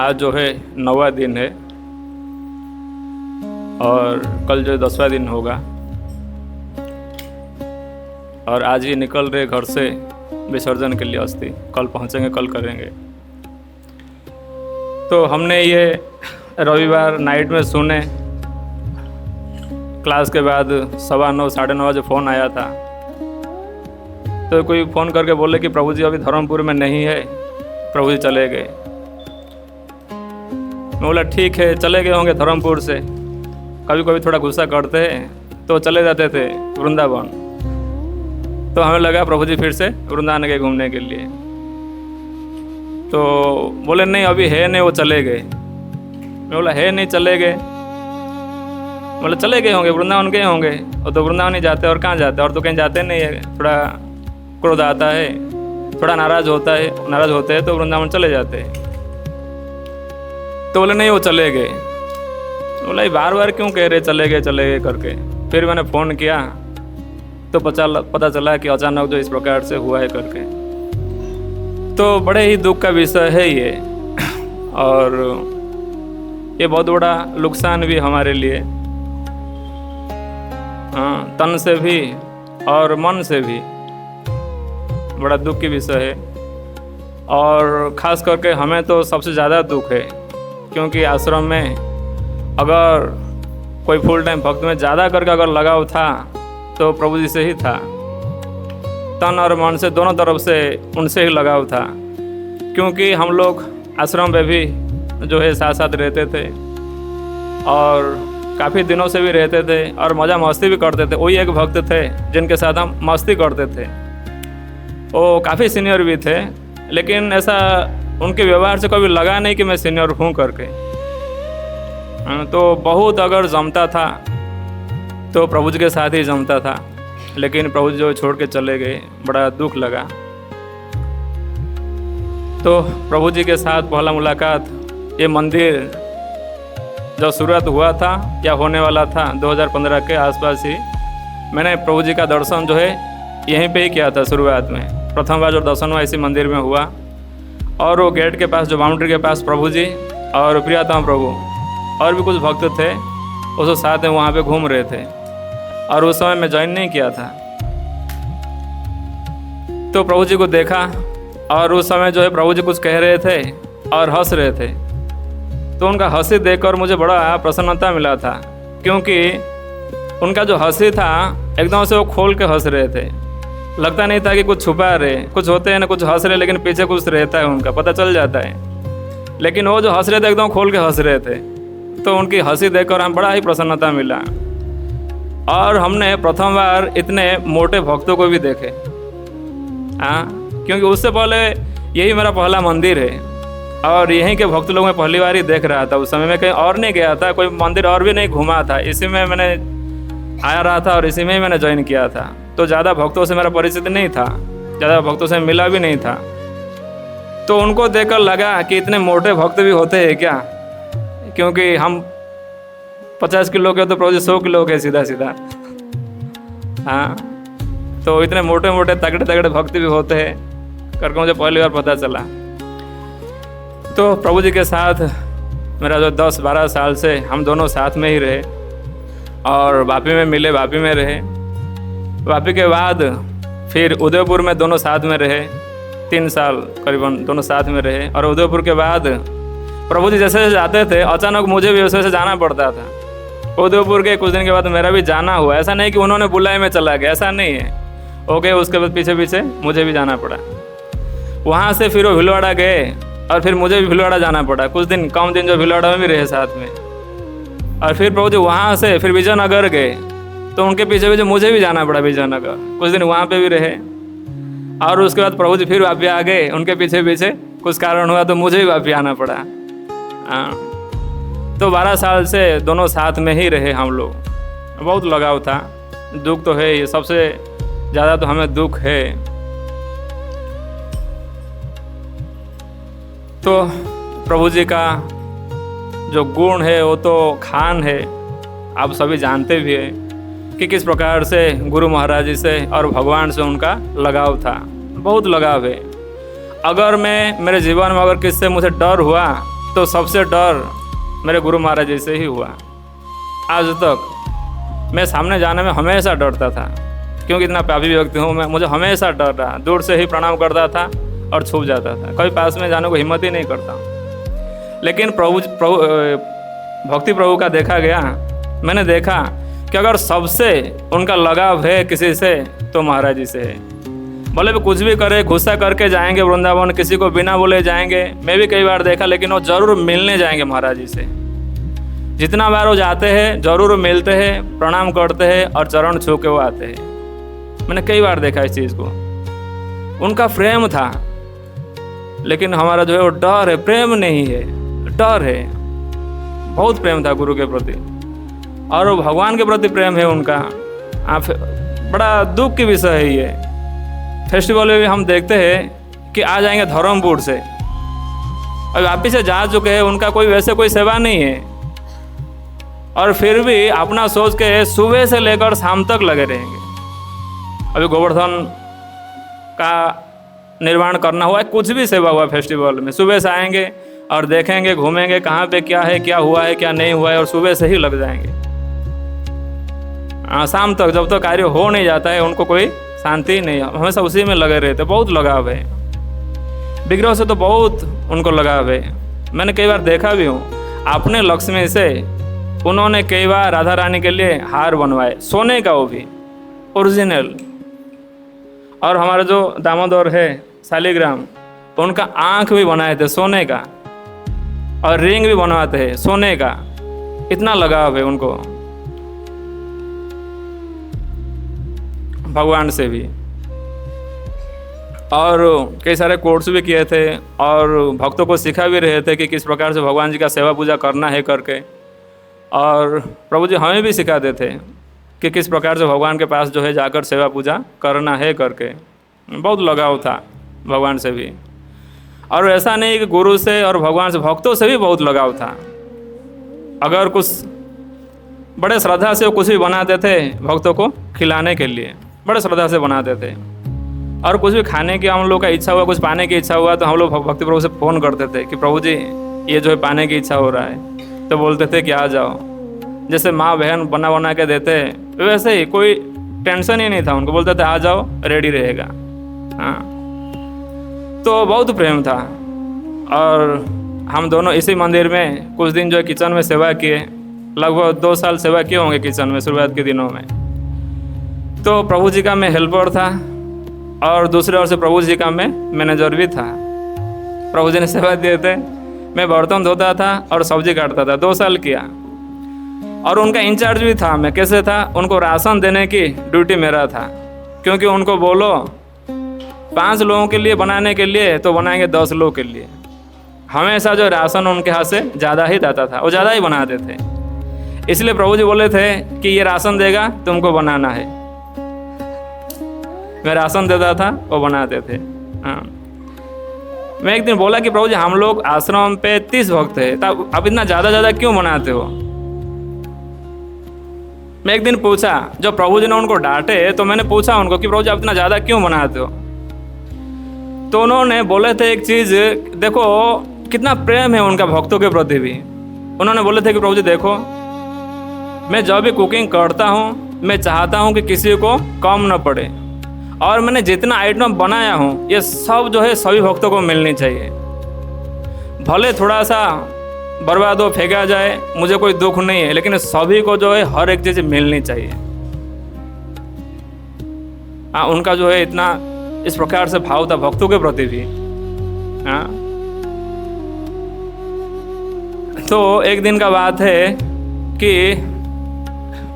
आज जो है 9वां दिन है और कल जो 10वां दिन होगा और आज ही निकल रहे घर से विसर्जन के लिए अस्थि। कल पहुंचेंगे, कल करेंगे। तो हमने ये रविवार नाइट में सुने, क्लास के बाद 9:15 साढ़े 9 बजे फ़ोन आया था। तो कोई फ़ोन करके बोले कि प्रभु जी अभी धर्मपुर में नहीं है, प्रभु जी चले गए। मैं बोला ठीक है, चले गए होंगे धर्मपुर से। कभी कभी थोड़ा गुस्सा करते हैं तो चले जाते थे वृंदावन। तो हमें लगा प्रभु जी फिर से वृंदावन गए घूमने के लिए। तो बोले नहीं अभी है नहीं, वो चले गए। मैं बोला है नहीं, चले गए। बोले चले गए होंगे, वृंदावन गए होंगे। और तो वृंदावन नहीं जाते और कहाँ जाते, और तो कहीं जाते नहीं है। थोड़ा क्रोध आता है, थोड़ा नाराज़ होते हैं तो वृंदावन चले जाते हैं। तो बोले नहीं वो चले गए। बोला बार बार क्यों कह रहे चले गए करके। फिर मैंने फ़ोन किया तो पता चला कि अचानक जो इस प्रकार से हुआ है करके। तो बड़े ही दुख का विषय है ये, और ये बहुत बड़ा नुकसान भी हमारे लिए, हाँ, तन से भी और मन से भी बड़ा दुख की विषय है। और ख़ास करके हमें तो सबसे ज़्यादा दुख है, क्योंकि आश्रम में अगर कोई फुल टाइम भक्त में ज़्यादा करके अगर लगाव था तो प्रभु जी से ही था। तन और मन से दोनों तरफ से उनसे ही लगाव था, क्योंकि हम लोग आश्रम में भी जो है साथ साथ रहते थे और काफ़ी दिनों से भी रहते थे और मज़ा मस्ती भी करते थे। वही एक भक्त थे जिनके साथ हम मस्ती करते थे। वो काफ़ी सीनियर भी थे, लेकिन ऐसा उनके व्यवहार से कभी लगा नहीं कि मैं सीनियर हूँ करके। तो बहुत अगर जमता था तो प्रभु जी के साथ ही जमता था, लेकिन प्रभु जी जो छोड़ के चले गए, बड़ा दुख लगा। तो प्रभु जी के साथ पहला मुलाकात, ये मंदिर जब शुरुआत हुआ था या होने वाला था 2015 के आसपास ही, मैंने प्रभु जी का दर्शन जो है यहीं पे ही किया था। शुरुआत में प्रथम बार जो दर्शन हुआ इसी मंदिर में हुआ। और वो गेट के पास, जो बाउंड्री के पास प्रभु जी और प्रियतम प्रभु और भी कुछ भक्त थे, उसके साथ में वहाँ पे घूम रहे थे। और उस समय मैं ज्वाइन नहीं किया था। तो प्रभु जी को देखा और उस समय जो है प्रभु जी कुछ कह रहे थे और हंस रहे थे। तो उनका हंसी देखकर मुझे बड़ा प्रसन्नता मिला था, क्योंकि उनका जो हंसी था एकदम से वो खोल के हंस रहे थे। लगता नहीं था कि कुछ छुपा रहे। कुछ होते हैं ना, कुछ हंस रहे लेकिन पीछे कुछ रहता है, उनका पता चल जाता है। लेकिन वो जो हंस रहे थे एकदम खोल के हंस रहे थे। तो उनकी हंसी देखकर हम बड़ा ही प्रसन्नता मिला। और हमने प्रथम बार इतने मोटे भक्तों को भी देखे, हाँ, क्योंकि उससे पहले यही मेरा पहला मंदिर है और यहीं के भक्त लोग मैं पहली बार ही देख रहा था। उस समय मैं कहीं और नहीं गया था, कोई मंदिर और भी नहीं घूमा था। इसी में मैंने आया रहा था और इसी में ही मैंने ज्वाइन किया था। तो ज़्यादा भक्तों से मेरा परिचित नहीं था, ज़्यादा भक्तों से मिला भी नहीं था। तो उनको देखकर लगा कि इतने मोटे भक्त भी होते हैं क्या, क्योंकि हम 50 किलो के तो प्रभु जी 100 किलो के सीधा सीधा, हाँ। तो इतने मोटे मोटे तगड़े तगड़े भक्त भी होते हैं करके मुझे पहली बार पता चला। तो प्रभु जी के साथ मेरा जो 10-12 साल से हम दोनों साथ में ही रहे और वापी में मिले, वापी में रहे। वापी के बाद फिर उदयपुर में दोनों साथ में रहे, 3 साल करीबन दोनों साथ में रहे। और उदयपुर के बाद प्रभु जी जैसे जाते थे, अचानक मुझे भी वैसे जाना पड़ता था। उदयपुर के कुछ दिन के बाद मेरा भी जाना हुआ। ऐसा नहीं कि उन्होंने बुलाए मैं चला गया, ऐसा नहीं है। ओके, उसके बाद पीछे पीछे मुझे भी जाना पड़ा। वहाँ से फिर वो भीलवाड़ा गए और फिर मुझे भी भीलवाड़ा जाना पड़ा। कुछ दिन, कम दिन जो भीलवाड़ा में भी रहे साथ में। और फिर प्रभु जी वहाँ से फिर विजयनगर गए, तो उनके पीछे पीछे मुझे भी जाना पड़ा विजयनगर। कुछ दिन वहाँ पे भी रहे और उसके बाद प्रभु जी फिर वापस आ गए। उनके पीछे पीछे कुछ कारण हुआ तो मुझे भी वापस आना पड़ा, हाँ। तो 12 साल से दोनों साथ में ही रहे हम लोग। बहुत लगाव था। दुख तो है, ये सबसे ज़्यादा तो हमें दुख है। तो प्रभु जी का जो गुण है वो तो खान है, आप सभी जानते भी हैं कि किस प्रकार से गुरु महाराज जी से और भगवान से उनका लगाव था। बहुत लगाव है। अगर मैं मेरे जीवन में अगर किससे मुझे डर हुआ तो सबसे डर मेरे गुरु महाराज जी से ही हुआ। आज तक मैं सामने जाने में हमेशा डरता था, क्योंकि इतना पापी व्यक्ति हूँ मैं, मुझे हमेशा डर रहा। दूर से ही प्रणाम करता था और छुप जाता था, कभी पास में जाने को हिम्मत ही नहीं करता। लेकिन भक्ति प्रभु का देखा गया, मैंने देखा कि अगर सबसे उनका लगाव है किसी से तो महाराज जी से है। भले भी कुछ भी करे, गुस्सा करके जाएंगे वृंदावन, किसी को बिना बोले जाएंगे। मैं भी कई बार देखा, लेकिन वो जरूर मिलने जाएंगे महाराज जी से। जितना बार वो जाते हैं जरूर मिलते हैं, प्रणाम करते हैं और चरण छू के वो आते हैं। मैंने कई बार देखा इस चीज़ को। उनका प्रेम था, लेकिन हमारा जो है वो डर है, प्रेम नहीं है, डर है। बहुत प्रेम था गुरु के प्रति और वो भगवान के प्रति प्रेम है उनका। आप बड़ा दुख की विषय है ये। फेस्टिवल में भी हम देखते हैं कि आ जाएंगे धर्मपुर से और वापिस से जा चुके हैं, उनका कोई वैसे कोई सेवा नहीं है, और फिर भी अपना सोच के सुबह से लेकर शाम तक लगे रहेंगे। अभी गोवर्धन का निर्माण करना हुआ है, कुछ भी सेवा हुआ फेस्टिवल में, सुबह से आएंगे और देखेंगे, घूमेंगे कहाँ पे क्या है, क्या हुआ है, क्या नहीं हुआ है, और सुबह से ही लग जाएंगे। शाम तक जब तक कार्य हो नहीं जाता है उनको कोई शांति नहीं, हमेशा उसी में लगे रहते। बहुत लगाव है विग्रह से, तो बहुत उनको लगाव है। मैंने कई बार देखा भी हूँ, अपने लक्ष्मी से उन्होंने कई बार राधा रानी के लिए हार बनवाए, सोने का, वो भी ओरिजिनल। और हमारा जो दामोदर है शालिग्राम, उनका आँख भी बनाए थे सोने का, और रिंग भी बनवाते हैं सोने का। इतना लगाव है उनको भगवान से भी। और कई सारे कोर्स भी किए थे और भक्तों को सिखा भी रहे थे कि किस प्रकार से भगवान जी का सेवा पूजा करना है करके। और प्रभु जी हमें भी सिखाते थे कि किस प्रकार से भगवान के पास जो है जाकर सेवा पूजा करना है करके। बहुत लगाव था भगवान से भी। और ऐसा नहीं कि गुरु से और भगवान से, भक्तों से भी बहुत लगाव था। अगर कुछ बड़े श्रद्धा से वो कुछ भी बनाते थे भक्तों को खिलाने के लिए, बड़े श्रद्धा से बनाते थे। और कुछ भी खाने की हम लोग का इच्छा हुआ, कुछ पाने की इच्छा हुआ, तो हम लोग भक्ति प्रभु से फ़ोन करते थे कि प्रभु जी ये जो है पाने की इच्छा हो रहा है, तो बोलते थे कि आ जाओ। जैसे माँ बहन बना के देते, वैसे ही कोई टेंशन ही नहीं था उनको, बोलते थे आ जाओ, रेडी रहेगा। हाँ, तो बहुत प्रेम था। और हम दोनों इसी मंदिर में कुछ दिन जो है किचन में सेवा किए, लगभग 2 साल सेवा किए होंगे किचन में शुरुआत के दिनों में। तो प्रभु जी का मैं हेल्पर था और दूसरे ओर से प्रभु जी का मैं मैनेजर भी था। प्रभु जी ने सेवा दिए थे, मैं बर्तन धोता था और सब्जी काटता था। 2 साल किया। और उनका इंचार्ज भी था मैं। कैसे था? उनको राशन देने की ड्यूटी मेरा था, क्योंकि उनको बोलो 5 लोगों के लिए बनाने के लिए तो बनाएंगे 10 लोगों के लिए। हमेशा जो राशन उनके हाथ से ज़्यादा ही जाता था, वो ज़्यादा ही बनाते थे। इसलिए प्रभु जी बोले थे कि ये राशन देगा तुमको बनाना है। मैं राशन देता था, वो बनाते थे। हाँ, मैं एक दिन बोला कि प्रभु जी हम लोग आश्रम पे 30 भक्त है, तब आप इतना ज़्यादा क्यों बनाते हो? मैं एक दिन पूछा, जब प्रभु जी ने उनको डांटे तो मैंने पूछा उनको कि प्रभु जी आप इतना ज़्यादा क्यों बनाते हो? तो उन्होंने बोले थे एक चीज़, देखो कितना प्रेम है उनका भक्तों के प्रति भी। उन्होंने बोले थे कि प्रभु जी देखो, मैं जब भी कुकिंग करता हूँ मैं चाहता हूँ कि किसी को कम न पड़े, और मैंने जितना आइटम बनाया हूँ ये सब जो है सभी भक्तों को मिलनी चाहिए। भले थोड़ा सा बर्बाद हो, फेंका जाए, मुझे कोई दुख नहीं है, लेकिन सभी को जो है हर एक चीज़ मिलनी चाहिए। हाँ, उनका जो है इतना इस प्रकार से भाव था भक्तों के प्रति भी। हाँ, तो एक दिन का बात है कि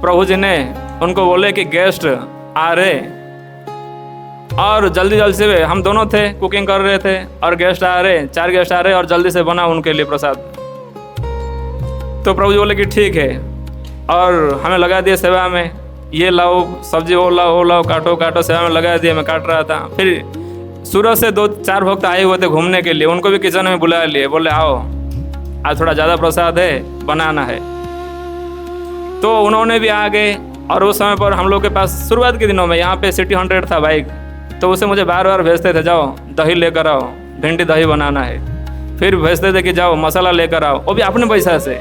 प्रभु जी ने उनको बोले कि गेस्ट आ रहे, और जल्दी से हम दोनों थे कुकिंग कर रहे थे और गेस्ट आ रहे, 4 गेस्ट आ रहे और जल्दी से बना उनके लिए प्रसाद। तो प्रभु जी बोले कि ठीक है, और हमें लगा दिया सेवा में, ये लाओ सब्जी, वो लाओ, काटो, सेवा में लगा दिया। मैं काट रहा था। फिर सूरत से 2-4 भक्त आए हुए थे घूमने के लिए, उनको भी किचन में बुला लिए, बोले आओ आज थोड़ा ज़्यादा प्रसाद है, बनाना है। तो उन्होंने भी आ गए। और उस समय पर हम लोग के पास शुरुआत के दिनों में यहाँ पे सिटी 100 था बाइक, तो उसे मुझे बार भेजते थे, जाओ दही लेकर आओ, भिंडी दही बनाना है। फिर भेजते थे कि जाओ मसाला लेकर आओ, वो भी अपने पैसा से।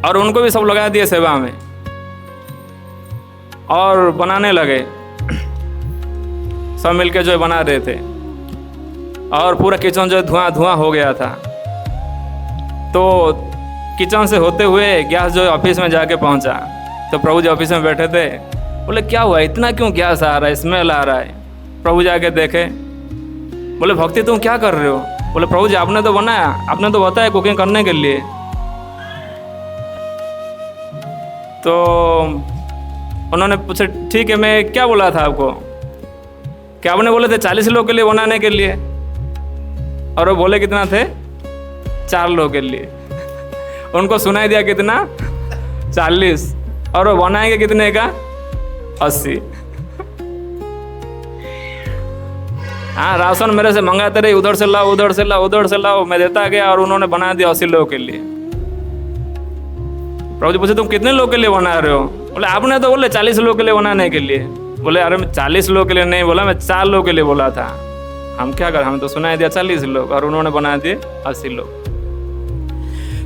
और उनको भी सब लगा दिए सेवा में और बनाने लगे, सब मिलके जो बना रहे थे। और पूरा किचन जो धुआं धुआं हो गया था। तो किचन से होते हुए गैस जो ऑफिस में जाके पहुंचा, तो प्रभु जी ऑफिस में बैठे थे। बोले क्या हुआ, इतना क्यों गैस आ रहा है, स्मेल आ रहा है? प्रभु जी आके देखे, बोले भक्ति तुम क्या कर रहे हो? बोले प्रभु जी आपने तो बनाया, आपने तो बताया कुकिंग करने के लिए। तो उन्होंने पूछा ठीक है, मैं क्या बोला था आपको? क्या आपने बोले थे 40 लोग के लिए बनाने के लिए, और वो बोले कितना थे? 4 लोग के लिए। उनको सुनाई दिया कितना? 40, और वो बनाएंगे कितने का? 80। हाँ, राशन मेरे से मंगाते रहे, उधर से लाओ उधर से लाओ उधर से लाओ, मैं देता गया और उन्होंने बना दिया 80 लोगों के लिए। प्रभु जी पूछे तुम कितने लोग के लिए बना रहे हो? बोले आपने तो बोले 40 लोग के लिए बनाने के लिए। बोले अरे मैं 40 लोग के लिए नहीं बोला, मैं 4 लोग के लिए बोला था। हम क्या कर, हमें तो सुनाई दिया 40 लोग और उन्होंने बना दिए 80 लोग।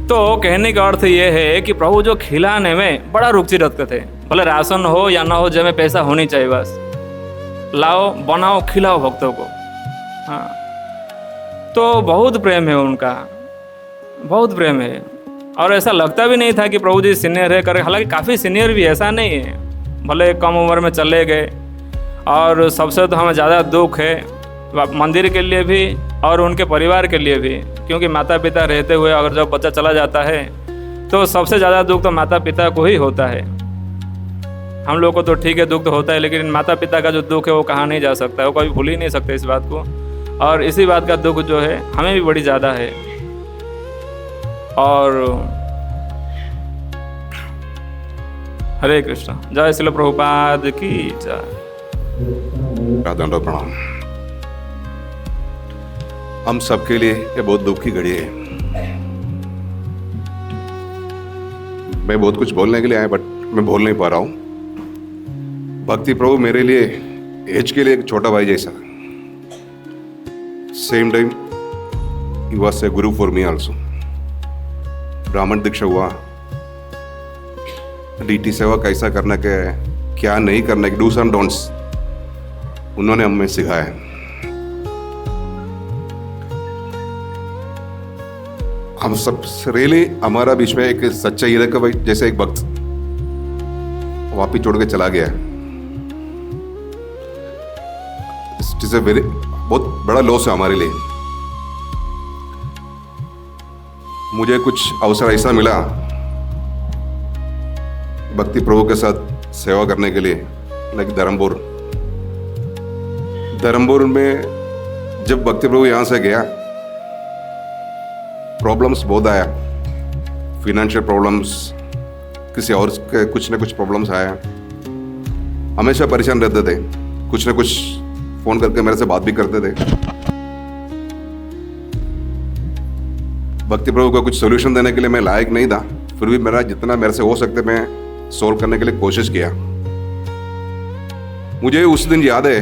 तो कहने का अर्थ ये है कि प्रभु जो खिलाने में बड़ा रुचि रखते थे। बोले राशन हो या ना हो, जब में पैसा होनी चाहिए, बस लाओ बनाओ खिलाओ भक्तों को। हाँ, तो बहुत प्रेम है उनका, बहुत प्रेम है। और ऐसा लगता भी नहीं था कि प्रभु जी सीनियर है कर, हालांकि काफ़ी सीनियर भी, ऐसा नहीं है। भले कम उम्र में चले गए, और सबसे तो हमें ज़्यादा दुख है मंदिर के लिए भी और उनके परिवार के लिए भी, क्योंकि माता पिता रहते हुए अगर जब बच्चा चला जाता है तो सबसे ज़्यादा दुख तो माता पिता को ही होता है। हम लोग को तो ठीक है दुख तो होता है, लेकिन माता पिता का जो दुख है वो कहा नहीं जा सकता, वो कभी भूल ही नहीं सकते इस बात को। और इसी बात का दुख जो है हमें भी बड़ी ज़्यादा है। और हरे कृष्ण, जय श्रील प्रभुपाद की जय। दंडवत प्रणाम। हम सबके लिए ये बहुत दुख की घड़ी है। मैं बहुत कुछ बोलने के लिए आया, बट मैं बोल नहीं पा रहा हूँ। भक्ति प्रभु मेरे लिए एज के लिए एक छोटा भाई जैसा, same time he was a Guru for me also. ब्राह्मण दीक्षा हुआ, डीटी सेवा कैसा करना के, क्या नहीं करना के, डूस एंड डोंट्स उन्होंने हमें सिखाया है। हम सब रियली हमारा बीच में एक सच्चा ये रखा भाई, जैसे एक वक्त वापिस छोड़ के चला गया है। इट इज ए वेरी बहुत बड़ा लॉस है हमारे लिए। मुझे कुछ अवसर ऐसा मिला भक्ति प्रभु के साथ सेवा करने के लिए, लाइक धर्मपुर में जब भक्ति प्रभु यहाँ से गया, प्रॉब्लम्स बहुत आया, फिनेंशियल प्रॉब्लम्स, किसी और के कुछ ना कुछ प्रॉब्लम्स आया। हमेशा परेशान रहते थे, कुछ ना कुछ फोन करके मेरे से बात भी करते थे। भक्ति प्रभु को कुछ सोल्यूशन देने के लिए मैं लायक नहीं था, फिर भी मेरा जितना मेरे से हो सकते मैं सोल्व करने के लिए कोशिश किया। मुझे उस दिन याद है,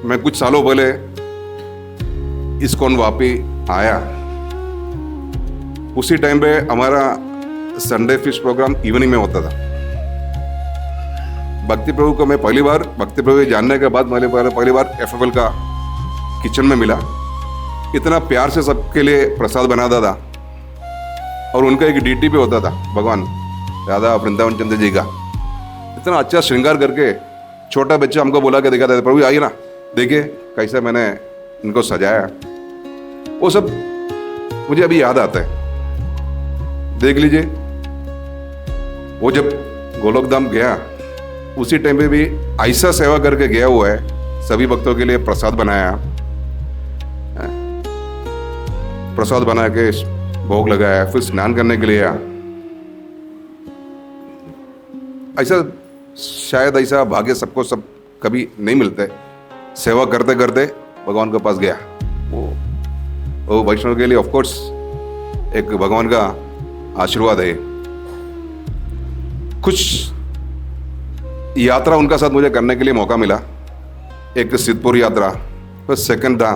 मैं कुछ सालों पहले इस्कॉन वापी आया, उसी टाइम पे हमारा संडे फिश प्रोग्राम इवनिंग में होता था। भक्ति प्रभु को मैं पहली बार, भक्ति प्रभु जानने के बाद पहली बार एफएफएल का किचन में मिला। इतना प्यार से सबके लिए प्रसाद बनाता था, और उनका एक डीटी पे होता था भगवान राधा वृंदावन चंद्र जी का। इतना अच्छा श्रृंगार करके छोटा बच्चा हमको बोला के दिखाता था, प्रभु आइए ना देखिए कैसे मैंने इनको सजाया। वो सब मुझे अभी याद आता है। देख लीजिए, वो जब गोलोक धाम गया उसी टाइम पे भी ऐसा सेवा करके गया हुआ है। सभी भक्तों के लिए प्रसाद बनाया, प्रसाद बना के भोग लगाया, फिर स्नान करने के लिए आया। ऐसा शायद ऐसा भाग्य सबको सब कभी नहीं मिलते। सेवा करते करते भगवान के पास गया। वो वैष्णव के लिए ऑफ कोर्स एक भगवान का आशीर्वाद है। कुछ यात्रा उनका साथ मुझे करने के लिए मौका मिला। एक सिद्धपुर यात्रा, फिर सेकंड था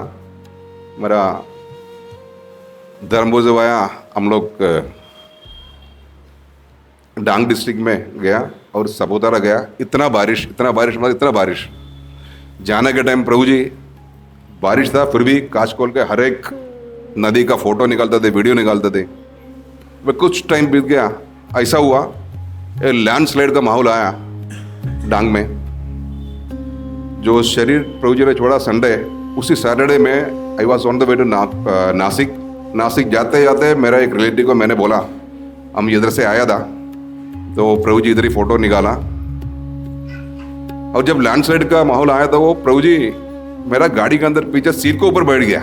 मेरा धर्मबुजवाया, हम लोग डांग डिस्ट्रिक्ट में गया और सपुतारा गया। इतना बारिश मतलब इतना बारिश। जाने के टाइम प्रभु जी बारिश था, फिर भी कांच खोल के हर एक नदी का फोटो निकालते थे, वीडियो निकालते थे। वह कुछ टाइम बीत गया, ऐसा हुआ लैंडस्लाइड का माहौल आया डांग में। जो शरीर प्रभु जी ने छोड़ा संडे, उसी सैटरडे में I was on the way to Nashik जाते जाते मेरा एक रिलेटिव को मैंने बोला, हम इधर से आया था, तो प्रभु जी इधर ही फोटो निकाला। और जब लैंडस्लाइड का माहौल आया तो वो प्रभु जी मेरा गाड़ी के अंदर पीछे सीट के ऊपर बैठ गया।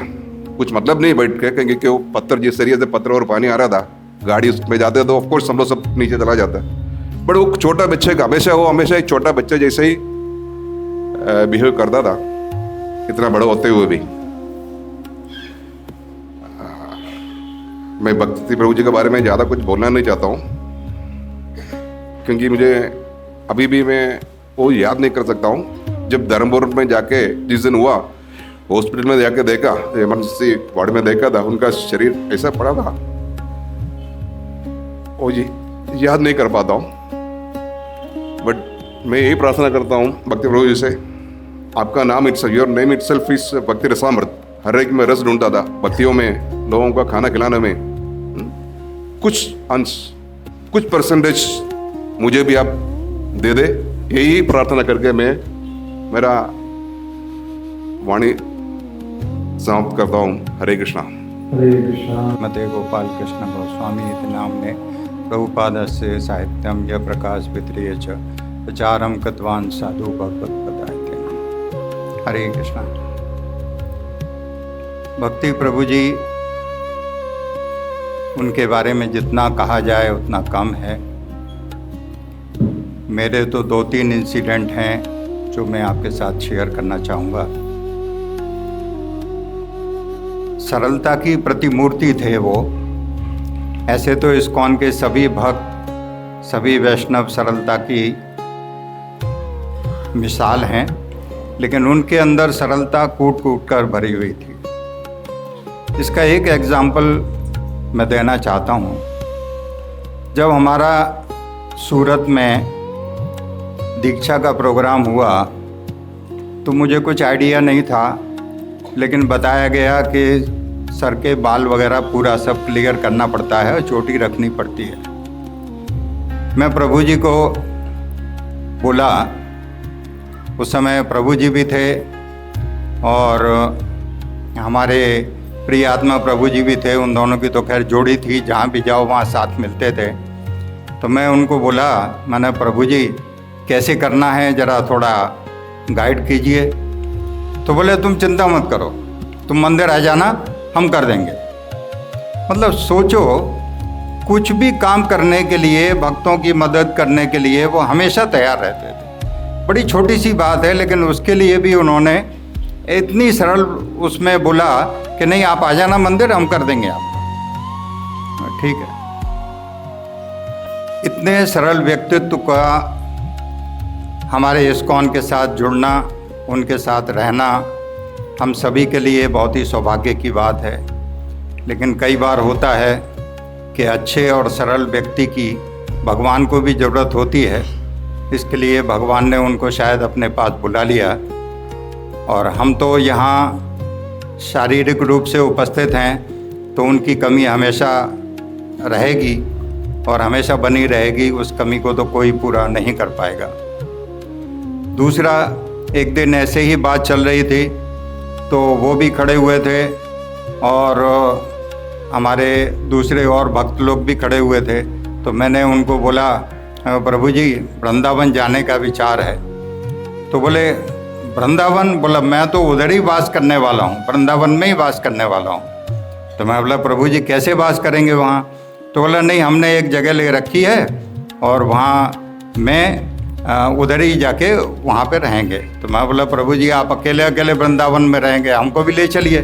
कुछ मतलब नहीं बैठ के, क्योंकि वो पत्थर जिस तरीके से पत्थर और पानी आ रहा था, गाड़ी उसमें जाते तो ऑफकोर्स हम लोग सब नीचे चला जाता है। बट वो छोटा बच्चे का हमेशा एक छोटा बच्चे जैसे ही बिहेव करता था, इतना बड़ा होते हुए भी। मैं भक्ति प्रभु जी के बारे में ज़्यादा कुछ बोलना नहीं चाहता हूँ, क्योंकि मुझे अभी भी मैं वो याद नहीं कर सकता हूँ। जब धर्मपुर में जाके जिस दिन हुआ, हॉस्पिटल में जाके देखा, इमरजेंसी वार्ड में देखा था, उनका शरीर ऐसा पड़ा था, ओ जी याद नहीं कर पाता हूँ। बट मैं यही प्रार्थना करता हूँ भक्ति प्रभु जी से, आपका नाम योर नेम इटसेल्फ इज भक्ति रसामृत। हर एक में रस ढूंढता था, भक्तियों में, लोगों का खाना खिलाने में। कुछ अंश, कुछ परसेंटेज मुझे भी आप दे दे, यही प्रार्थना करके मैं मेरा वाणी समाप्त करता हूँ। हरे कृष्णा। हरे कृष्णा। मते गोपाल कृष्ण गोस्वामी इति नाम्ने प्रभुपादस्य साहित्यम य प्रकाश पितृय च प्रचारम कृतवान् साधु भगवत्पदायते। हरे कृष्णा। भक्ति प्रभु जी, उनके बारे में जितना कहा जाए उतना कम है। मेरे तो 2-3 इंसिडेंट हैं जो मैं आपके साथ शेयर करना चाहूँगा। सरलता की प्रतिमूर्ति थे वो। ऐसे तो इस्कॉन के सभी भक्त, सभी वैष्णव सरलता की मिसाल हैं, लेकिन उनके अंदर सरलता कूट कूट कर भरी हुई थी। इसका एक एग्जाम्पल मैं देना चाहता हूँ। जब हमारा सूरत में दीक्षा का प्रोग्राम हुआ तो मुझे कुछ आइडिया नहीं था, लेकिन बताया गया कि सर के बाल वगैरह पूरा सब क्लियर करना पड़ता है और चोटी रखनी पड़ती है। मैं प्रभु जी को बोला, उस समय प्रभु जी भी थे और हमारे प्रिय आत्मा प्रभु जी भी थे। उन दोनों की तो खैर जोड़ी थी, जहाँ भी जाओ वहाँ साथ मिलते थे। तो मैं उनको बोला, मैंने प्रभु जी कैसे करना है ज़रा थोड़ा गाइड कीजिए। तो बोले तुम चिंता मत करो, तुम मंदिर आ जाना, हम कर देंगे। मतलब सोचो, कुछ भी काम करने के लिए, भक्तों की मदद करने के लिए वो हमेशा तैयार रहते थे। बड़ी छोटी सी बात है, लेकिन उसके लिए भी उन्होंने इतनी सरल उसमें बोला कि नहीं आप आ जाना मंदिर, हम कर देंगे आपको। ठीक है। इतने सरल व्यक्तित्व का हमारे इस्कॉन के साथ जुड़ना, उनके साथ रहना हम सभी के लिए बहुत ही सौभाग्य की बात है। लेकिन कई बार होता है कि अच्छे और सरल व्यक्ति की भगवान को भी ज़रूरत होती है। इसके लिए भगवान ने उनको शायद अपने पास बुला लिया। और हम तो यहाँ शारीरिक रूप से उपस्थित हैं, तो उनकी कमी हमेशा रहेगी और हमेशा बनी रहेगी। उस कमी को तो कोई पूरा नहीं कर पाएगा। दूसरा, एक दिन ऐसे ही बात चल रही थी तो वो भी खड़े हुए थे और हमारे दूसरे और भक्त लोग भी खड़े हुए थे। तो मैंने उनको बोला, प्रभु जी वृंदावन जाने का विचार है। तो बोले वृंदावन? बोला मैं तो उधर ही वास करने वाला हूँ, वृंदावन में ही वास करने वाला हूँ। तो मैं बोला प्रभु जी कैसे वास करेंगे वहाँ? तो बोला नहीं, हमने एक जगह ले रखी है और वहाँ मैं उधर ही जाके वहाँ पे रहेंगे। तो मैं बोला प्रभु जी आप अकेले अकेले वृंदावन में रहेंगे, हमको भी ले चलिए।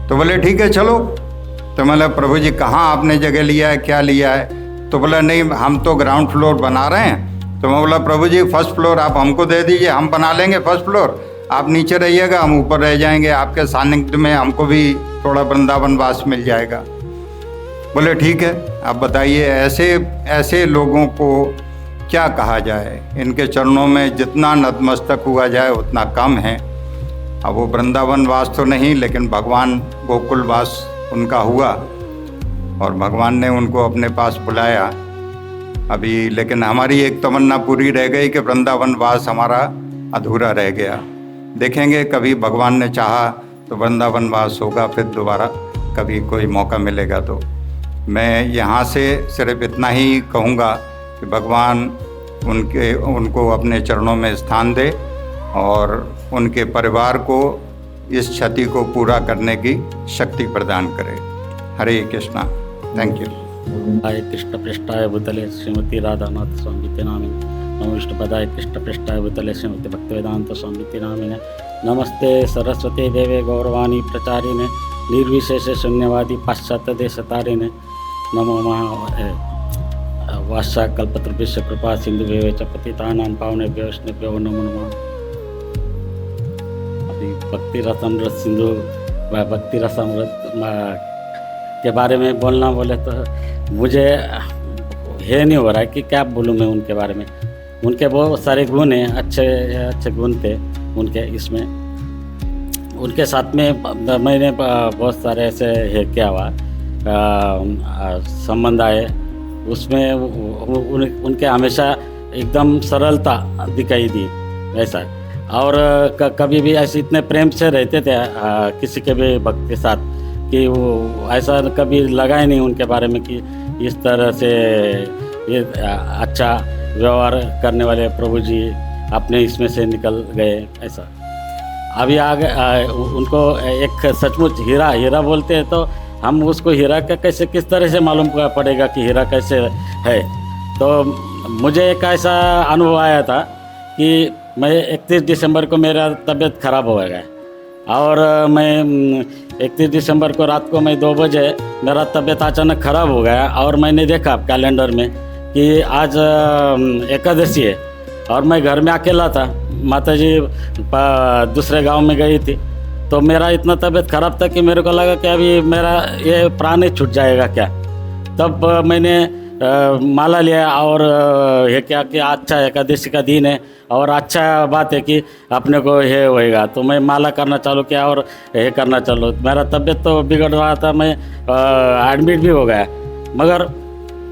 तो बोले ठीक है चलो। तो मैं बोला प्रभु जी कहाँ आपने जगह लिया है, क्या लिया है? तो बोला नहीं हम तो ग्राउंड फ्लोर बना रहे हैं। तो मैं बोला प्रभु जी फर्स्ट फ्लोर आप हमको दे दीजिए, हम बना लेंगे फर्स्ट फ्लोर, आप नीचे रहिएगा, हम ऊपर रह जाएंगे, आपके सानिध्य में हमको भी थोड़ा वृंदावन वास मिल जाएगा। बोले ठीक है, आप बताइए ऐसे लोगों को क्या कहा जाए, इनके चरणों में जितना नतमस्तक हुआ जाए उतना कम है। अब वो वृंदावन वास तो नहीं, लेकिन भगवान गोकुल वास उनका हुआ और भगवान ने उनको अपने पास बुलाया अभी। लेकिन हमारी एक तमन्ना पूरी रह गई कि वृंदावन वास हमारा अधूरा रह गया। देखेंगे कभी भगवान ने चाहा तो वृंदावन वास होगा, फिर दोबारा कभी कोई मौका मिलेगा तो। मैं यहाँ से सिर्फ इतना ही कहूँगा कि भगवान उनको अपने चरणों में स्थान दे और उनके परिवार को इस क्षति को पूरा करने की शक्ति प्रदान करे। हरे कृष्णा। Thank you. हरे कृष्ण पृष्ठाय भूतले श्रीमती राधानाथ स्वामी नामिने, नमो विष्णुपदाय कृष्ण पृष्ठाय भूतले श्रीमती भक्तिवेदांत स्वामी नामिने, नमस्ते सरस्वती देवे गौरवाणी प्रचारिणे, निर्विशेष शून्यवादी पाश्चात्य देश तारिणे, नमो वाशा कल्पतरुभ्यश्च कृपा सिंधु च पतितानां पावनेभ्यो वैष्णवेभ्यो नमो नमः। अभी भक्ति रसामृत सिंधु व भक्ति रसामृत के बारे में बोलना बोले तो मुझे ये नहीं हो रहा है कि क्या बोलूँ मैं उनके बारे में। उनके बहुत सारे गुण हैं, अच्छे गुण थे उनके। इसमें उनके साथ में मैंने बहुत सारे ऐसे है क्या हुआ संबंध आए, उसमें उनके हमेशा एकदम सरलता दिखाई दी ऐसा। और कभी भी ऐसे इतने प्रेम से रहते थे किसी के भी भक्त के साथ कि वो ऐसा कभी लगा ही नहीं उनके बारे में कि इस तरह से ये अच्छा व्यवहार करने वाले प्रभु जी अपने इसमें से निकल गए ऐसा। अभी आगे उनको एक सचमुच हीरा बोलते हैं तो हम उसको हीरा का कैसे किस तरह से मालूम पड़ेगा कि हीरा कैसे है। तो मुझे एक ऐसा अनुभव आया था कि मैं 31 दिसंबर को मेरा तबीयत ख़राब हो गया और मैं 31 दिसंबर को रात को मैं 2 बजे मेरा तबीयत अचानक ख़राब हो गया और मैंने देखा कैलेंडर में कि आज एकादशी है और मैं घर में अकेला था, माताजी दूसरे गांव में गई थी। तो मेरा इतना तबीयत ख़राब था कि मेरे को लगा कि अभी मेरा ये प्राण ही छूट जाएगा क्या। तब मैंने माला लिया और ये क्या कि अच्छा एकादशी का दिन है और अच्छा बात है कि अपने को ये होएगा। तो मैं माला करना चालू किया और ये करना चालू। मेरा तबीयत तो बिगड़ रहा था, मैं एडमिट भी हो गया। मगर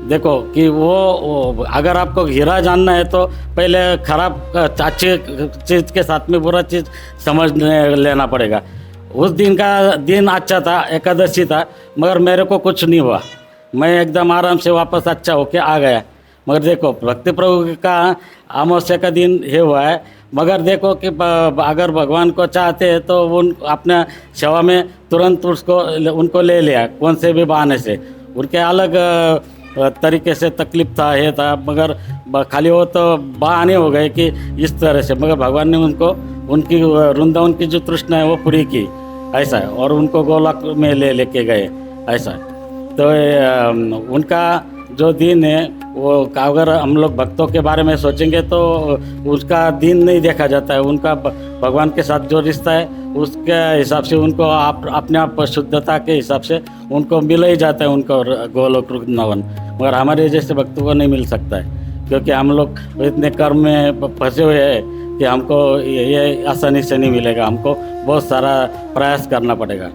देखो कि वो अगर आपको हीरा जानना है तो पहले ख़राब अच्छी चीज़ के साथ में बुरा चीज़ समझ लेना पड़ेगा। उस दिन का दिन अच्छा था, एकादशी था, मगर मेरे को कुछ नहीं हुआ, मैं एकदम आराम से वापस अच्छा होके आ गया। मगर देखो भक्ति प्रभु का अमावस्या का दिन ये हुआ है। मगर देखो कि अगर भगवान को चाहते हैं तो उन अपने सेवा में तुरंत उनको ले लिया, कौन से भी बहाने से। उनके अलग तरीके से तकलीफ था, ये था, मगर खाली वो तो बहाने हो गए कि इस तरह से। मगर भगवान ने उनको उनकी वृंदावन की जो तृष्णा है वो पूरी की ऐसा है और उनको गोलोक में लेके गए ऐसा। तो उनका जो दिन है वो अगर हम लोग भक्तों के बारे में सोचेंगे तो उसका दिन नहीं देखा जाता है। उनका भगवान के साथ जो रिश्ता है उसके हिसाब से उनको अपने आप शुद्धता के हिसाब से उनको मिल ही जाता है उनको गोलोक वृंदावन। मगर हमारे जैसे भक्तों को नहीं मिल सकता है क्योंकि हम लोग इतने कर्म में फंसे हुए हैं कि हमको ये आसानी से नहीं मिलेगा, हमको बहुत सारा प्रयास करना पड़ेगा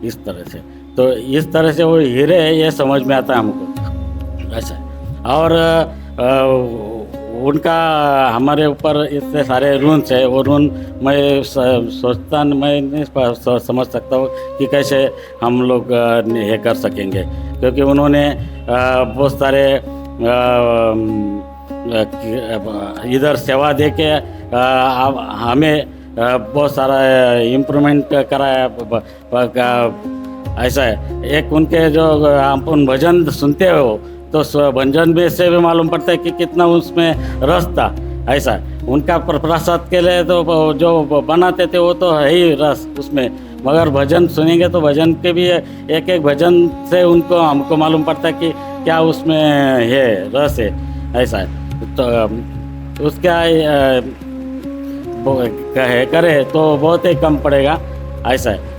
इस तरह से। तो इस तरह से वो हीरे है ये समझ में आता है हमको ऐसा। और उनका हमारे ऊपर इतने सारे रूल्स है, वो रूल मैं सोचता मैं नहीं समझ सकता हूँ कि कैसे हम लोग ये कर सकेंगे, क्योंकि उन्होंने बहुत सारे इधर सेवा दे के हमें बहुत सारा इम्प्रूवमेंट कराया ऐसा है। एक उनके जो अपन भजन सुनते हो तो भजन में से भी मालूम पड़ता है कि कितना उसमें रस था ऐसा। उनका प्रसाद के लिए तो जो बनाते थे वो तो है ही रस उसमें, मगर भजन सुनेंगे तो भजन के भी एक एक भजन से उनको हमको मालूम पड़ता है कि क्या उसमें है रस है ऐसा है। तो उसका करे तो बहुत ही कम पड़ेगा। ऐसा है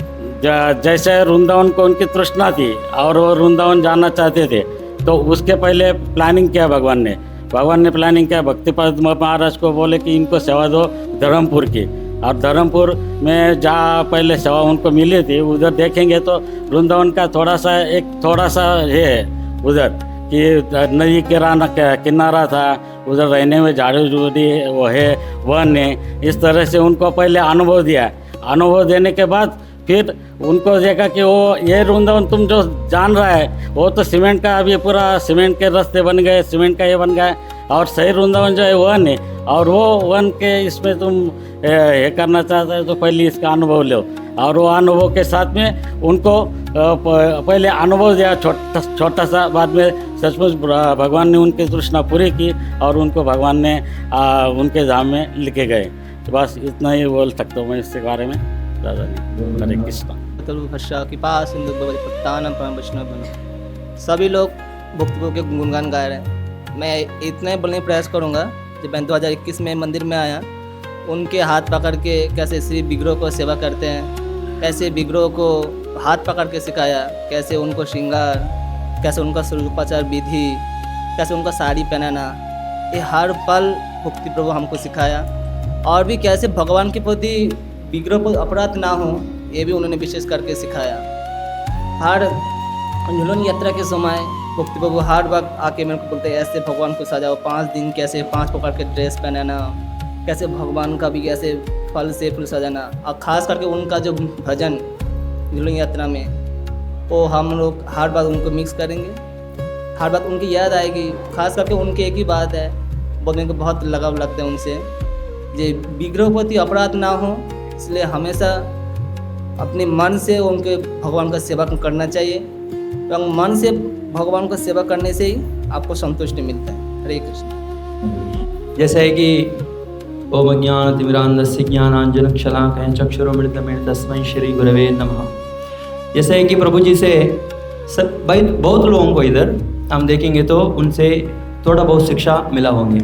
जैसे वृंदावन को उनकी तृष्णा थी और वो वृंदावन जाना चाहते थे, तो उसके पहले प्लानिंग किया भगवान ने प्लानिंग किया। भक्तिपाद महाराज को बोले कि इनको सेवा दो धर्मपुर की, और धर्मपुर में जहाँ पहले सेवा उनको मिली थी उधर देखेंगे तो वृंदावन का थोड़ा सा ये है उधर कि नदी किनारा था, उधर रहने में झाड़ी झूड़ी वो है वन है। इस तरह से उनको पहले अनुभव दिया। अनुभव देने के बाद फिर उनको देखा कि वो ये वृंदावन तुम जो जान रहा है वो तो सीमेंट का अभी पूरा सीमेंट के रास्ते बन गए, सीमेंट का ये बन गया, और सही वृंदावन जो है वन है, और वो वन के इसमें तुम ये करना चाहते हो तो पहले इसका अनुभव लो। और वो अनुभव के साथ में उनको पहले अनुभव दिया छोटा सा, बाद में सचमुच भगवान ने उनकी तृष्णा पूरी की और उनको भगवान ने उनके धाम में लेके गए। तो बस इतना ही बोल सकता हूँ मैं इसके बारे में, ज़्यादा नहीं। हरे कृष्णा। सभी लोग भक्ति के गुणगान गा रहे हैं। मैं इतना ही बोलने का प्रयास करूँगा। जब मैं 2021 में मंदिर में आया, उनके हाथ पकड़ के कैसे श्री विग्रह को सेवा करते हैं, कैसे विग्रह को हाथ पकड़ के सिखाया, कैसे उनको श्रृंगार, कैसे उनका स्वरूपाचार विधि, कैसे उनका साड़ी पहनाना, ये हर पल भक्ति प्रभु हमको सिखाया। और भी कैसे भगवान के प्रति विग्रह को अपराध ना हो, ये भी उन्होंने विशेष करके सिखाया। हर झूलन यात्रा के समय भक्ति प्रभु हर वक्त आके मेरे को बोलते हैं ऐसे भगवान को सजाओ, 5 दिन कैसे 5 प्रकार के ड्रेस पहनाना, कैसे भगवान का भी कैसे फल से फूल सजाना। और ख़ास करके उनका जो भजन झूलन यात्रा में, वो हम लोग हर बार उनको मिक्स करेंगे, हर बात उनकी याद आएगी। खास करके उनकी एक ही बात है, बोलने को बहुत लगाव लगता है उनसे, जे विग्रह प्रति अपराध ना हो, इसलिए हमेशा अपने मन से उनके भगवान का सेवा करना चाहिए। तो मन से भगवान का सेवा करने से ही आपको संतुष्टि मिलता है। हरे कृष्ण। जैसे है कि ओम ज्ञानतिमिरान्धस्य ज्ञानांजनशलाकया चक्षुरुन्मीलितं तस्मै श्री गुरवे नमः। जैसे है कि प्रभु जी से सब भाई बहुत लोगों को इधर हम देखेंगे तो उनसे थोड़ा बहुत शिक्षा मिला होंगे,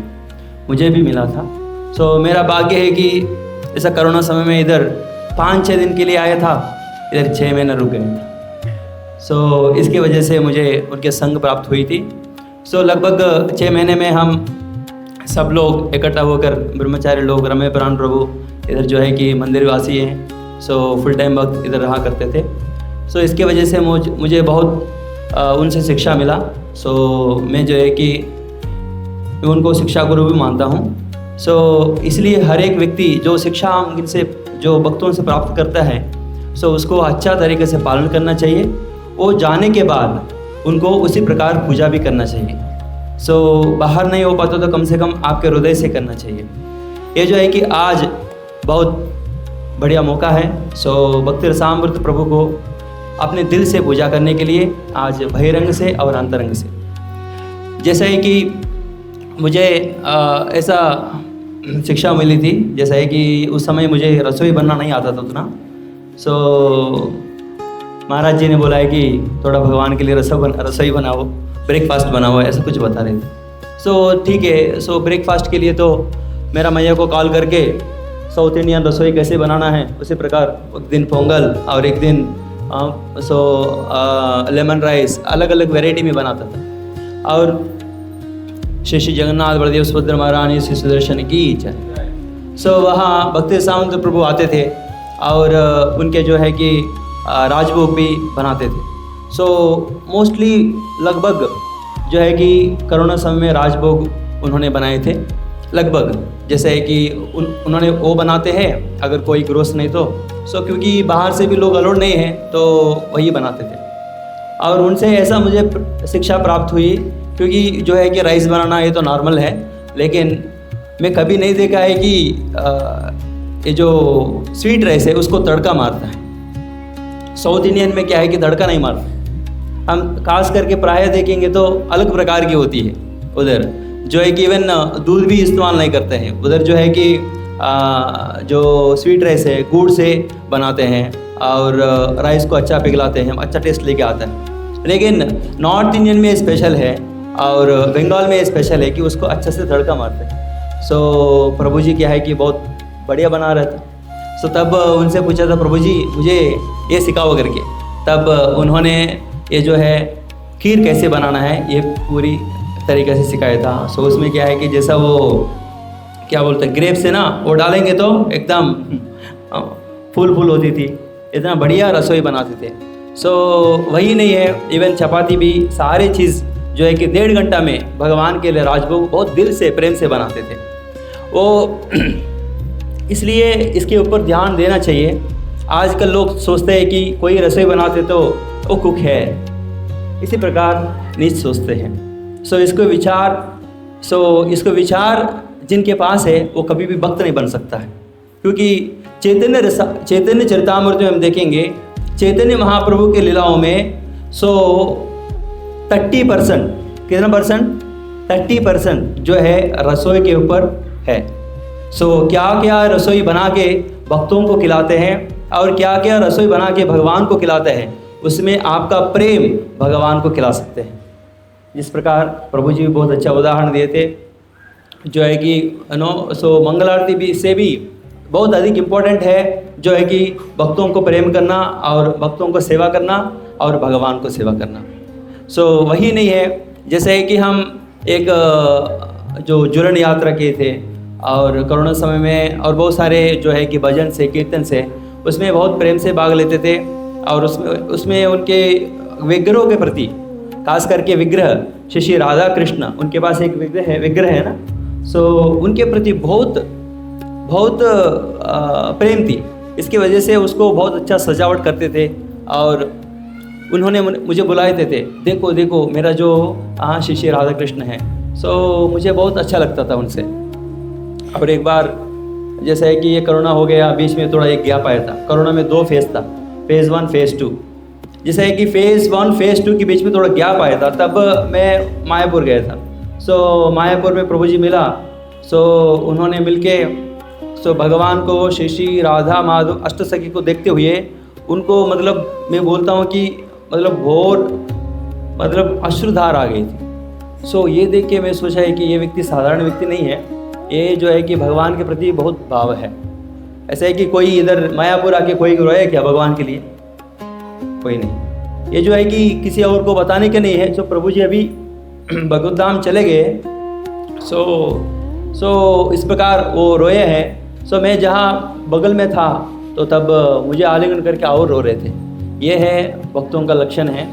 मुझे भी मिला था। सो मेरा भाग्य है कि ऐसा कोरोना समय में इधर 5-6 दिन के लिए आया था, इधर 6 महीने रुक गए थे। सो इसकी वजह से मुझे उनके संग प्राप्त हुई थी। सो लगभग 6 महीने में हम सब लोग इकट्ठा होकर ब्रह्मचारी लोग, रमे प्राण प्रभु इधर जो है कि मंदिरवासी हैं, सो फुल टाइम वक्त इधर रहा करते थे। सो इसके वजह से मुझे बहुत उनसे शिक्षा मिला। सो मैं जो है कि उनको शिक्षा गुरु भी मानता हूँ। सो इसलिए हर एक व्यक्ति जो शिक्षा हम इनसे जो भक्तों से प्राप्त करता है, सो उसको अच्छा तरीके से पालन करना चाहिए। वो जाने के बाद उनको उसी प्रकार पूजा भी करना चाहिए। सो बाहर नहीं हो पाता तो कम से कम आपके हृदय से करना चाहिए। ये जो है कि आज बहुत बढ़िया मौका है। सो भक्ति रसामृत प्रभु को अपने दिल से पूजा करने के लिए आज बहिरंग से और अंतरंग से, जैसा है कि मुझे ऐसा शिक्षा मिली थी, जैसा है कि उस समय मुझे रसोई बनना नहीं आता था उतना। सो महाराज जी ने बोला है कि थोड़ा भगवान के लिए रसोई बनाओ, ब्रेकफास्ट बनाओ, ऐसा कुछ बता रहे थे। सो ठीक है। सो ब्रेकफास्ट के लिए तो मेरा मैया को कॉल करके साउथ इंडियन रसोई कैसे बनाना है उसी प्रकार एक दिन पोंगल और एक दिन लेमन राइस अलग अलग वैरायटी में बनाता था। और श्री जगन्नाथ बलदेव सुभद्रा महारानी श्री सुदर्शन की जय। सो वहाँ भक्ति सामंत प्रभु आते थे और उनके जो है कि राजभोग भी बनाते थे। सो मोस्टली लगभग जो है कि कोरोना समय में राजभोग उन्होंने बनाए थे लगभग, जैसे है कि उन्होंने वो बनाते हैं अगर कोई ग्रोस नहीं तो। सो क्योंकि बाहर से भी लोग अलाउड नहीं हैं तो वही बनाते थे। और उनसे ऐसा मुझे शिक्षा प्राप्त हुई, क्योंकि जो है कि राइस बनाना ये तो नॉर्मल है, लेकिन मैं कभी नहीं देखा है कि ये जो स्वीट राइस है उसको तड़का मारता है। साउथ इंडियन में क्या है कि तड़का नहीं मारता। हम खास करके प्राय देखेंगे तो अलग प्रकार की होती है उधर, जो है कि इवन दूध भी इस्तेमाल नहीं करते हैं उधर। जो है कि जो स्वीट राइस है गुड़ से बनाते हैं और राइस को अच्छा पिघलाते हैं, अच्छा टेस्ट लेके आता है। लेकिन नॉर्थ इंडियन में स्पेशल है और बंगाल में स्पेशल है कि उसको अच्छे से तड़का मारते हैं। सो प्रभु जी क्या है कि बहुत बढ़िया बना रहा था। सो तब उनसे पूछा था प्रभु जी मुझे ये सिखाओ करके। तब उन्होंने ये जो है खीर कैसे बनाना है ये पूरी तरीके से सिखाया था। सो उसमें क्या है कि जैसा वो क्या बोलते हैं ग्रेप्स है ना, वो डालेंगे तो एकदम फूल फूल होती थी, इतना बढ़िया रसोई बनाते थे। सो वही नहीं है, इवन चपाती भी सारी चीज़ जो है कि 1.5 घंटा में भगवान के लिए राजभोग बहुत दिल से प्रेम से बनाते थे वो। इसलिए इसके ऊपर ध्यान देना चाहिए। आजकल लोग सोचते हैं कि कोई रसोई बनाते तो वो कुक है, इसी प्रकार नीच सोचते हैं। सो इसको विचार जिनके पास है वो कभी भी भक्त नहीं बन सकता है, क्योंकि चैतन्य चरितामृत में हम देखेंगे चैतन्य महाप्रभु के लीलाओं में 30% कितना परसेंट 30% जो है रसोई के ऊपर है। क्या क्या रसोई बना के भक्तों को खिलाते हैं और क्या क्या रसोई बना के भगवान को खिलाते हैं, उसमें आपका प्रेम भगवान को खिला सकते हैं। जिस प्रकार प्रभु जी भी बहुत अच्छा उदाहरण दिए थे जो है कि मंगल आरती भी इससे भी बहुत अधिक इम्पोर्टेंट है, जो है कि भक्तों को प्रेम करना और भक्तों को सेवा करना और भगवान को सेवा करना। वही नहीं है, जैसे कि हम एक जो जुरण यात्रा किए थे और कोरोना समय में और बहुत सारे जो है कि भजन से कीर्तन से उसमें बहुत प्रेम से भाग लेते थे और उसमें उनके विग्रहों के प्रति, खास करके विग्रह श्री राधा कृष्ण, उनके पास एक विग्रह है ना, उनके प्रति बहुत प्रेम थी। इसकी वजह से उसको बहुत अच्छा सजावट करते थे और उन्होंने मुझे बुलाए थे, देखो देखो मेरा जो श्री राधा कृष्ण है। मुझे बहुत अच्छा लगता था उनसे। और एक बार जैसा है कि ये कोरोना हो गया, बीच में थोड़ा एक गैप आया था। कोरोना में 2 फेज़ था, फेज़ 1 फेज़ 2। जैसा है कि फेज़ 1 फेज़ 2 के बीच में थोड़ा गैप आया था, तब मैं मायापुर गया था। मायापुर में प्रभु जी मिला। उन्होंने मिलके भगवान को श्री राधा माधव अष्टसखी को देखते हुए उनको मैं बोलता हूँ कि बहुत अश्रुधार आ गई थी। ये देख के मैं सोचा है कि ये व्यक्ति साधारण व्यक्ति नहीं है, ये जो है कि भगवान के प्रति बहुत भाव है। ऐसा है कि कोई इधर मायापुर आके कोई रोए क्या भगवान के लिए? कोई नहीं। ये जो है कि किसी और को बताने के नहीं है। प्रभु जी अभी भगवत धाम चले गए, इस प्रकार वो रोए हैं। मैं जहाँ बगल में था तो तब मुझे आलिंगन करके और रो रहे थे। ये है भक्तों का लक्षण है,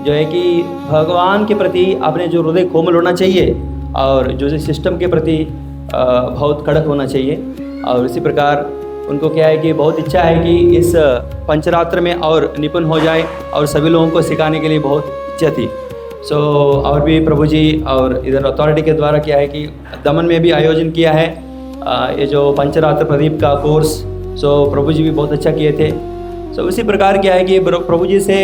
जो है कि भगवान के प्रति अपने जो हृदय कोमल होना चाहिए और जो सिस्टम के प्रति बहुत कड़क होना चाहिए। और इसी प्रकार उनको क्या है कि बहुत इच्छा है कि इस पंचरात्र में और निपुण हो जाए और सभी लोगों को सिखाने के लिए बहुत इच्छा थी। और भी प्रभु जी और इधर अथॉरिटी के द्वारा क्या है कि दमन में भी आयोजन किया है ये जो पंचरात्र प्रदीप का कोर्स। प्रभु जी भी बहुत अच्छा किए थे। उसी प्रकार क्या है कि प्रभु जी से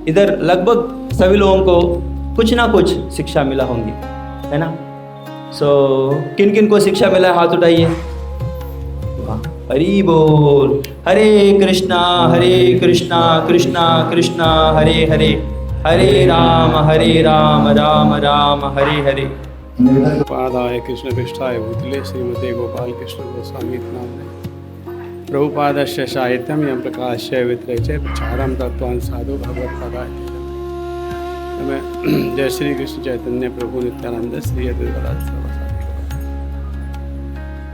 इधर लगभग सभी लोगों को कुछ ना कुछ शिक्षा मिला होंगी, है ना। किन किन को शिक्षा मिला है हाथ उठाइए। हरि बोल। हरे कृष्णा कृष्णा कृष्णा हरे हरे, हरे राम राम राम हरे हरे। पादाय कृष्ण पृष्ठाय भूतले श्रीमते गोपाल कृष्ण गोस्वामी नामने प्रभुपादस्य साहित्यम यम प्रकाश्य वित्रय प्रचारम तत्वान साधु भगवत्पादाय। मैं जय श्री कृष्ण चैतन्य प्रभु नित्यानंद श्री अद्वैत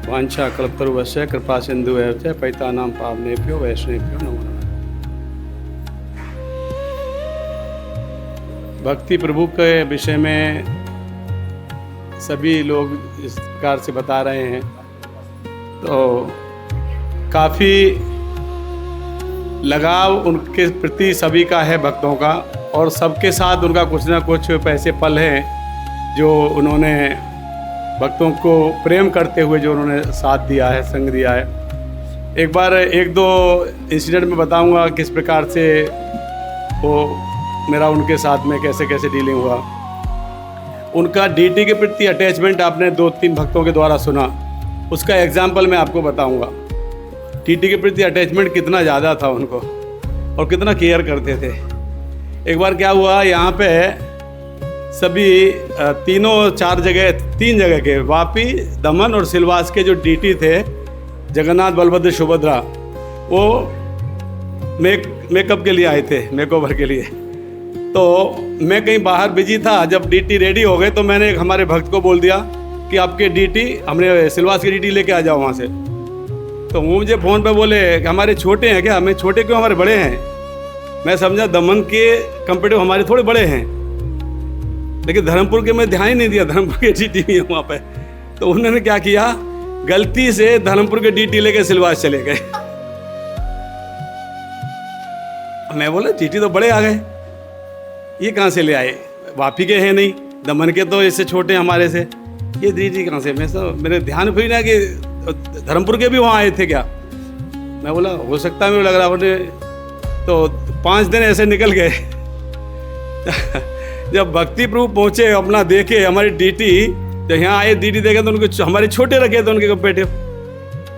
वांछा कल्पतरुवस्य कृपा सिंधु पैतानां पावनेभ्यो वैष्णवेभ्यो नमो नमः। भक्ति प्रभु के विषय में सभी लोग इस प्रकार से बता रहे हैं, तो काफ़ी लगाव उनके प्रति सभी का है भक्तों का, और सबके साथ उनका कुछ ना कुछ ऐसे पल हैं जो उन्होंने भक्तों को प्रेम करते हुए जो उन्होंने साथ दिया है, संग दिया है। एक बार 1-2 इंसिडेंट में बताऊंगा किस प्रकार से वो मेरा उनके साथ में कैसे कैसे डीलिंग हुआ। उनका डीटी के प्रति अटैचमेंट आपने 2-3 भक्तों के द्वारा सुना, उसका एग्जाम्पल मैं आपको बताऊंगा। डीटी के प्रति अटैचमेंट कितना ज़्यादा था उनको और कितना केयर करते थे। एक बार क्या हुआ, यहाँ पे सभी 3 जगह के वापी, दमन और सिलवास के जो डीटी थे, जगन्नाथ बलभद्र सुभद्रा, वो मेकअप के लिए आए थे, मेकओवर के लिए। तो मैं कहीं बाहर बिजी था, जब डीटी रेडी हो गए तो मैंने एक हमारे भक्त को बोल दिया कि आपके डीटी, हमने सिलवास की डीटी लेके आ जाओ वहाँ से। तो वो मुझे फ़ोन पे बोले कि हमारे छोटे हैं क्या? मैं छोटे क्यों, हमारे बड़े हैं। मैं समझा दमन के कंपेटिव हमारे थोड़े बड़े हैं, लेकिन धर्मपुर के मैं ध्यान ही नहीं दिया, धर्मपुर के डीटी भी है वहाँ पे। तो उन्होंने क्या किया, गलती से धर्मपुर के डीटी लेके सिलवास चले गए। मैं बोला डीटी तो बड़े आ गए, ये कहाँ से ले आए? वापी के हैं नहीं, दमन के तो इससे छोटे हैं हमारे से, ये डीटी कहाँ से? मेरे ध्यान फिर ना कि धर्मपुर के भी वहाँ आए थे क्या? मैं बोला हो सकता है, मुझे लग रहा उन्हें। तो 5 दिन ऐसे निकल गए। जब भक्ति प्रभु पहुँचे, अपना देखे हमारी डीटी, तो यहाँ आए डीटी देखे तो उनको हमारे छोटे रखे थे उनके कंपेटिव।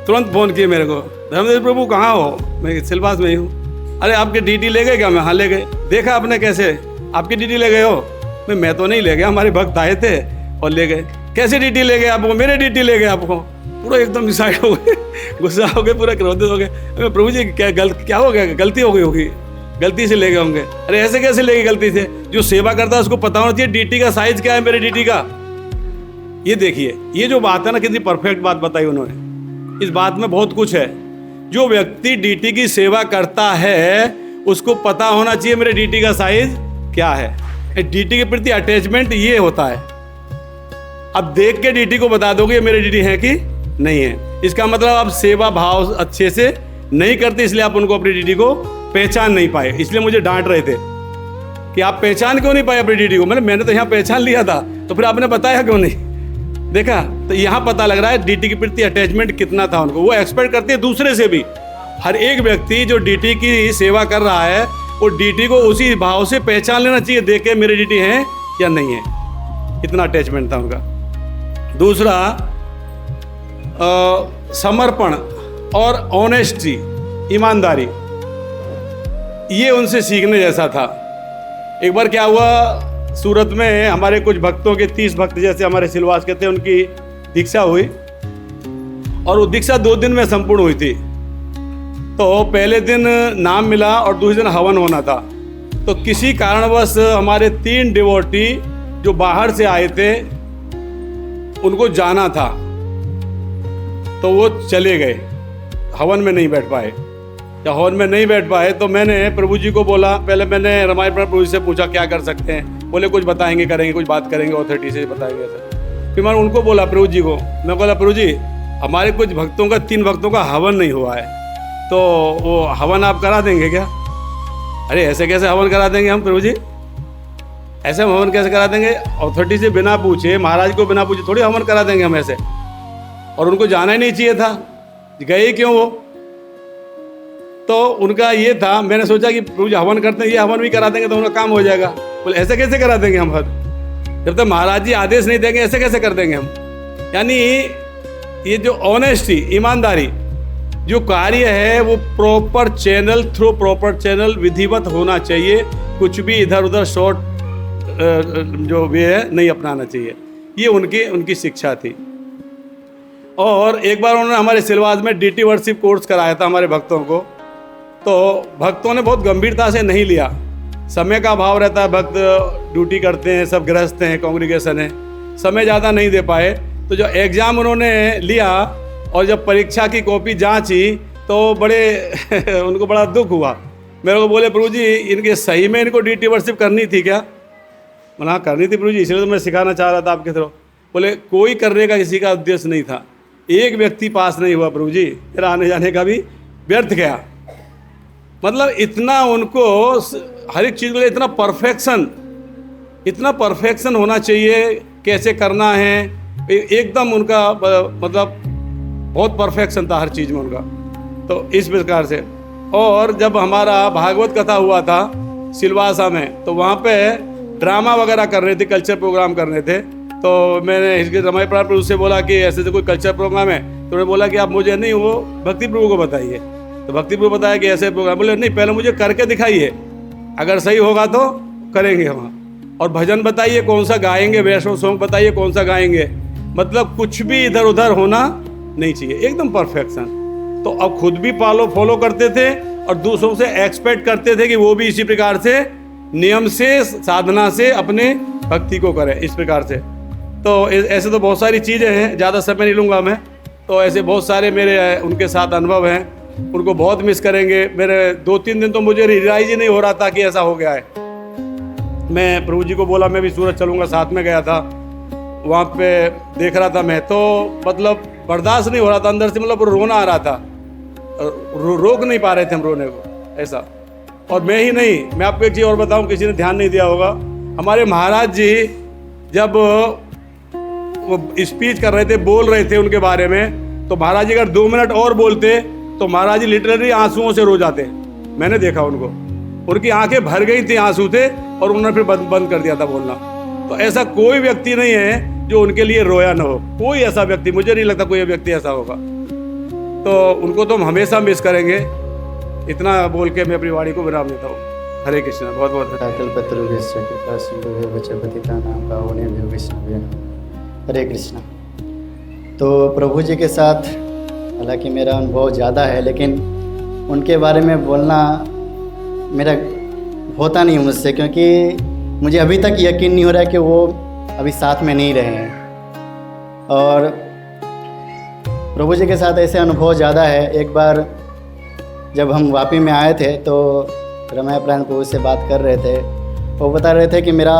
तुरंत फ़ोन किए मेरे को, धर्मदेव प्रभु कहाँ हो? मैं सिलवास में ही हूँ। अरे आपके डीटी ले गए क्या? मैं हाँ ले गए। देखा आपने कैसे? आपकी डीटी ले गए हो? मैं तो नहीं ले गया, हमारे भक्त आए थे और ले गए। कैसे डीटी ले गए आपको? मेरे डीटी ले गए आपको। पूरा एकदम डिसाइड हो गए, गुस्सा हो गए, पूरा क्रोधित हो गए। अरे प्रभु जी क्या हो गया? गलती हो गई होगी, गलती से ले गए होंगे। अरे ऐसे कैसे ले गए गलती से? जो सेवा करता है उसको पता होना चाहिए डीटी का साइज क्या है, मेरे डीटी का। ये देखिए, ये जो बात है ना, कितनी परफेक्ट बात बताई उन्होंने। इस बात में बहुत कुछ है। जो व्यक्ति डीटी की सेवा करता है उसको पता होना चाहिए मेरे डीटी का साइज क्या है। डीटी के प्रति अटैचमेंट ये होता है। अब देख के डीटी को बता दोगे मेरे डीटी है कि नहीं है, इसका मतलब आप सेवा भाव अच्छे से नहीं करते, इसलिए आप उनको अपनी डीटी को पहचान नहीं पाए। इसलिए मुझे डांट रहे थे कि आप पहचान क्यों नहीं पाए अपनी डीटी को। मैंने तो यहाँ पहचान लिया था, तो फिर आपने बताया क्यों नहीं? देखा, तो यहाँ पता लग रहा है डीटी के प्रति अटैचमेंट कितना था उनको। वो एक्सपेक्ट करते हैं दूसरे से भी। हर एक व्यक्ति जो डीटी की सेवा कर रहा है वो डीटी को उसी भाव से पहचान लेना चाहिए, देख के मेरे डीटी हैं या नहीं है। इतना अटैचमेंट था उनका। दूसरा, समर्पण और ऑनेस्टी, ईमानदारी, ये उनसे सीखने जैसा था। एक बार क्या हुआ, सूरत में हमारे कुछ भक्तों के 30 भक्त जैसे हमारे सिलवास के थे, उनकी दीक्षा हुई और वो दीक्षा 2 दिन में संपूर्ण हुई थी। तो पहले दिन नाम मिला और दूसरे दिन हवन होना था। तो किसी कारणवश हमारे 3 डिवोटी जो बाहर से आए थे उनको जाना था, तो वो चले गए, हवन में नहीं बैठ पाए। जब हवन में नहीं बैठ पाए तो मैंने प्रभु जी को बोला, पहले मैंने रमाई प्रभु जी से पूछा क्या कर सकते हैं। बोले कुछ बताएंगे, करेंगे, कुछ बात करेंगे, अथॉरिटी से बताएंगे ऐसा। फिर मैंने उनको बोला प्रभु जी को, मैं बोला प्रभु जी हमारे कुछ भक्तों का 3 भक्तों का हवन नहीं हुआ है, तो वो हवन आप करा देंगे क्या? अरे ऐसे कैसे हवन करा देंगे हम प्रभु जी, ऐसे हम हवन कैसे करा देंगे? अथॉरिटी से बिना पूछे, महाराज को बिना पूछे थोड़ी हवन करा देंगे हम ऐसे। और उनको जाना ही नहीं चाहिए था, गए क्यों वो? तो उनका ये था, मैंने सोचा कि प्रभु जी हवन करते हैं, ये हवन भी करा देंगे तो उनका काम हो जाएगा। बोले ऐसे कैसे करा देंगे हम हवन, जब तक महाराज जी आदेश नहीं देंगे ऐसे कैसे कर देंगे हम? यानी ये जो ऑनेस्टी, ईमानदारी, जो कार्य है वो proper channel, through proper channel विधिवत होना चाहिए। कुछ भी इधर उधर शॉर्ट जो वे है नहीं अपनाना चाहिए। ये उनकी शिक्षा थी। और एक बार उन्होंने हमारे सिलवास में डीटी वर्शिप कोर्स कराया था हमारे भक्तों को, तो भक्तों ने बहुत गंभीरता से नहीं लिया। समय का अभाव रहता है, भक्त ड्यूटी करते हैं, सब गृहस्थ हैं, कांग्रेगेशन है, समय ज़्यादा नहीं दे पाए। तो जो एग्ज़ाम उन्होंने लिया और जब परीक्षा की कॉपी जांची तो उनको बड़ा दुख हुआ। मेरे को बोले प्रभु जी इनके सही में इनको डीटी वर्शिप करनी थी क्या? मैंने हाँ करनी थी प्रभु जी, इसलिए तो मैं सिखाना चाह रहा था आपके थ्रू। बोले कोई करने का किसी का उद्देश्य नहीं था, एक व्यक्ति पास नहीं हुआ प्रभु जी, मेरा आने जाने का भी व्यर्थ गया। मतलब इतना उनको हर एक चीज़ के लिए इतना परफेक्शन होना चाहिए, कैसे करना है, एकदम उनका मतलब बहुत परफेक्शन था हर चीज़ में उनका। तो इस प्रकार से। और जब हमारा भागवत कथा हुआ था सिलवासा में, तो वहाँ पे ड्रामा वगैरह कर रहे थे, कल्चर प्रोग्राम कर रहे थे। तो मैंने इसके रमाई प्रभु से बोला कि ऐसे कोई कल्चर प्रोग्राम है, तो उन्होंने बोला कि आप मुझे नहीं, वो भक्ति प्रभु को बताइए। तो भक्ति प्रभु बताया कि ऐसे प्रोग्राम, बोले नहीं पहले मुझे करके दिखाइए, अगर सही होगा तो करेंगे हम। और भजन बताइए कौन सा गाएंगे, वैष्णव सॉन्ग बताइए कौन सा गाएंगे। मतलब कुछ भी इधर उधर होना नहीं चाहिए, एकदम परफेक्शन। तो अब खुद भी फॉलो करते थे और दूसरों से एक्सपेक्ट करते थे कि वो भी इसी प्रकार से नियम से, साधना से अपने भक्ति को करें इस प्रकार से। तो ऐसे तो बहुत सारी चीज़ें हैं, ज़्यादा समय नहीं लूँगा मैं। तो ऐसे बहुत सारे मेरे उनके साथ अनुभव हैं, उनको बहुत मिस करेंगे। मेरे 2-3 दिन तो मुझे रियलाइज ही नहीं हो रहा था कि ऐसा हो गया है। मैं प्रभु जी को बोला मैं भी सूरत चलूँगा, साथ में गया था, वहाँ पे देख रहा था मैं, तो मतलब बर्दाश्त नहीं हो रहा था अंदर से, मतलब रोना आ रहा था, रोक नहीं पा रहे थे हम रोने को ऐसा। और मैं ही नहीं, मैं आपको एक चीज़ और बताऊँ, किसी ने ध्यान नहीं दिया होगा, हमारे महाराज जी जब वो स्पीच कर रहे थे, बोल रहे थे उनके बारे में, तो महाराज जी अगर 2 मिनट और बोलते तो महाराज जी लिटरली आंसुओं से रो जाते। मैंने देखा उनको, उनकी आंखें भर गई थी आंसू से, और उन्होंने फिर बंद कर दिया था बोलना। तो ऐसा कोई व्यक्ति नहीं है जो उनके लिए रोया ना हो, कोई ऐसा व्यक्ति, मुझे नहीं लगता कोई व्यक्ति ऐसा होगा। तो उनको तो हम हमेशा मिस करेंगे। इतना बोल के मैं अपनी वाणी को विराम देता हूँ। हरे कृष्ण। बहुत बहुत हरे कृष्ण। तो प्रभु जी के साथ हालांकि मेरा अनुभव ज़्यादा है, लेकिन उनके बारे में बोलना मेरा होता नहीं मुझसे, क्योंकि मुझे अभी तक यकीन नहीं हो रहा है कि वो अभी साथ में नहीं रहे हैं। और प्रभु जी के साथ ऐसे अनुभव ज़्यादा है। एक बार जब हम वापी में आए थे तो रमाया प्राण प्रभु से बात कर रहे थे, वो बता रहे थे कि मेरा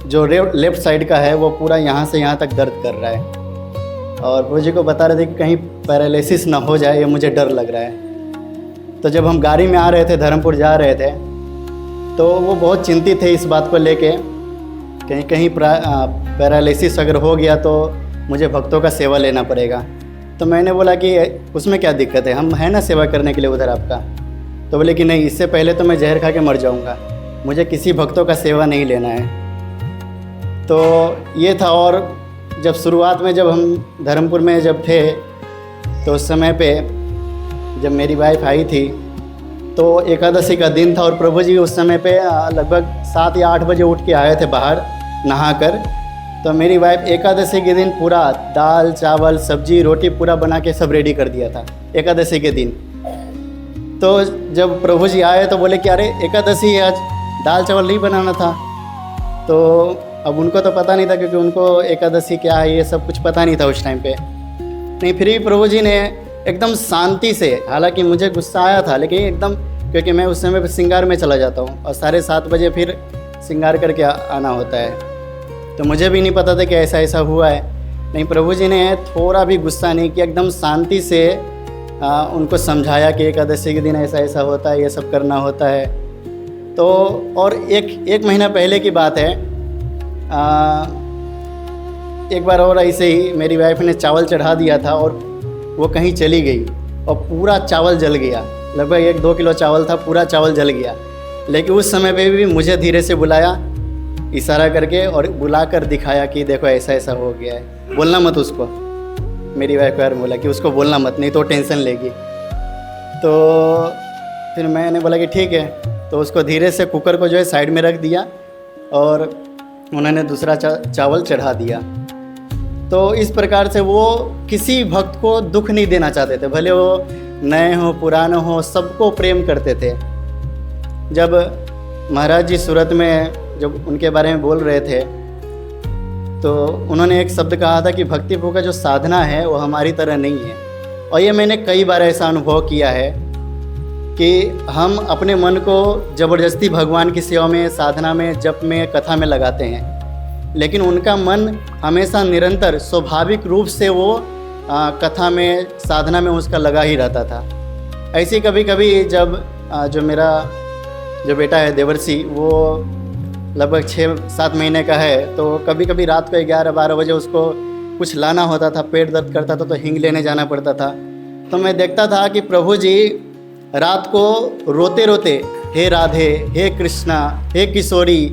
जो लेफ्ट साइड का है वो पूरा यहाँ से यहाँ तक दर्द कर रहा है, और प्रभु जी को बता रहे थे कि कहीं पैरालिसिस ना हो जाए, ये मुझे डर लग रहा है। तो जब हम गाड़ी में आ रहे थे, धर्मपुर जा रहे थे, तो वो बहुत चिंतित थे इस बात को लेके, कहीं पैरालिसिस अगर हो गया तो मुझे भक्तों का सेवा लेना पड़ेगा। तो मैंने बोला कि उसमें क्या दिक्कत है, हम हैं ना सेवा करने के लिए उधर आपका। तो बोले कि नहीं, इससे पहले तो मैं जहर खा के मर जाऊंगा, मुझे किसी भक्तों का सेवा नहीं लेना है। तो ये था। और जब शुरुआत में जब हम धर्मपुर में जब थे, तो उस समय पे जब मेरी वाइफ आई थी तो एकादशी का दिन था, और प्रभु जी उस समय पे लगभग 7 या 8 बजे उठ के आए थे बाहर नहाकर। तो मेरी वाइफ एकादशी के दिन पूरा दाल चावल सब्जी रोटी पूरा बना के सब रेडी कर दिया था एकादशी के दिन। तो जब प्रभु जी आए तो बोले कि अरे एकादशी है, आज दाल चावल नहीं बनाना था। तो अब उनको तो पता नहीं था, क्योंकि उनको एकादशी क्या है ये सब कुछ पता नहीं था उस टाइम पे। नहीं, फिर भी प्रभु जी ने एकदम शांति से, हालांकि मुझे गुस्सा आया था, लेकिन एकदम, क्योंकि मैं उस समय पे श्रृंगार में चला जाता हूँ और 7:30 बजे फिर श्रृंगार करके आना होता है, तो मुझे भी नहीं पता था कि ऐसा ऐसा हुआ है। नहीं, प्रभु जी ने थोड़ा भी गुस्सा नहीं किया, एकदम शांति से उनको समझाया कि एकादशी के दिन ऐसा ऐसा होता है, ये सब करना होता है। तो और एक महीना पहले की बात है, एक बार और ऐसे ही मेरी वाइफ ने चावल चढ़ा दिया था और वो कहीं चली गई और पूरा चावल जल गया। लगभग 1-2 किलो चावल था, पूरा चावल जल गया। लेकिन उस समय पे भी मुझे धीरे से बुलाया इशारा करके, और बुलाकर दिखाया कि देखो ऐसा ऐसा हो गया है, बोलना मत उसको। मेरी वाइफ यार बोला कि उसको बोलना मत, नहीं तो टेंशन लेगी। तो फिर मैंने बोला कि ठीक है। तो उसको धीरे से कुकर को जो है साइड में रख दिया और उन्होंने दूसरा चावल चढ़ा दिया। तो इस प्रकार से वो किसी भक्त को दुख नहीं देना चाहते थे, भले वो नए हो पुराने हो, सबको प्रेम करते थे। जब महाराज जी सूरत में जब उनके बारे में बोल रहे थे तो उन्होंने एक शब्द कहा था कि भक्ति भाव का जो साधना है वो हमारी तरह नहीं है। और ये मैंने कई बार ऐसा अनुभव किया है कि हम अपने मन को ज़बरदस्ती भगवान की सेवा में, साधना में, जप में, कथा में लगाते हैं, लेकिन उनका मन हमेशा निरंतर स्वाभाविक रूप से वो कथा में, साधना में उसका लगा ही रहता था। ऐसे कभी कभी जब जो मेरा जो बेटा है देवर्षि, वो लगभग 6-7 महीने का है, तो कभी कभी रात को 11-12 बजे उसको कुछ लाना होता था, पेट दर्द करता था तो हींग लेने जाना पड़ता था। तो मैं देखता था कि प्रभु जी रात को रोते रोते हे राधे, हे कृष्णा, हे किशोरी,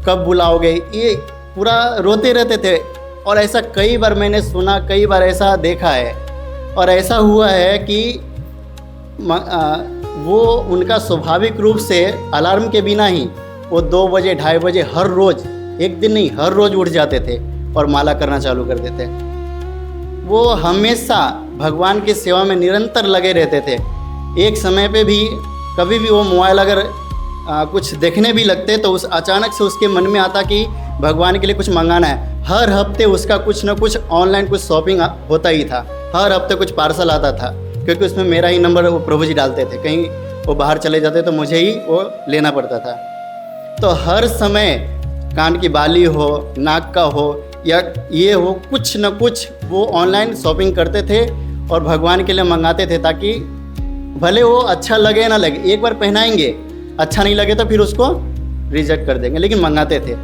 कब बुलाओगे, ये पूरा रोते रहते थे। और ऐसा कई बार मैंने सुना, कई बार ऐसा देखा है। और ऐसा हुआ है कि वो उनका स्वाभाविक रूप से अलार्म के बिना ही वो 2 बजे 2:30 बजे हर रोज़, एक दिन नहीं हर रोज़ उठ जाते थे और माला करना चालू कर देते। वो हमेशा भगवान की सेवा में निरंतर लगे रहते थे। एक समय पे भी कभी भी वो मोबाइल अगर कुछ देखने भी लगते तो उस अचानक से उसके मन में आता कि भगवान के लिए कुछ मंगाना है। हर हफ्ते उसका कुछ ना कुछ ऑनलाइन कुछ शॉपिंग होता ही था, हर हफ्ते कुछ पार्सल आता था, क्योंकि उसमें मेरा ही नंबर वो प्रभु जी डालते थे। कहीं वो बाहर चले जाते तो मुझे ही वो लेना पड़ता था। तो हर समय कान की बाली हो, नाक का हो या ये हो, कुछ न कुछ वो ऑनलाइन शॉपिंग करते थे और भगवान के लिए मंगाते थे, ताकि भले वो अच्छा लगे ना लगे, एक बार पहनाएंगे, अच्छा नहीं लगे तो फिर उसको रिजेक्ट कर देंगे, लेकिन मंगाते थे।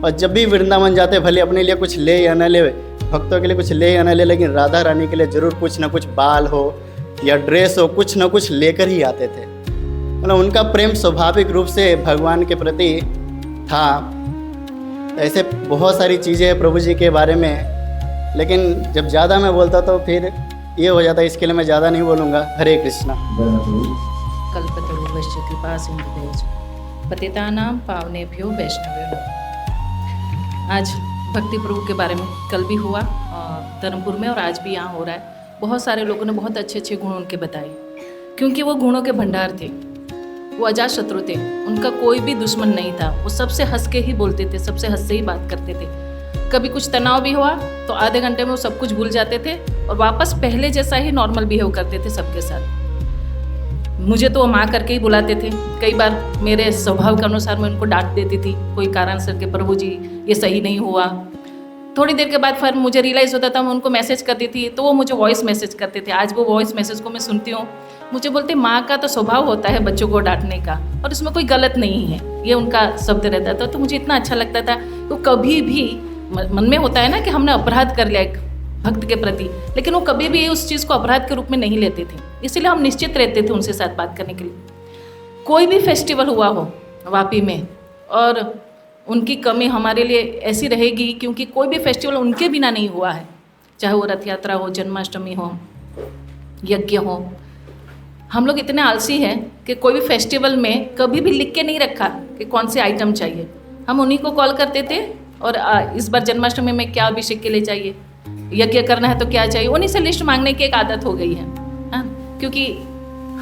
और जब भी वृंदावन जाते, भले अपने लिए कुछ ले या न ले, भक्तों के लिए कुछ ले या न ले, लेकिन राधा रानी के लिए ज़रूर कुछ ना कुछ बाल हो या ड्रेस हो, कुछ ना कुछ लेकर ही आते थे। मतलब उनका प्रेम स्वाभाविक रूप से भगवान के प्रति था। ऐसे बहुत सारी चीज़ें हैं प्रभु जी के बारे में, लेकिन जब ज़्यादा मैं बोलता तो फिर ये हो जाता, इसके लिए मैं ज़्यादा नहीं बोलूँगा। हरे कृष्णा। कल्पतरुर्वश्च कृपा सिंधुभ्यश्च पतितानां पावनेभ्यो वैष्णवेभ्यो नमः। आज भक्ति प्रभु के बारे में कल भी हुआ धर्मपुर में, और आज भी यहाँ हो रहा है। बहुत सारे लोगों ने बहुत अच्छे अच्छे गुण उनके बताए, क्योंकि वो गुणों के भंडार थे। वो अजात शत्रु थे, उनका कोई भी दुश्मन नहीं था। वो सबसे हंस के ही बोलते थे, सबसे हंस से ही बात करते थे। कभी कुछ तनाव भी हुआ तो आधे घंटे में वो सब कुछ भूल जाते थे और वापस पहले जैसा ही नॉर्मल बिहेव करते थे सबके साथ। मुझे तो वो माँ करके ही बुलाते थे। कई बार मेरे स्वभाव के अनुसार मैं उनको डांट देती थी कोई कारण से कि प्रभु जी ये सही नहीं हुआ। थोड़ी देर के बाद फिर मुझे रियलाइज़ होता था, मैं उनको मैसेज करती थी तो वो मुझे वॉइस मैसेज करते थे। आज वो वॉइस मैसेज को मैं सुनती हूँ, मुझे बोलते माँ का तो स्वभाव होता है बच्चों को डांटने का, और इसमें कोई गलत नहीं है, ये उनका शब्द रहता था। तो मुझे इतना अच्छा लगता था। तो कभी भी मन में होता है ना कि हमने अपराध कर लिया एक भक्त के प्रति, लेकिन वो कभी भी उस चीज़ को अपराध के रूप में नहीं लेते थे। इसलिए हम निश्चित रहते थे उनसे साथ बात करने के लिए। कोई भी फेस्टिवल हुआ हो वापी में, और उनकी कमी हमारे लिए ऐसी रहेगी, क्योंकि कोई भी फेस्टिवल उनके बिना नहीं हुआ है। चाहे वो रथ यात्रा हो, जन्माष्टमी हो, यज्ञ हो। हम लोग इतने आलसी हैं कि कोई भी फेस्टिवल में कभी भी लिख के नहीं रखा कि कौन से आइटम चाहिए। हम उन्हीं को कॉल करते थे, और इस बार जन्माष्टमी में क्या अभिषेक के लिए चाहिए, यज्ञ करना है तो क्या चाहिए, उन्हीं से लिस्ट मांगने की एक आदत हो गई है। हाँ, क्योंकि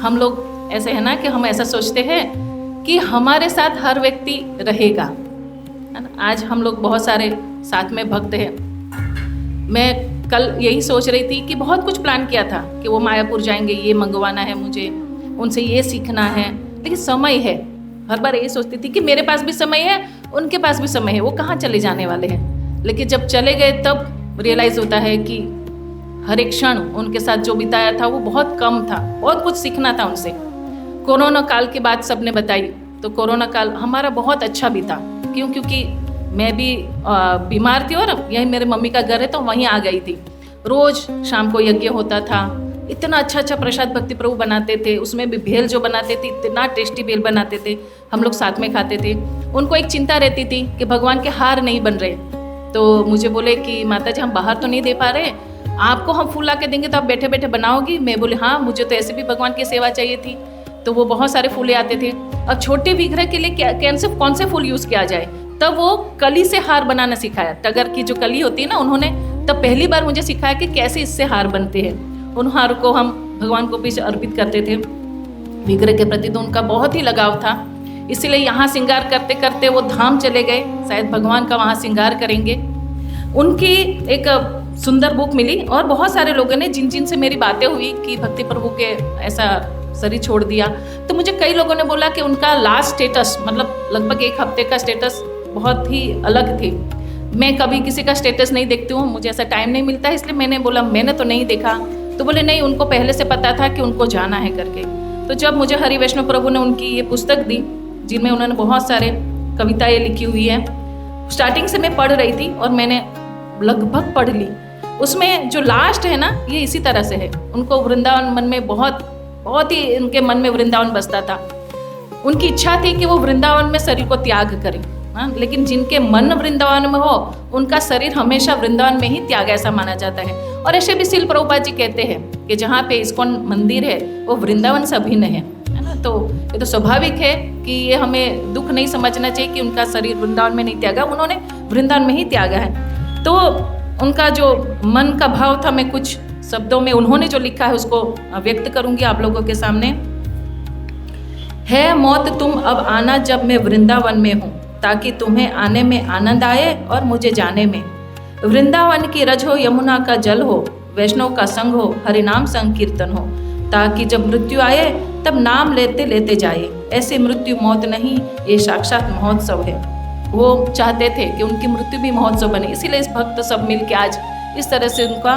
हम लोग ऐसे है ना कि हम ऐसा सोचते हैं कि हमारे साथ हर व्यक्ति रहेगा, है ना। आज हम लोग बहुत सारे साथ में भक्त हैं। मैं कल यही सोच रही थी कि बहुत कुछ प्लान किया था कि वो मायापुर जाएंगे, ये मंगवाना है मुझे, उनसे ये सीखना है, लेकिन समय है। हर बार यही सोचती थी कि मेरे पास भी समय है, उनके पास भी समय है, वो कहाँ चले जाने वाले हैं। लेकिन जब चले गए तब रियलाइज़ होता है कि हर एक क्षण उनके साथ जो बिताया था वो बहुत कम था, बहुत कुछ सीखना था उनसे। कोरोना काल की बात सबने बताई, तो कोरोना काल हमारा बहुत अच्छा बीता। क्योंकि मैं भी बीमार थी और यही मेरे मम्मी का घर है, तो वहीं आ गई थी। रोज़ शाम को यज्ञ होता था, इतना अच्छा प्रसाद भक्ति प्रभु बनाते थे, उसमें भी भेल जो बनाते थे, इतना टेस्टी भेल बनाते थे, हम लोग साथ में खाते थे। उनको एक चिंता रहती थी कि भगवान के हार नहीं बन रहे, तो मुझे बोले कि माता जी हम बाहर तो नहीं दे पा रहे, आपको हम फूल ला के देंगे तो आप बैठे बैठे बनाओगी। मैं बोले हाँ, मुझे तो ऐसे भी भगवान की सेवा चाहिए थी। तो वो बहुत सारे फूल ले आते थे। अब छोटे विग्रह के लिए कौन से फूल यूज़ किया जाए, तब वो कली से हार बनाना सिखाया। टगर की जो कली होती है ना, उन्होंने तब पहली बार मुझे सिखाया कि कैसे इससे हार बनते हैं। उन हार को हम भगवान को भी अर्पित करते थे। विग्रह के प्रति तो उनका बहुत ही लगाव था, इसलिए यहाँ श्रृंगार करते करते वो धाम चले गए, शायद भगवान का वहाँ श्रृंगार करेंगे। उनकी एक सुंदर बुक मिली, और बहुत सारे लोगों ने जिन से मेरी बातें हुई कि भक्ति प्रभु के ऐसा शरीर छोड़ दिया, तो मुझे कई लोगों ने बोला कि उनका लास्ट स्टेटस, मतलब लगभग एक हफ्ते का स्टेटस बहुत ही अलग थी। मैं कभी किसी का स्टेटस नहीं देखती हूँ, मुझे ऐसा टाइम नहीं मिलता, इसलिए मैंने बोला मैंने तो नहीं देखा। तो बोले नहीं, उनको पहले से पता था कि उनको जाना है करके। तो जब मुझे हरि वैष्णव प्रभु ने उनकी ये पुस्तक दी, जिनमें उन्होंने बहुत सारे कविताएं लिखी हुई है, स्टार्टिंग से मैं पढ़ रही थी और मैंने लगभग पढ़ ली। उसमें जो लास्ट है ना, ये इसी तरह से है। उनको वृंदावन मन में बहुत ही उनके मन में वृंदावन बसता था। उनकी इच्छा थी कि वो वृंदावन में शरीर को त्याग करें, हाँ, लेकिन जिनके मन वृंदावन में हो उनका शरीर हमेशा वृंदावन में ही त्याग, ऐसा माना जाता है। और ऐसे भी श्रील प्रभुपाद जी कहते हैं कि जहाँ पे इस्कॉन मंदिर है वो वृंदावन से अभिन्न है ना। तो ये तो स्वाभाविक है कि ये हमें दुख नहीं समझना चाहिए कि उनका शरीर वृंदावन में नहीं त्यागा, उन्होंने वृंदावन में ही त्यागा है। तो उनका जो मन का भाव था मैं कुछ शब्दों में उन्होंने जो लिखा है उसको व्यक्त करूंगी आप लोगों के सामने। है मौत तुम अब आना जब मैं वृंदावन में हूँ, ताकि तुम्हें आने में आनंद आए और मुझे जाने में। वृंदावन की रज हो, यमुना का जल हो, वैष्णव का संग हो, हरिनाम संकीर्तन हो, ताकि जब मृत्यु आए तब नाम लेते लेते जाए। ऐसी मृत्यु मौत नहीं, ये साक्षात महोत्सव है। वो चाहते थे कि उनकी मृत्यु भी महोत्सव बने, इसीलिए इस भक्त सब मिल के आज इस तरह से उनका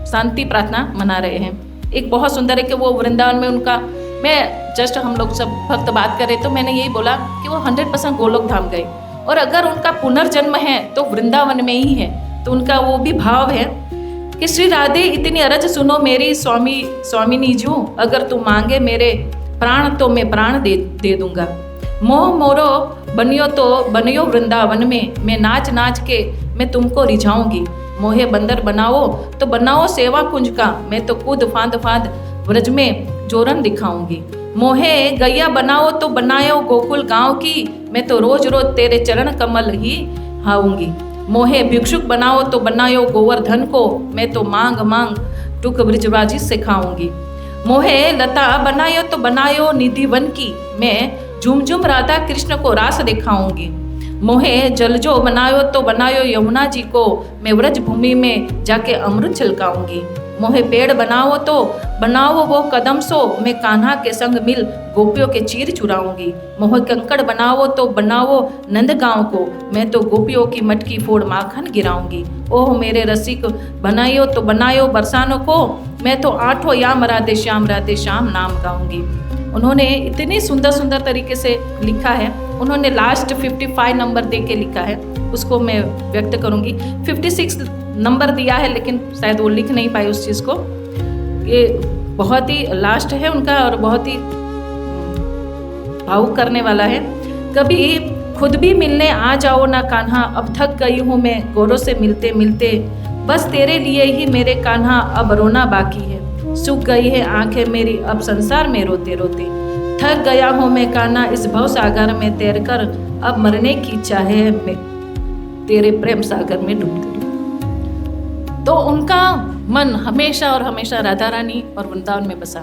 शांति प्रार्थना मना रहे हैं। एक बहुत सुंदर है कि वो वृंदावन में उनका, मैं जस्ट हम लोग सब भक्त बात कर रहे तो मैंने यही बोला कि वो 100% गोलोक धाम गए, और अगर उनका पुनर्जन्म है तो वृंदावन में ही है। तो उनका वो भी भाव है कि श्री राधे इतनी अरज सुनो मेरी स्वामिनी जू, अगर तू मांगे मेरे प्राण तो मैं प्राण दे दूंगा। मोह मोरो बनियो तो बनियो वृंदावन में, मैं नाच नाच के मैं तुमको रिझाऊंगी। मोहे बंदर बनाओ तो बनाओ सेवा कुंज का, मैं तो कूद फांद फांद व्रज में जोरन दिखाऊंगी। मोहे गैया बनाओ तो बनाओ गोकुल गांव की, मैं तो रोज रोज तेरे चरण कमल ही हाऊंगी। मोहे भिक्षुक बनाओ तो बनाओ गोवर्धन को, मैं तो मांग मांग टुक ब्रजबाजी सिखाऊंगी। मोहे लता बनायो तो बनायो निधि वन की, मैं झुम झुम राधा कृष्ण को रास दिखाऊंगी। मोहे जलजो बनायो तो बनायो यमुना जी को, मैं व्रज भूमि में जाके अमृत छलकाऊंगी। मोहे पेड़ बनाओ तो बनाओ वो कदम सो, मैं कान्हा के संग मिल गोपियों के चीर चुराऊंगी। मोहे कंकड़ बनाओ तो बनाओ नंदगांव को, मैं तो गोपियों की मटकी फोड़ माखन गिराऊंगी। ओह मेरे रसिक बनायो तो बनायो बरसानों को, मैं तो आठों याम राधे श्याम नाम गाऊंगी। उन्होंने इतनी सुंदर सुंदर तरीके से लिखा है। उन्होंने लास्ट 55 नंबर दे के लिखा है, उसको मैं व्यक्त करूंगी। 56 नंबर दिया है लेकिन शायद वो लिख नहीं पाए उस चीज़ को। ये बहुत ही लास्ट है उनका और बहुत ही भावुक करने वाला है। कभी खुद भी मिलने आ जाओ ना कान्हा, अब थक गई हूँ मैं गौरों से मिलते मिलते, बस तेरे लिए ही मेरे कान्हा अब रोना बाकी है। सूख गई है आंखें मेरी अब संसार में रोते रोते, थक गया हूँ मैं कान्हा इस भव सागर में तैर कर, अब मरने की इच्छा है मैं तेरे प्रेम सागर में डूब कर। तो उनका मन हमेशा और हमेशा राधा रानी और वृंदावन में बसा,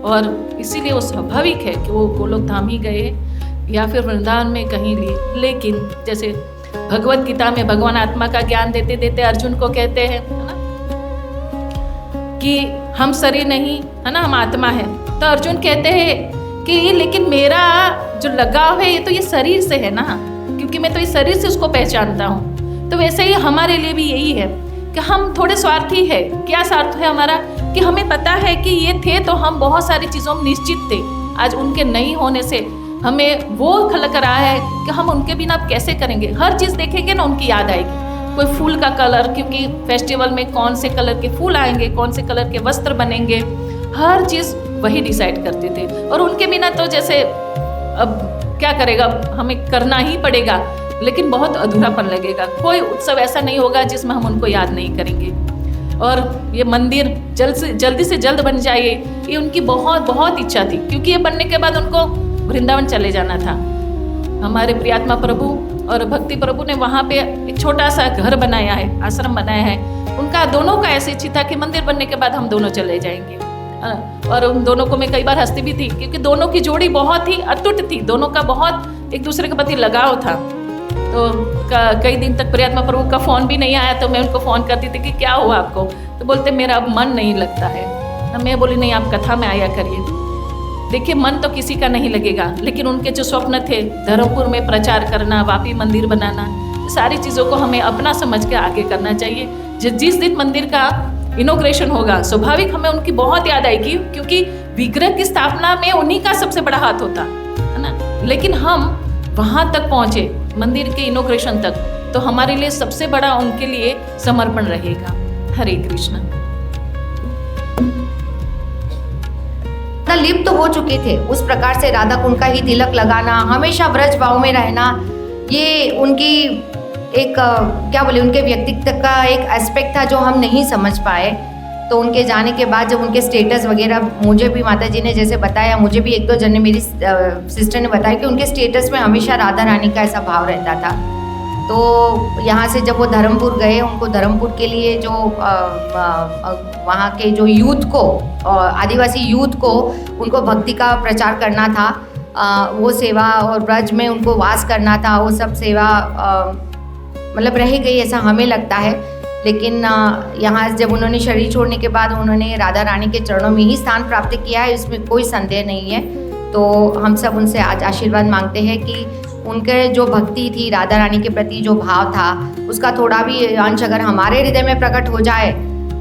और इसीलिए वो स्वाभाविक है कि वो गोलोक धाम ही गए या फिर वृंदावन में कहीं लिए। लेकिन जैसे भगवत गीता में भगवान आत्मा का ज्ञान देते देते अर्जुन को कहते हैं, है ना, कि हम शरीर नहीं, है ना, हम आत्मा है। तो अर्जुन कहते हैं कि लेकिन मेरा जो लगाव है ये तो ये शरीर से है ना, क्योंकि मैं तो इस शरीर से उसको पहचानता हूँ। तो वैसे ही हमारे लिए भी यही है कि हम थोड़े स्वार्थी है। क्या स्वार्थ है हमारा? कि हमें पता है कि ये थे तो हम बहुत सारी चीज़ों में निश्चित थे, आज उनके नहीं होने से हमें वो खलक रहा है कि हम उनके बिना अब कैसे करेंगे। हर चीज़ देखेंगे ना उनकी याद आएगी। कोई फूल का कलर, क्योंकि फेस्टिवल में कौन से कलर के फूल आएंगे, कौन से कलर के वस्त्र बनेंगे, हर चीज़ वही डिसाइड करते थे। और उनके बिना तो जैसे अब क्या करेगा, हमें करना ही पड़ेगा, लेकिन बहुत अधूरापन लगेगा। कोई उत्सव ऐसा नहीं होगा जिसमें हम उनको याद नहीं करेंगे। और ये मंदिर जल्दी से जल्द बन जाए, ये उनकी बहुत बहुत इच्छा थी, क्योंकि ये बनने के बाद उनको वृंदावन चले जाना था। हमारे प्रियात्मा प्रभु और भक्ति प्रभु ने वहाँ पे एक छोटा सा घर बनाया है, आश्रम बनाया है। उनका दोनों का ऐसी इच्छा था कि मंदिर बनने के बाद हम दोनों चले जाएंगे। और उन दोनों को मैं कई बार हंसती भी थी, क्योंकि दोनों की जोड़ी बहुत ही अटूट थी, दोनों का बहुत एक दूसरे के प्रति लगाव था। तो कई दिन तक प्रियात्मा प्रभु का फ़ोन भी नहीं आया, तो मैं उनको फ़ोन करती थी कि क्या हुआ आपको, तो बोलते मेरा अब मन नहीं लगता है। मैं बोली नहीं, आप कथा में आया करिए। देखिए मन तो किसी का नहीं लगेगा, लेकिन उनके जो स्वप्न थे धर्मपुर में प्रचार करना, वापी मंदिर बनाना, सारी चीज़ों को हमें अपना समझ के आगे करना चाहिए। जिस दिन मंदिर का इनॉग्रेशन होगा, स्वाभाविक हमें उनकी बहुत याद आएगी, क्योंकि विग्रह की स्थापना में उन्हीं का सबसे बड़ा हाथ होता है ना। लेकिन हम वहाँ तक पहुँचे, मंदिर के इनॉग्रेशन तक, तो हमारे लिए सबसे बड़ा उनके लिए समर्पण रहेगा। हरे कृष्ण। लिप्त तो हो चुके थे उस प्रकार से राधा कुंड का ही तिलक लगाना, हमेशा व्रज भाव में रहना, ये उनकी एक क्या बोले उनके व्यक्तित्व का एक एस्पेक्ट था जो हम नहीं समझ पाए। तो उनके जाने के बाद जब उनके स्टेटस वगैरह, मुझे भी माता जी ने जैसे बताया, मुझे भी एक दो जन ने, मेरी सिस्टर ने बताया कि उनके स्टेटस में हमेशा राधा रानी का ऐसा भाव रहता था। तो यहाँ से जब वो धर्मपुर गए, उनको धर्मपुर के लिए जो वहाँ के जो यूथ को, आदिवासी यूथ को, उनको भक्ति का प्रचार करना था, वो सेवा और ब्रज में उनको वास करना था, वो सब सेवा मतलब रह गई ऐसा हमें लगता है। लेकिन यहाँ जब उन्होंने शरीर छोड़ने के बाद उन्होंने राधा रानी के चरणों में ही स्थान प्राप्त किया है, इसमें कोई संदेह नहीं है। तो हम सब उनसे आज आशीर्वाद मांगते हैं कि उनके जो भक्ति थी, राधा रानी के प्रति जो भाव था, उसका थोड़ा भी अंश अगर हमारे हृदय में प्रकट हो जाए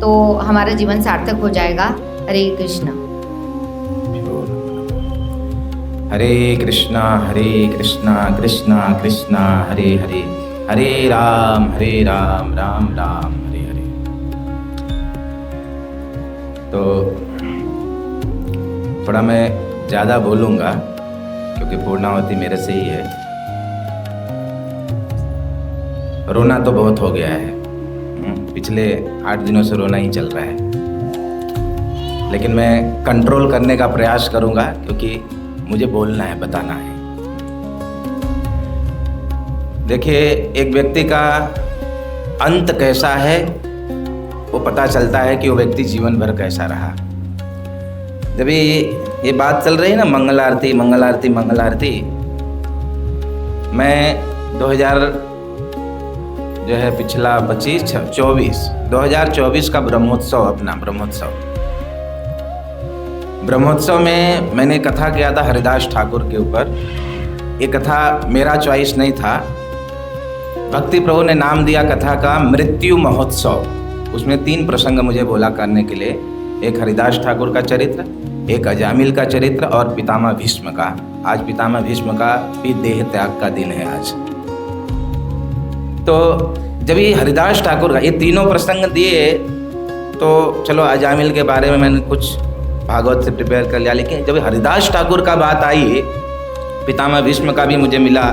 तो हमारा जीवन सार्थक हो जाएगा। हरे कृष्ण। हरे कृष्णा कृष्णा कृष्णा हरे हरे, हरे राम राम राम हरे हरे। तो थोड़ा मैं ज़्यादा बोलूँगा क्योंकि पूर्णावती मेरे से ही है। रोना तो बहुत हो गया है, पिछले 8 दिनों से रोना ही चल रहा है, लेकिन मैं कंट्रोल करने का प्रयास करूँगा क्योंकि मुझे बोलना है, बताना है। देखिए, एक व्यक्ति का अंत कैसा है वो पता चलता है कि वो व्यक्ति जीवन भर कैसा रहा। जब ये बात चल रही है ना, मंगल आरती मंगल आरती मंगल आरती, मैं 2000 जो है पिछला 2024 का ब्रह्मोत्सव, अपना ब्रह्मोत्सव में मैंने कथा किया था हरिदास ठाकुर के ऊपर। ये कथा मेरा चॉइस नहीं था, भक्ति प्रभु ने नाम दिया कथा का मृत्यु महोत्सव। उसमें 3 प्रसंग मुझे बोला करने के लिए, एक हरिदास ठाकुर का चरित्र, एक अजामिल का चरित्र और पितामह भीष्म का। आज पितामह भीष्म का भी देह त्याग का दिन है आज। तो जब ये हरिदास ठाकुर का ये तीनों प्रसंग दिए तो चलो अजामिल के बारे में मैंने कुछ भागवत से प्रिपेयर कर लिया, लेकिन जब हरिदास ठाकुर का बात आई, पितामह भीष्म का भी मुझे मिला,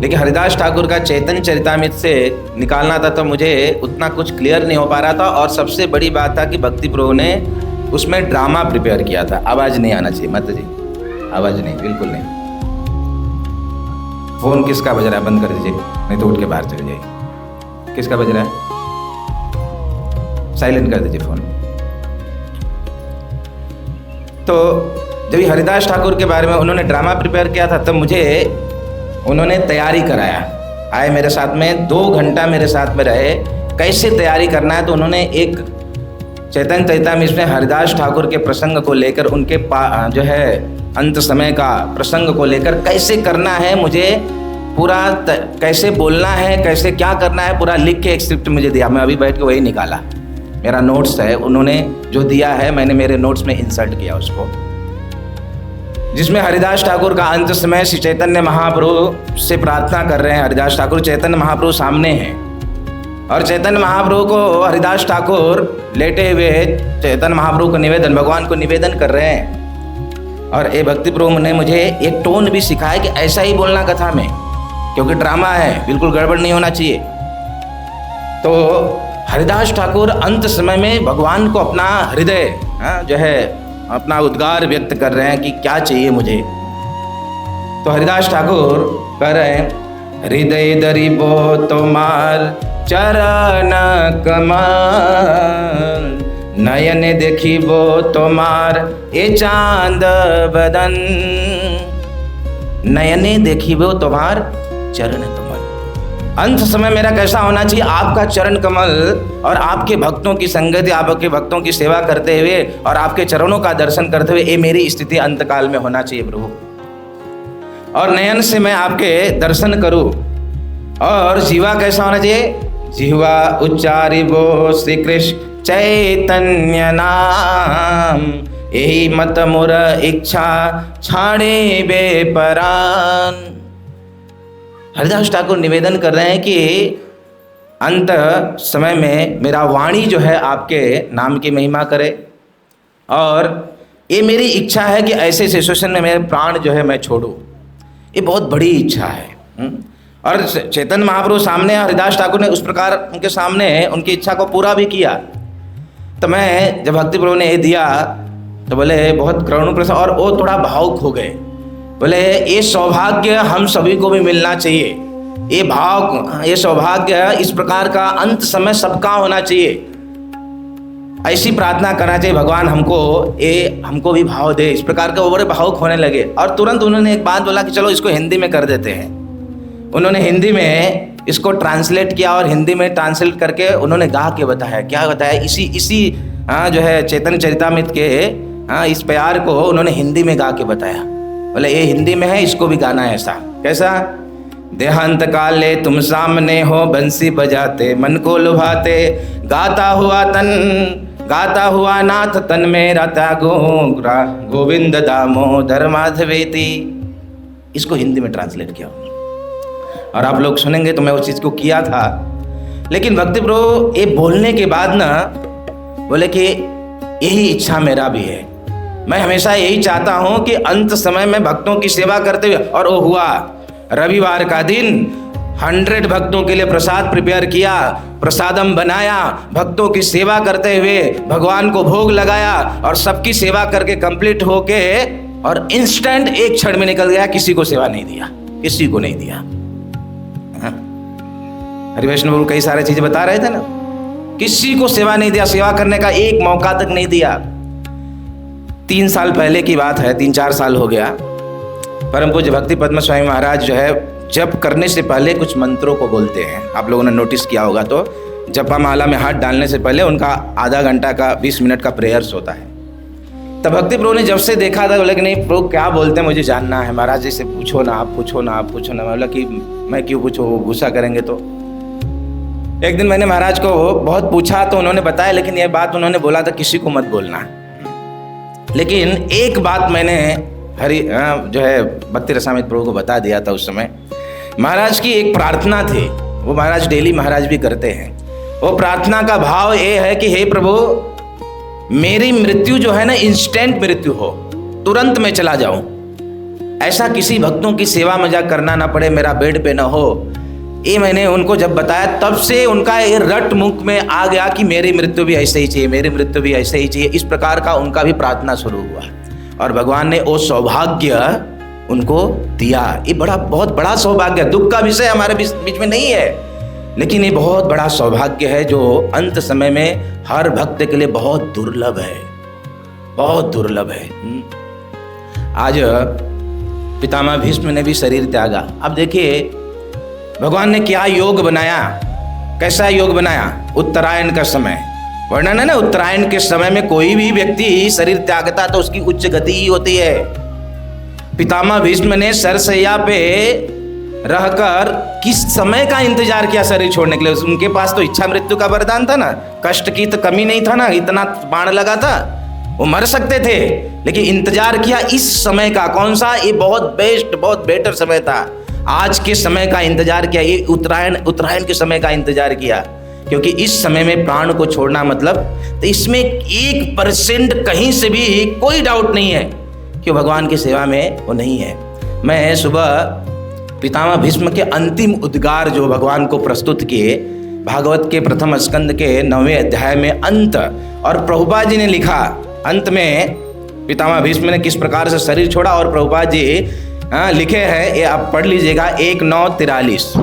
लेकिन हरिदास ठाकुर का चैतन्य चरितामृत से निकालना था तो मुझे उतना कुछ क्लियर नहीं हो पा रहा था। और सबसे बड़ी बात था कि भक्ति प्रभु ने उसमें ड्रामा प्रिपेयर किया था। आवाज़ नहीं आना चाहिए, मत जी, आवाज़ नहीं, बिल्कुल नहीं। फ़ोन किसका बज रहा है? बंद कर दीजिए, नहीं तो उठ के बाहर चले जाइए। किसका बज रहा है? साइलेंट कर दीजिए फ़ोन। तो जब ये हरिदास ठाकुर के बारे में उन्होंने ड्रामा प्रिपेयर किया था, तब मुझे उन्होंने तैयारी कराया। आए मेरे साथ में 2 घंटा मेरे साथ में रहे, कैसे तैयारी करना है। तो उन्होंने एक चैतन्य चरितामृत में हरिदास ठाकुर के प्रसंग को लेकर, उनके जो है अंत समय का प्रसंग को लेकर कैसे करना है, मुझे पूरा कैसे बोलना है, कैसे क्या करना है, पूरा लिख के एक स्क्रिप्ट मुझे दिया। मैं अभी बैठ के वही निकाला, मेरा नोट्स है, उन्होंने जो दिया है मैंने मेरे नोट्स में इंसर्ट किया उसको, जिसमें हरिदास ठाकुर का अंत समय श्री चैतन्य महाप्रभु से प्रार्थना कर रहे हैं। हरिदास ठाकुर चैतन्य महाप्रभु सामने हैं और चैतन्य महाप्रभु को हरिदास ठाकुर लेटे हुए चैतन्य महाप्रभु को निवेदन, भगवान को निवेदन कर रहे हैं। और ये भक्ति प्रभु ने मुझे एक टोन भी सिखाया कि ऐसा ही बोलना कथा में, क्योंकि ड्रामा है, बिल्कुल गड़बड़ नहीं होना चाहिए। तो हरिदास ठाकुर अंत समय में भगवान को अपना हृदय जो है अपना उद्गार व्यक्त कर रहे हैं कि क्या चाहिए मुझे। तो हरिदास ठाकुर कह रहे हैं, हृदय दरिबो तुम्हार चरण कमल, नयन देखिबो तुम्हार ए चांद बदन, नयने देखिबो तुम्हार चरण कमल। अंत समय मेरा कैसा होना चाहिए? आपका चरण कमल और आपके भक्तों की संगति, आपके भक्तों की सेवा करते हुए और आपके चरणों का दर्शन करते हुए, ये मेरी स्थिति अंतकाल में होना चाहिए प्रभु। और नयन से मैं आपके दर्शन करूं। और जीवा कैसा होना चाहिए? जीवा उच्चारिबो श्री कृष्ण चैतन्य नाम, यही मत मोर इच्छा छाड़े बेपरान। हरिदास ठाकुर निवेदन कर रहे हैं कि अंत समय में मेरा वाणी जो है आपके नाम की महिमा करे, और ये मेरी इच्छा है कि ऐसे सिचुएशन में मेरे प्राण जो है मैं छोड़ूं। ये बहुत बड़ी इच्छा है। और चैतन्य महाप्रभु सामने, हरिदास ठाकुर ने उस प्रकार उनके सामने उनकी इच्छा को पूरा भी किया। तो मैं जब भक्ति प्रभु ने ये दिया तो बोले बहुत करुण प्रसन्न, और वो थोड़ा भावुक हो गए। बोले ये सौभाग्य हम सभी को भी मिलना चाहिए ये भाव, ये सौभाग्य, इस प्रकार का अंत समय सबका होना चाहिए। ऐसी प्रार्थना करना चाहिए, भगवान हमको भी भाव दे। इस प्रकार के वो बड़े भावुक होने लगे और तुरंत उन्होंने एक बात बोला कि चलो इसको हिंदी में कर देते हैं। उन्होंने हिंदी में इसको ट्रांसलेट किया और हिंदी में ट्रांसलेट करके उन्होंने गा के बताया। क्या बताया? इसी जो है चैतन्य चरितामृत के इस प्यार को उन्होंने हिंदी में गा के बताया। बोले ये हिंदी में है, इसको भी गाना है। ऐसा कैसा? देहांत काले तुम सामने हो, बंसी बजाते मन को लुभाते, गाता हुआ नाथ तन में राता गोविंद दामोदर माधवेती। इसको हिंदी में ट्रांसलेट किया और आप लोग सुनेंगे तो मैं उस चीज़ को किया था। लेकिन भक्ति प्रभु ये बोलने के बाद ना बोले कि यही इच्छा मेरा भी है। मैं हमेशा यही चाहता हूँ कि अंत समय में भक्तों की सेवा करते हुए, और वो हुआ। रविवार का दिन 100 भक्तों के लिए प्रसाद प्रिपेयर किया, प्रसादम बनाया, भक्तों की सेवा करते हुए भगवान को भोग लगाया और सबकी सेवा करके कंप्लीट होके और इंस्टेंट एक क्षण में निकल गया। किसी को सेवा नहीं दिया, किसी को नहीं दिया। हरि वैष्णव गुरु कई सारे चीजें बता रहे थे ना, किसी को सेवा नहीं दिया, सेवा करने का एक मौका तक नहीं दिया। 3 साल पहले की बात है, 3-4 साल हो गया। परम पूज्य भक्ति पद्म स्वामी महाराज जो है जप करने से पहले कुछ मंत्रों को बोलते हैं। आप लोगों ने नोटिस किया होगा तो जपा माला में हाथ डालने से पहले उनका आधा घंटा का 20 मिनट का प्रेयर्स होता है। तब भक्ति प्रभु ने जब से देखा था बोले कि नहीं प्रभु क्या बोलते हैं मुझे जानना है, महाराज जी से पूछो ना, आप पूछो ना, आप पूछो ना। बोला कि मैं क्यों पूछो, वो गुस्सा करेंगे तो। एक दिन मैंने महाराज को बहुत पूछा तो उन्होंने बताया, लेकिन यह बात उन्होंने बोला था किसी को मत बोलना। लेकिन एक बात मैंने जो है भक्ति रसामृत प्रभु को बता दिया था उस समय। महाराज की एक प्रार्थना थी, वो महाराज डेली महाराज भी करते हैं। वो प्रार्थना का भाव ये है कि हे प्रभु मेरी मृत्यु जो है ना इंस्टेंट मृत्यु हो, तुरंत मैं चला जाऊं, ऐसा किसी भक्तों की सेवा मजा करना ना पड़े, मेरा बेड पे ना हो। ये मैंने उनको जब बताया तब से उनका ये रट मुख में आ गया कि मेरी मृत्यु भी ऐसे ही चाहिए, मेरी मृत्यु भी ऐसे ही चाहिए। इस प्रकार का उनका भी प्रार्थना शुरू हुआ और भगवान ने वो सौभाग्य उनको दिया। ये बहुत बड़ा सौभाग्य, दुख का विषय हमारे बीच में नहीं है, लेकिन ये बहुत बड़ा सौभाग्य है जो अंत समय में हर भक्त के लिए बहुत दुर्लभ है, बहुत दुर्लभ है। आज पितामह भीष्म ने भी शरीर त्यागा। अब देखिए भगवान ने क्या योग बनाया, कैसा योग बनाया। उत्तरायण का समय वर्णन है ना, उत्तरायण के समय में कोई भी व्यक्ति शरीर त्यागता तो उसकी उच्च गति ही होती है। पितामह भीष्म ने सरसैया पे रहकर किस समय का इंतजार किया शरीर छोड़ने के लिए। उनके पास तो इच्छा मृत्यु का वरदान था ना, कष्ट की तो कमी नहीं था ना, इतना बाण लगा था, वो मर सकते थे, लेकिन इंतजार किया इस समय का। कौन सा? ये बहुत बेस्ट, बहुत बेटर समय था। आज के समय का इंतजार किया, ये उत्तरायण के समय का इंतजार किया, क्योंकि इस समय में प्राण को छोड़ना मतलब, तो इसमें 1% कहीं से भी कोई डाउट नहीं है कि भगवान की सेवा में वो नहीं है। मैं सुबह पितामह भीष्म के अंतिम उद्गार जो भगवान को प्रस्तुत किए, भागवत के प्रथम स्कंद के 9वें अध्याय में अंत, और प्रभुपाद जी ने लिखा अंत में पितामह भीष्म ने किस प्रकार से शरीर छोड़ा, और प्रभुपाद जी लिखे हैं, ये आप पढ़ लीजिएगा 1:9-43,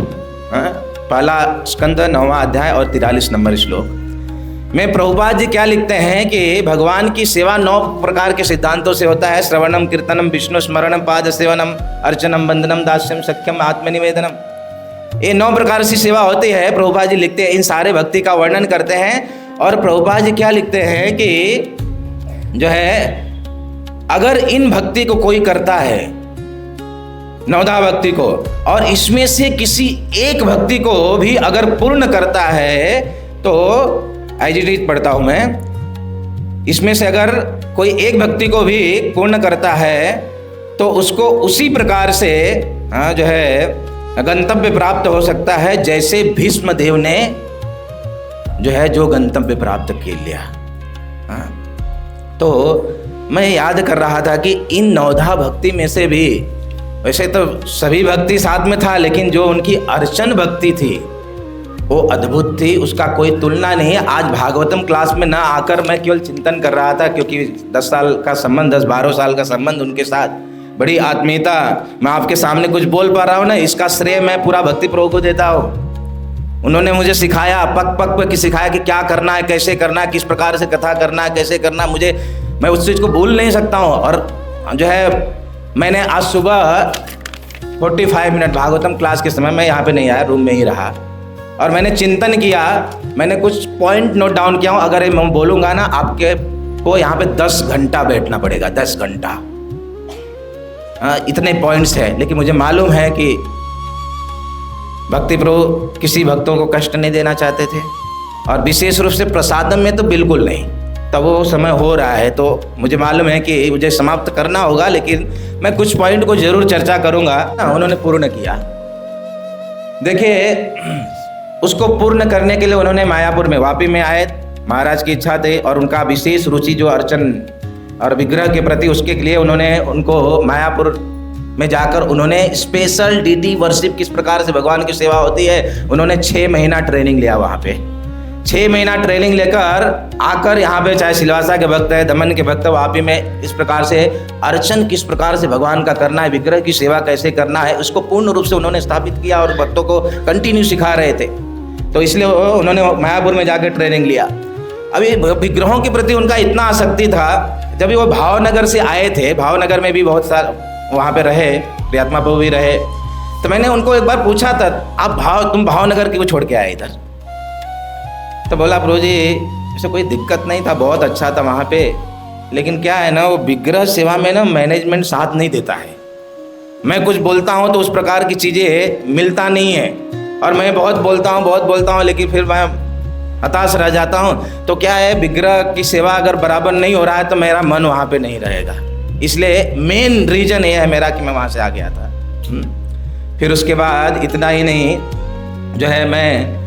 पहला स्कंद 9वां अध्याय और 43 नंबर श्लोक में प्रभुपाद जी क्या लिखते हैं कि भगवान की सेवा 9 प्रकार के सिद्धांतों से होता है। श्रवणम, कीर्तनम, विष्णु स्मरणम, पाद सेवनम, अर्चनम, वंदनम, दास्यम, सख्यम, आत्मनिवेदनम। ये 9 प्रकार की सेवा होती है। प्रभुपाद जी लिखते हैं, इन सारे भक्ति का वर्णन करते हैं। और प्रभुपाद जी क्या लिखते हैं कि जो है अगर इन भक्ति को कोई करता है, 9धा भक्ति को, और इसमें से किसी एक भक्ति को भी अगर पूर्ण करता है तो एजिटेट पढ़ता हूं मैं, इसमें से अगर कोई एक भक्ति को भी पूर्ण करता है तो उसको उसी प्रकार से जो है गंतव्य प्राप्त हो सकता है जैसे भीष्म देव ने जो है जो गंतव्य प्राप्त कर लिया। तो मैं याद कर रहा था कि इन 9धा भक्ति में से भी, वैसे तो सभी भक्ति साथ में था, लेकिन जो उनकी अर्चन भक्ति थी वो अद्भुत थी, उसका कोई तुलना नहीं है। आज भागवतम क्लास में ना आकर मैं केवल चिंतन कर रहा था, क्योंकि 10 साल का संबंध, 10-12 साल का संबंध उनके साथ, बड़ी आत्मीयता, मैं आपके सामने कुछ बोल पा रहा हूँ ना, इसका श्रेय मैं पूरा भक्ति प्रभु को देता हूँ। उन्होंने मुझे सिखाया, पग पग पे सिखाया कि क्या करना है, कैसे करना है, किस प्रकार से कथा करना है, कैसे करना है। मैं उस चीज़ को भूल नहीं सकता हूँ। और जो है मैंने आज सुबह 45 मिनट भागवतम क्लास के समय मैं यहाँ पे नहीं आया, रूम में ही रहा और मैंने चिंतन किया, मैंने कुछ पॉइंट नोट डाउन किया हूँ। अगर मैं बोलूँगा ना, आपके को यहाँ पे 10 घंटा बैठना पड़ेगा, 10 घंटा। हाँ, इतने पॉइंट्स हैं, लेकिन मुझे मालूम है कि भक्ति प्रभु किसी भक्तों को कष्ट नहीं देना चाहते थे, और विशेष रूप से प्रसादम में तो बिल्कुल नहीं। तब वो समय हो रहा है तो मुझे मालूम है कि मुझे समाप्त करना होगा, लेकिन मैं कुछ पॉइंट को जरूर चर्चा करूंगा। उन्होंने पूर्ण किया। देखिए, उसको पूर्ण करने के लिए उन्होंने मायापुर में वापी में आए, महाराज की इच्छा थी और उनका विशेष रुचि जो अर्चन और विग्रह के प्रति, उसके लिए उन्होंने उनको मायापुर में जाकर उन्होंने स्पेशल डीटी वर्शिप किस प्रकार से भगवान की सेवा होती है, उन्होंने 6 महीना ट्रेनिंग लिया। वहाँ पे 6 महीना ट्रेनिंग लेकर आकर यहाँ पे, चाहे सिलवासा के भक्त है, दमन के भक्त, वापी में इस प्रकार से अर्चन किस प्रकार से भगवान का करना है, विग्रह की सेवा कैसे करना है, उसको पूर्ण रूप से उन्होंने स्थापित किया और भक्तों को कंटिन्यू सिखा रहे थे। तो इसलिए उन्होंने मायापुर में जाकर ट्रेनिंग लिया। अभी विग्रहों के प्रति उनका इतना आसक्ति था, जब वो भावनगर से आए थे, भावनगर में भी बहुत सारे वहाँ पे रहे, प्रियात्मा प्रभु भी रहे, तो मैंने उनको एक बार पूछा था, आप तुम भावनगर क्यों छोड़ के आए इधर? तो बोला, प्रभु जी ऐसे कोई दिक्कत नहीं था, बहुत अच्छा था वहाँ पे, लेकिन क्या है ना, वो विग्रह सेवा में ना मैनेजमेंट साथ नहीं देता है। मैं कुछ बोलता हूँ तो उस प्रकार की चीज़ें मिलता नहीं है, और मैं बहुत बोलता हूँ लेकिन फिर मैं हताश रह जाता हूँ। तो क्या है, विग्रह की सेवा अगर बराबर नहीं हो रहा है तो मेरा मन वहाँ पे नहीं रहेगा। इसलिए मेन रीजन ये है मेरा कि मैं वहाँ से आ गया था। फिर उसके बाद इतना ही नहीं, जो है मैं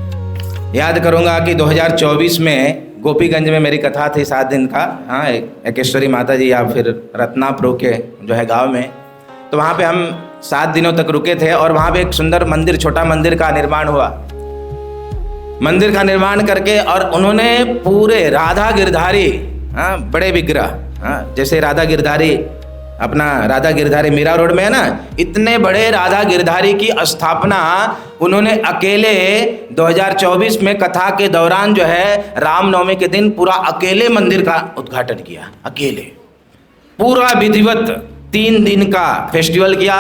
याद करूँगा कि 2024 में गोपीगंज में मेरी कथा थी 7 दिन का। हाँ, एकेश्वरी माता जी या फिर रत्ना प्रो के जो है गांव में, तो वहाँ पे हम 7 दिनों तक रुके थे और वहाँ पे एक सुंदर मंदिर, छोटा मंदिर का निर्माण हुआ। मंदिर का निर्माण करके और उन्होंने पूरे राधा गिरधारी, हाँ, बड़े विग्रह, हाँ, जैसे राधा गिरधारी, अपना राधा गिरधारी मीरा रोड में है ना, इतने बड़े राधा गिरधारी की स्थापना उन्होंने अकेले 2024 में कथा के दौरान जो है रामनवमी के दिन पूरा अकेले मंदिर का उद्घाटन किया। अकेले पूरा विधिवत 3 दिन का फेस्टिवल किया,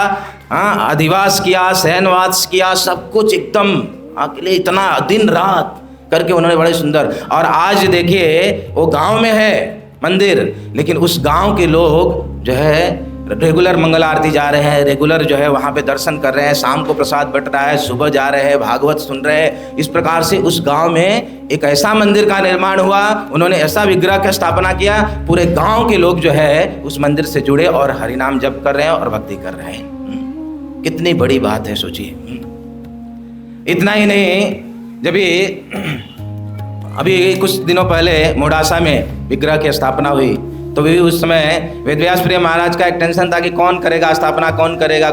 हाँ, अधिवास किया, शयनवास किया, सब कुछ एकदम अकेले, इतना दिन रात करके उन्होंने बड़े सुंदर। और आज देखिए वो गांव में है मंदिर, लेकिन उस गांव के लोग जो है रेगुलर मंगल आरती जा रहे हैं, रेगुलर जो है वहाँ पे दर्शन कर रहे हैं, शाम को प्रसाद बट रहा है, सुबह जा रहे हैं, भागवत सुन रहे हैं। इस प्रकार से उस गांव में एक ऐसा मंदिर का निर्माण हुआ, उन्होंने ऐसा विग्रह का स्थापना किया, पूरे गांव के लोग जो है उस मंदिर से जुड़े और हरिनाम जप कर रहे हैं और भक्ति कर रहे हैं। कितनी बड़ी बात है, सोचिए। इतना ही नहीं, जब अभी कुछ दिनों पहले मोडासा में विग्रह की स्थापना हुई, तो भी उस समय वेदव्यास प्रिय महाराज का एक टेंशन था कि कौन करेगा स्थापना, कौन करेगा।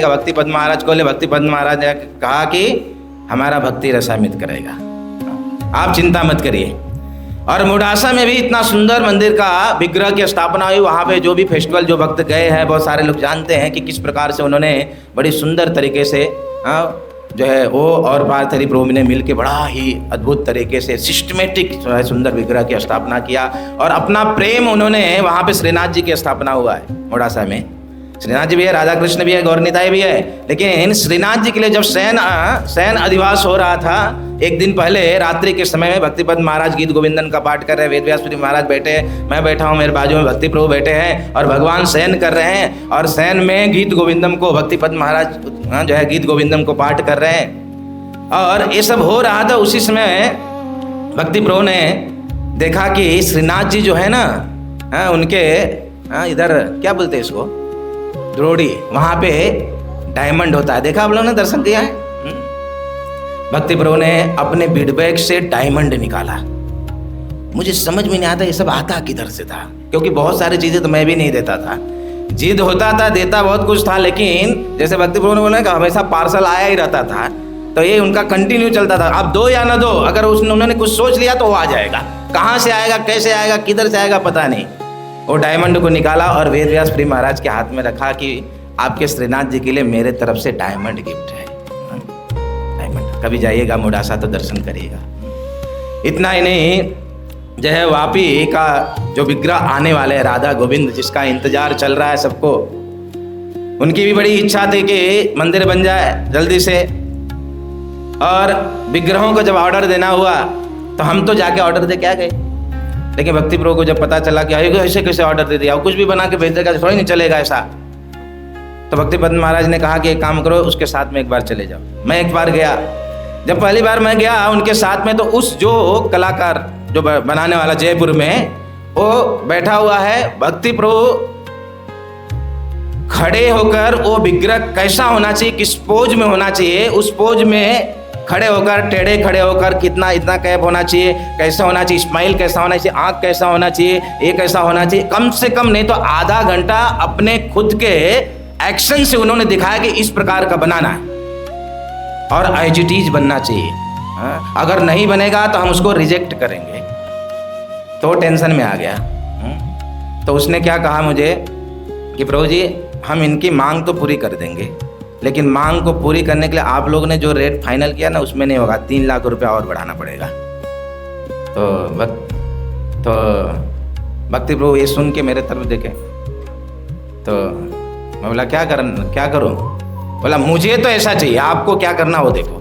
भक्ति पद्म महाराज को ले, भक्ति पद्म महाराज ने कहा कि हमारा भक्ति रसामित करेगा, आप चिंता मत करिए। और मोडासा में भी इतना सुंदर मंदिर का विग्रह की स्थापना हुई। वहाँ पे जो भी फेस्टिवल, जो भक्त गए हैं, बहुत सारे लोग जानते हैं कि किस प्रकार से उन्होंने बड़ी सुंदर तरीके से जो है वो और पार्थरी प्रभु ने मिल के बड़ा ही अद्भुत तरीके से सिस्टमेटिक जो है सुंदर विग्रह की स्थापना किया। और अपना प्रेम उन्होंने वहाँ पे श्रीनाथ जी की स्थापना हुआ है मोडासा में। श्रीनाथ जी भी है, राधा कृष्ण भी है, गौरनिताई भी है, लेकिन श्रीनाथ जी के लिए जब शयन अधिवास हो रहा था, एक दिन पहले रात्रि के समय में भक्तिपद महाराज गीत गोविंदन का पाठ कर रहे हैं, वेदव्यासपुरी महाराज बैठे, मैं बैठा हूँ, मेरे बाजू में भक्ति प्रभु बैठे हैं और भगवान शयन कर रहे हैं। और शयन में गीत गोविंदम को भक्तिपद महाराज जो है गीत गोविंदम को पाठ कर रहे हैं। और ये सब हो रहा था, उसी समय भक्ति प्रभु ने देखा कि श्रीनाथ जी जो है ना, उनके इधर क्या बोलते हैं इसको, द्रोड़ी, वहाँ पे डायमंड होता है, देखा आप लोगों ने, दर्शन किया है। भक्ति प्रभु ने अपने बीडबैग से डायमंड निकाला। मुझे समझ में नहीं आता ये सब आता किधर से था, क्योंकि बहुत सारी चीजें तो मैं भी नहीं देता था, जिद होता था, देता बहुत कुछ था, लेकिन जैसे भक्ति प्रभु ने बोला कि हमेशा पार्सल आया ही रहता था, तो ये उनका कंटिन्यू चलता था। अब दो या ना दो, अगर उन्होंने कुछ सोच लिया तो वो आ जाएगा, कहाँ से आएगा, कैसे आएगा, किधर से आएगा पता नहीं। वो डायमंड को निकाला और वेद व्यास प्री महाराज के हाथ में रखा कि आपके श्रीनाथ जी के लिए मेरे तरफ से डायमंड गिफ्ट है। डायमंड, कभी जाइएगा मोडासा तो दर्शन करिएगा। इतना ही नहीं, जो है वापी का जो विग्रह आने वाले हैं राधा गोविंद, जिसका इंतजार चल रहा है सबको, उनकी भी बड़ी इच्छा थी कि मंदिर बन जाए जल्दी से। और विग्रहों को जब ऑर्डर देना हुआ तो हम तो जाके ऑर्डर दे के आ गए, लेकिन भक्ति प्रभु को जब पता चला कि ऐसे कैसे ऑर्डर दे दिया, कुछ भी बना के भेज देगा, थोड़ा नहीं चलेगा ऐसा। तो भक्ति पद्म महाराज ने कहा कि एक काम करो, उसके साथ में एक बार चले जाओ। मैं एक बार गया, जब पहली बार मैं गया उनके साथ में, तो उस जो कलाकार जो बनाने वाला जयपुर में, वो बैठा हुआ है। भक्ति प्रभु खड़े होकर वो विग्रह कैसा होना चाहिए, किस पोज में होना चाहिए, उस पोज में खड़े होकर, टेढ़े खड़े होकर, कितना इतना कैप होना चाहिए, कैसा होना चाहिए, स्माइल कैसा होना चाहिए, आंख कैसा होना चाहिए, ये कैसा होना चाहिए, कम से कम नहीं तो आधा घंटा अपने खुद के एक्शन से उन्होंने दिखाया कि इस प्रकार का बनाना है और एज इट इज बनना चाहिए। अगर नहीं बनेगा तो हम उसको रिजेक्ट करेंगे। तो टेंशन में आ गया। तो उसने क्या कहा मुझे कि प्रभु जी, हम इनकी मांग तो पूरी कर देंगे, लेकिन मांग को पूरी करने के लिए आप लोगों ने जो रेट फाइनल किया ना, उसमें नहीं होगा, 3 लाख रुपया और बढ़ाना पड़ेगा। तो भक्ति प्रभु ये सुन के मेरे तरफ देखे, तो मैं बोला क्या करूं? बोला मुझे तो ऐसा चाहिए, आपको क्या करना हो देखो।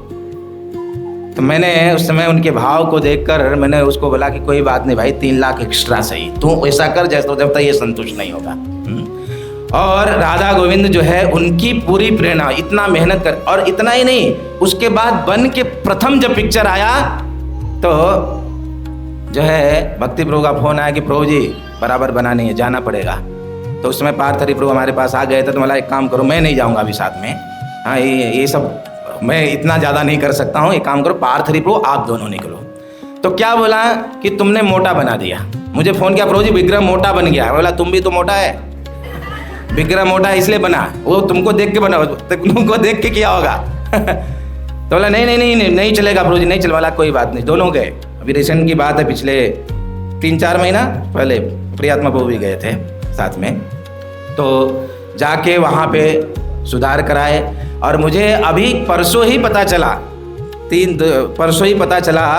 तो मैंने उस समय उनके भाव को देखकर मैंने उसको बोला कि कोई बात नहीं भाई, 3 लाख एक्स्ट्रा सही, तू ऐसा कर जैसे जब तक ये संतुष्ट नहीं होगा। और राधा गोविंद जो है उनकी पूरी प्रेरणा, इतना मेहनत कर, और इतना ही नहीं, उसके बाद बन के प्रथम जब पिक्चर आया तो जो है भक्ति प्रभु का फोन आया कि प्रभु जी बराबर बना नहीं है, जाना पड़ेगा। तो उस समय पार्थरी प्रभु हमारे पास आ गए थे। तो बोला एक काम करो, मैं नहीं जाऊंगा अभी साथ में, हाँ ये सब मैं इतना ज़्यादा नहीं कर सकता हूँ, एक काम करो पार्थरी प्रभु आप दोनों निकलो। तो क्या बोला कि तुमने मोटा बना दिया। मुझे फ़ोन किया, प्रभु जी विग्रह मोटा बन गया। बोला तुम भी तो मोटा है, विग्रह मोटा इसलिए बना, वो तुमको देख के बना, तुमको देख के किया होगा। तो बोला नहीं चलेगा प्रभु जी, नहीं चल वाला, कोई बात नहीं। दोनों गए। अभी रिसेंट की बात है, पिछले 3-4 महीना पहले प्रियात्मा प्रभु भी गए थे साथ में। तो जाके वहाँ पे सुधार कराए, और मुझे अभी परसों ही पता चला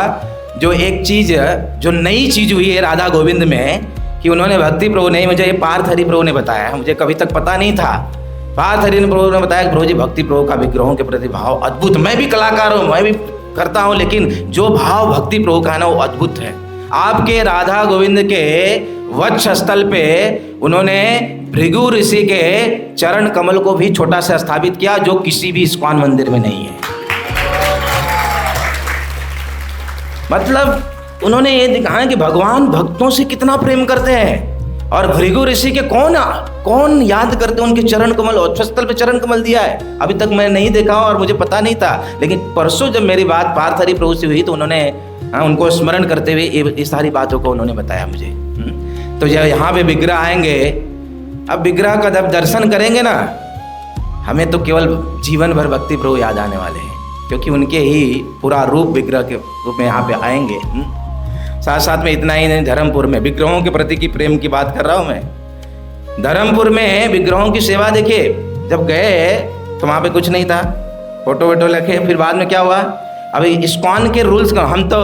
जो एक चीज़, जो नई चीज़ हुई है राधा गोविंद में, कि उन्होंने भक्ति प्रभु ने मुझे, ये पार्थ हरि प्रभु ने बताया, मुझे कभी तक पता नहीं था। पार्थ हरि प्रभु ने बताया कि प्रभु जी भक्ति प्रभु का विग्रहों के प्रति भाव अद्भुत, मैं भी कलाकार हूँ, मैं भी करता हूँ, लेकिन जो भाव भक्ति प्रभु का है ना वो अद्भुत है। आपके राधा गोविंद के वक्ष स्थल पे उन्होंने भृगु ऋषि के चरण कमल को भी छोटा सा स्थापित किया, जो किसी भी इस्कॉन मंदिर में नहीं है। मतलब उन्होंने ये दिखाया कि भगवान भक्तों से कितना प्रेम करते हैं। और भृगु ऋषि के कौन याद करते हैं उनके चरण कमल, वक्ष स्थल पे चरण कमल दिया है। अभी तक मैं नहीं देखा और मुझे पता नहीं था, लेकिन परसों जब मेरी बात पार्थ हरि प्रभु से हुई तो उन्होंने उनको स्मरण करते हुए ये सारी बातों को उन्होंने बताया मुझे। तो जब यहाँ पे विग्रह आएंगे, अब विग्रह का जब दर्शन करेंगे ना, हमें तो केवल जीवन भर भक्ति प्रभु याद आने वाले हैं, क्योंकि उनके ही पूरा रूप विग्रह के रूप में यहाँ पे आएंगे। साथ साथ में इतना ही नहीं, धर्मपुर में विग्रहों के प्रति की प्रेम की बात कर रहा हूँ मैं। धर्मपुर में विग्रहों की सेवा देखिए, जब गए तो वहाँ पे कुछ नहीं था, फोटो वोटो रखे। फिर बाद में क्या हुआ, अभी इस्कॉन के रूल्स का, हम तो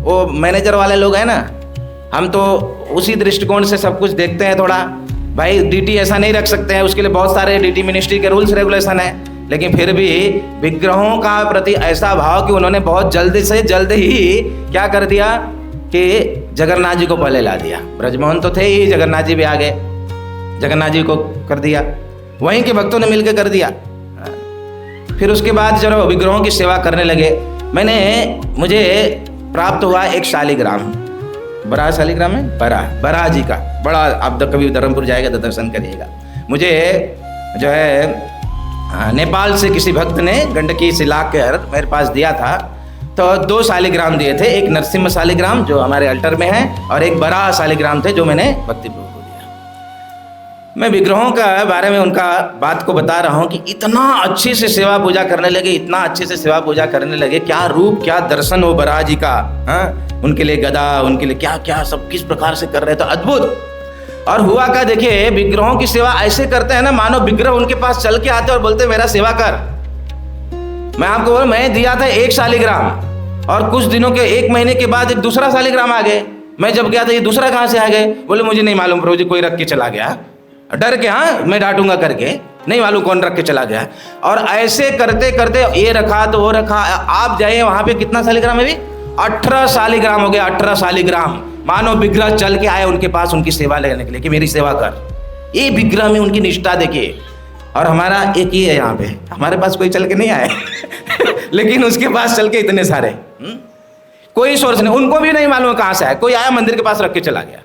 वो मैनेजर वाले लोग हैं ना, हम तो उसी दृष्टिकोण से सब कुछ देखते हैं थोड़ा। भाई डीटी ऐसा नहीं रख सकते हैं, उसके लिए बहुत सारे डीटी मिनिस्ट्री के रूल्स रेगुलेशन है, लेकिन फिर भी विग्रहों का प्रति ऐसा भाव कि उन्होंने बहुत जल्दी से जल्द ही क्या कर दिया कि जगन्नाथ जी को पहले ला दिया। ब्रजमोहन तो थे ही, जगन्नाथ जी भी आ गए, जगन्नाथ जी को कर दिया, वहीं के भक्तों ने मिलकर कर दिया। फिर उसके बाद चलो विग्रहों की सेवा करने लगे। मुझे प्राप्त हुआ एक शालिग्राम, बड़ा शालिग्राम है, बरा जी का बड़ा। आप कभी धर्मपुर जाएगा तो दर्शन करिएगा। मुझे जो है नेपाल से किसी भक्त ने गंडकी से लाकर मेरे पास दिया था। तो 2 शालिग्राम दिए थे, एक नरसिम्हा शालिग्राम जो हमारे अल्टर में है, और एक बरा शालिग्राम थे जो मैंने भक्ति प्रभु को दिया। मैं विग्रहों का बारे में उनका बात को बता रहा हूँ कि इतना अच्छे से सेवा पूजा करने लगे, इतना अच्छे से सेवा पूजा करने लगे। क्या रूप, क्या दर्शन हो बरा जी का। हाँ, उनके लिए गदा, उनके लिए क्या क्या सब किस प्रकार से कर रहे थे, अद्भुत। और हुआ क्या, देखिए विग्रहों की सेवा ऐसे करते हैं ना, मानो विग्रह उनके पास चल के आते और बोलते मेरा सेवा कर। मैं आपको बोल, मैं दिया था 1 शालिग्राम और कुछ दिनों के 1 महीने के बाद एक दूसरा शालिग्राम आ गए। मैं जब गया था ये दूसरा कहाँ से आ गए? बोले मुझे नहीं मालूम प्रभु जी, कोई रख के चला गया, डर के, हाँ मैं डांटूंगा करके, नहीं मालूम कौन रख के चला गया। और ऐसे करते करते ये रखा तो वो रखा। आप जाइए वहां पे, कितना शालिग्राम है अभी? 18 शालिग्राम हो गया, 18 शालिग्राम। मानो विग्रह चल के आए उनके पास उनकी सेवा लेने के लिए कि मेरी सेवा कर। ये विग्रह में उनकी निष्ठा देखिए। और हमारा एक ही है यहाँ पे, हमारे पास कोई चल के नहीं आए लेकिन उसके पास चल के इतने सारे, कोई सोर्स नहीं, उनको भी नहीं मालूम कहाँ से आया। कोई आया मंदिर के पास रख के चला गया।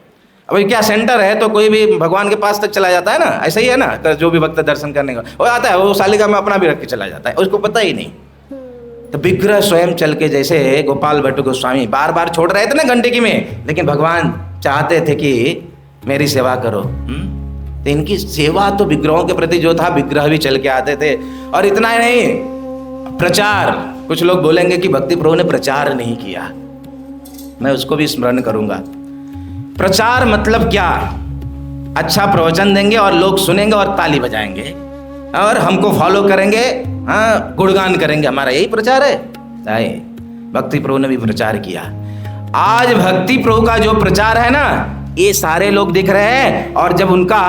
अब क्या सेंटर है तो कोई भी भगवान के पास तक चला जाता है ना, ऐसा ही है ना, तो जो भी भक्त दर्शन करने का वो आता है, वो शालिका में अपना भी रख के चला जाता है, उसको पता ही नहीं। तो विग्रह स्वयं चल के, जैसे गोपाल भट्ट गोस्वामी बार बार छोड़ रहे थे ना गंडकी में, लेकिन भगवान चाहते थे कि मेरी सेवा करो। तो इनकी सेवा तो विग्रहों के प्रति जो था, विग्रह भी चल के आते थे। और इतना ही नहीं, प्रचार, कुछ लोग बोलेंगे कि भक्ति प्रभु ने प्रचार नहीं किया, मैं उसको भी स्मरण करूंगा। प्रचार मतलब क्या? अच्छा प्रवचन देंगे और लोग सुनेंगे और ताली बजाएंगे और हमको फॉलो करेंगे, हाँ गुणगान करेंगे, हमारा यही प्रचार है? नहीं, भक्ति प्रभु ने भी प्रचार किया। आज भक्ति प्रभु का जो प्रचार है ना, ये सारे लोग दिख रहे हैं। और जब उनका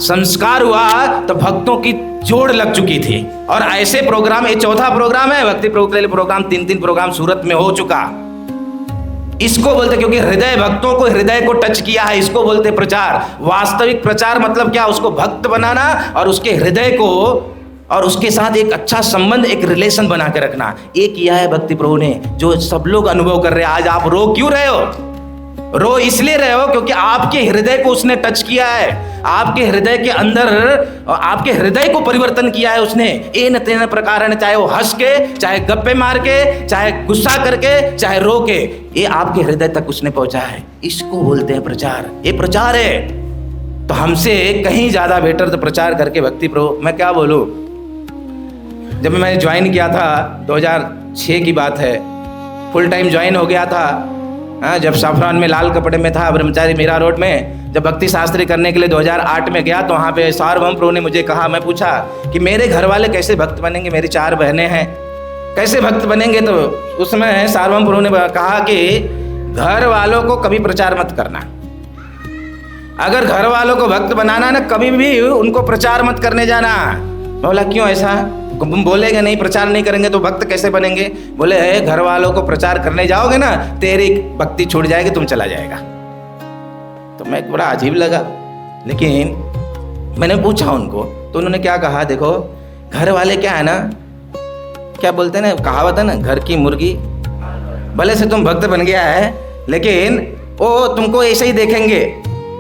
संस्कार हुआ तो भक्तों की जोड़ लग चुकी थी। और ऐसे प्रोग्राम, ये 4था प्रोग्राम है भक्ति प्रभु के लिए प्रोग्राम, 3 प्रोग्राम सूरत में हो चुका। इसको बोलते, क्योंकि हृदय, भक्तों को हृदय को टच किया है, इसको बोलते प्रचार। वास्तविक प्रचार मतलब क्या? उसको भक्त बनाना और उसके हृदय को और उसके साथ एक अच्छा संबंध, एक रिलेशन बना के रखना। ये किया है भक्ति प्रभु ने, जो सब लोग अनुभव कर रहे हैं। आज आप रो क्यों रहे हो? रो इसलिए रहे हो क्योंकि आपके हृदय को उसने टच किया है, आपके हृदय के अंदर, आपके हृदय को परिवर्तन किया है उसने। एन तेन प्रकार, चाहे वो हंस के, चाहे गप्पे मार के, चाहे गुस्सा करके, चाहे रो के, ये आपके हृदय तक उसने पहुंचा है। इसको बोलते हैं प्रचार। ये प्रचार है। तो हमसे कहीं ज्यादा बेटर तो प्रचार करके भक्ति प्रभु, मैं क्या बोलूं, जब मैंने ज्वाइन किया था 2006 की बात है, फुल टाइम ज्वाइन हो गया था। हाँ, जब साफरान में लाल कपड़े में था, ब्रह्मचारी मीरा रोड में, जब भक्ति शास्त्री करने के लिए 2008 में गया तो वहाँ पे सार्वभौम प्रभु ने मुझे कहा, मैं पूछा कि मेरे घर वाले कैसे भक्त बनेंगे, मेरी 4 बहनें हैं, कैसे भक्त बनेंगे? तो उसमें सार्वभौम प्रभु ने कहा कि घर वालों को कभी प्रचार मत करना। अगर घर वालों को भक्त बनाना ना, कभी भी उनको प्रचार मत करने जाना। बोला क्यों ऐसा? बोलेंगे नहीं, प्रचार नहीं करेंगे तो भक्त कैसे बनेंगे? बोले है, घर वालों को प्रचार करने जाओगे ना, तेरी भक्ति छूट जाएगी, तुम चला जाएगा। तो मैं बड़ा अजीब लगा, लेकिन मैंने पूछा उनको तो उन्होंने क्या कहा, देखो घर वाले क्या है ना, क्या बोलते हैं ना, कहावत है ना, घर की मुर्गी, भले से तुम भक्त बन गया है लेकिन वो तुमको ऐसे ही देखेंगे,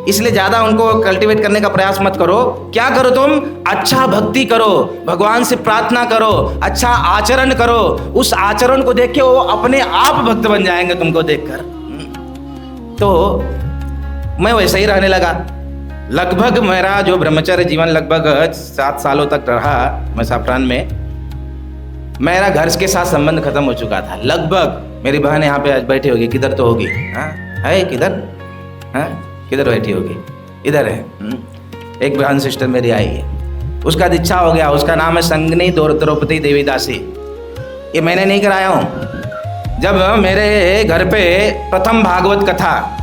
इसलिए ज्यादा उनको कल्टीवेट करने का प्रयास मत करो। क्या करो तुम? अच्छा भक्ति करो, भगवान से प्रार्थना करो, अच्छा आचरण करो। उस आचरण को देख के वो अपने आप भक्त बन जाएंगे तुमको देखकर। तो मैं वैसे ही रहने लगा। लगभग मेरा जो ब्रह्मचर्य जीवन लगभग 7 सालों तक रहा मैं साफरान में, मेरा घर के साथ संबंध खत्म हो चुका था लगभग। मेरी बहन यहाँ पे आज बैठी होगी, किधर तो होगी, हाँ है किधर, हाँ किधर बैठी होगी, इधर है। एक बहन सिस्टर मेरी आई है, उसका दीक्षा हो गया, उसका नाम है संगनी द्रौपदी देवी दासी। ये मैंने नहीं कराया हूँ। जब मेरे घर पे प्रथम भागवत कथा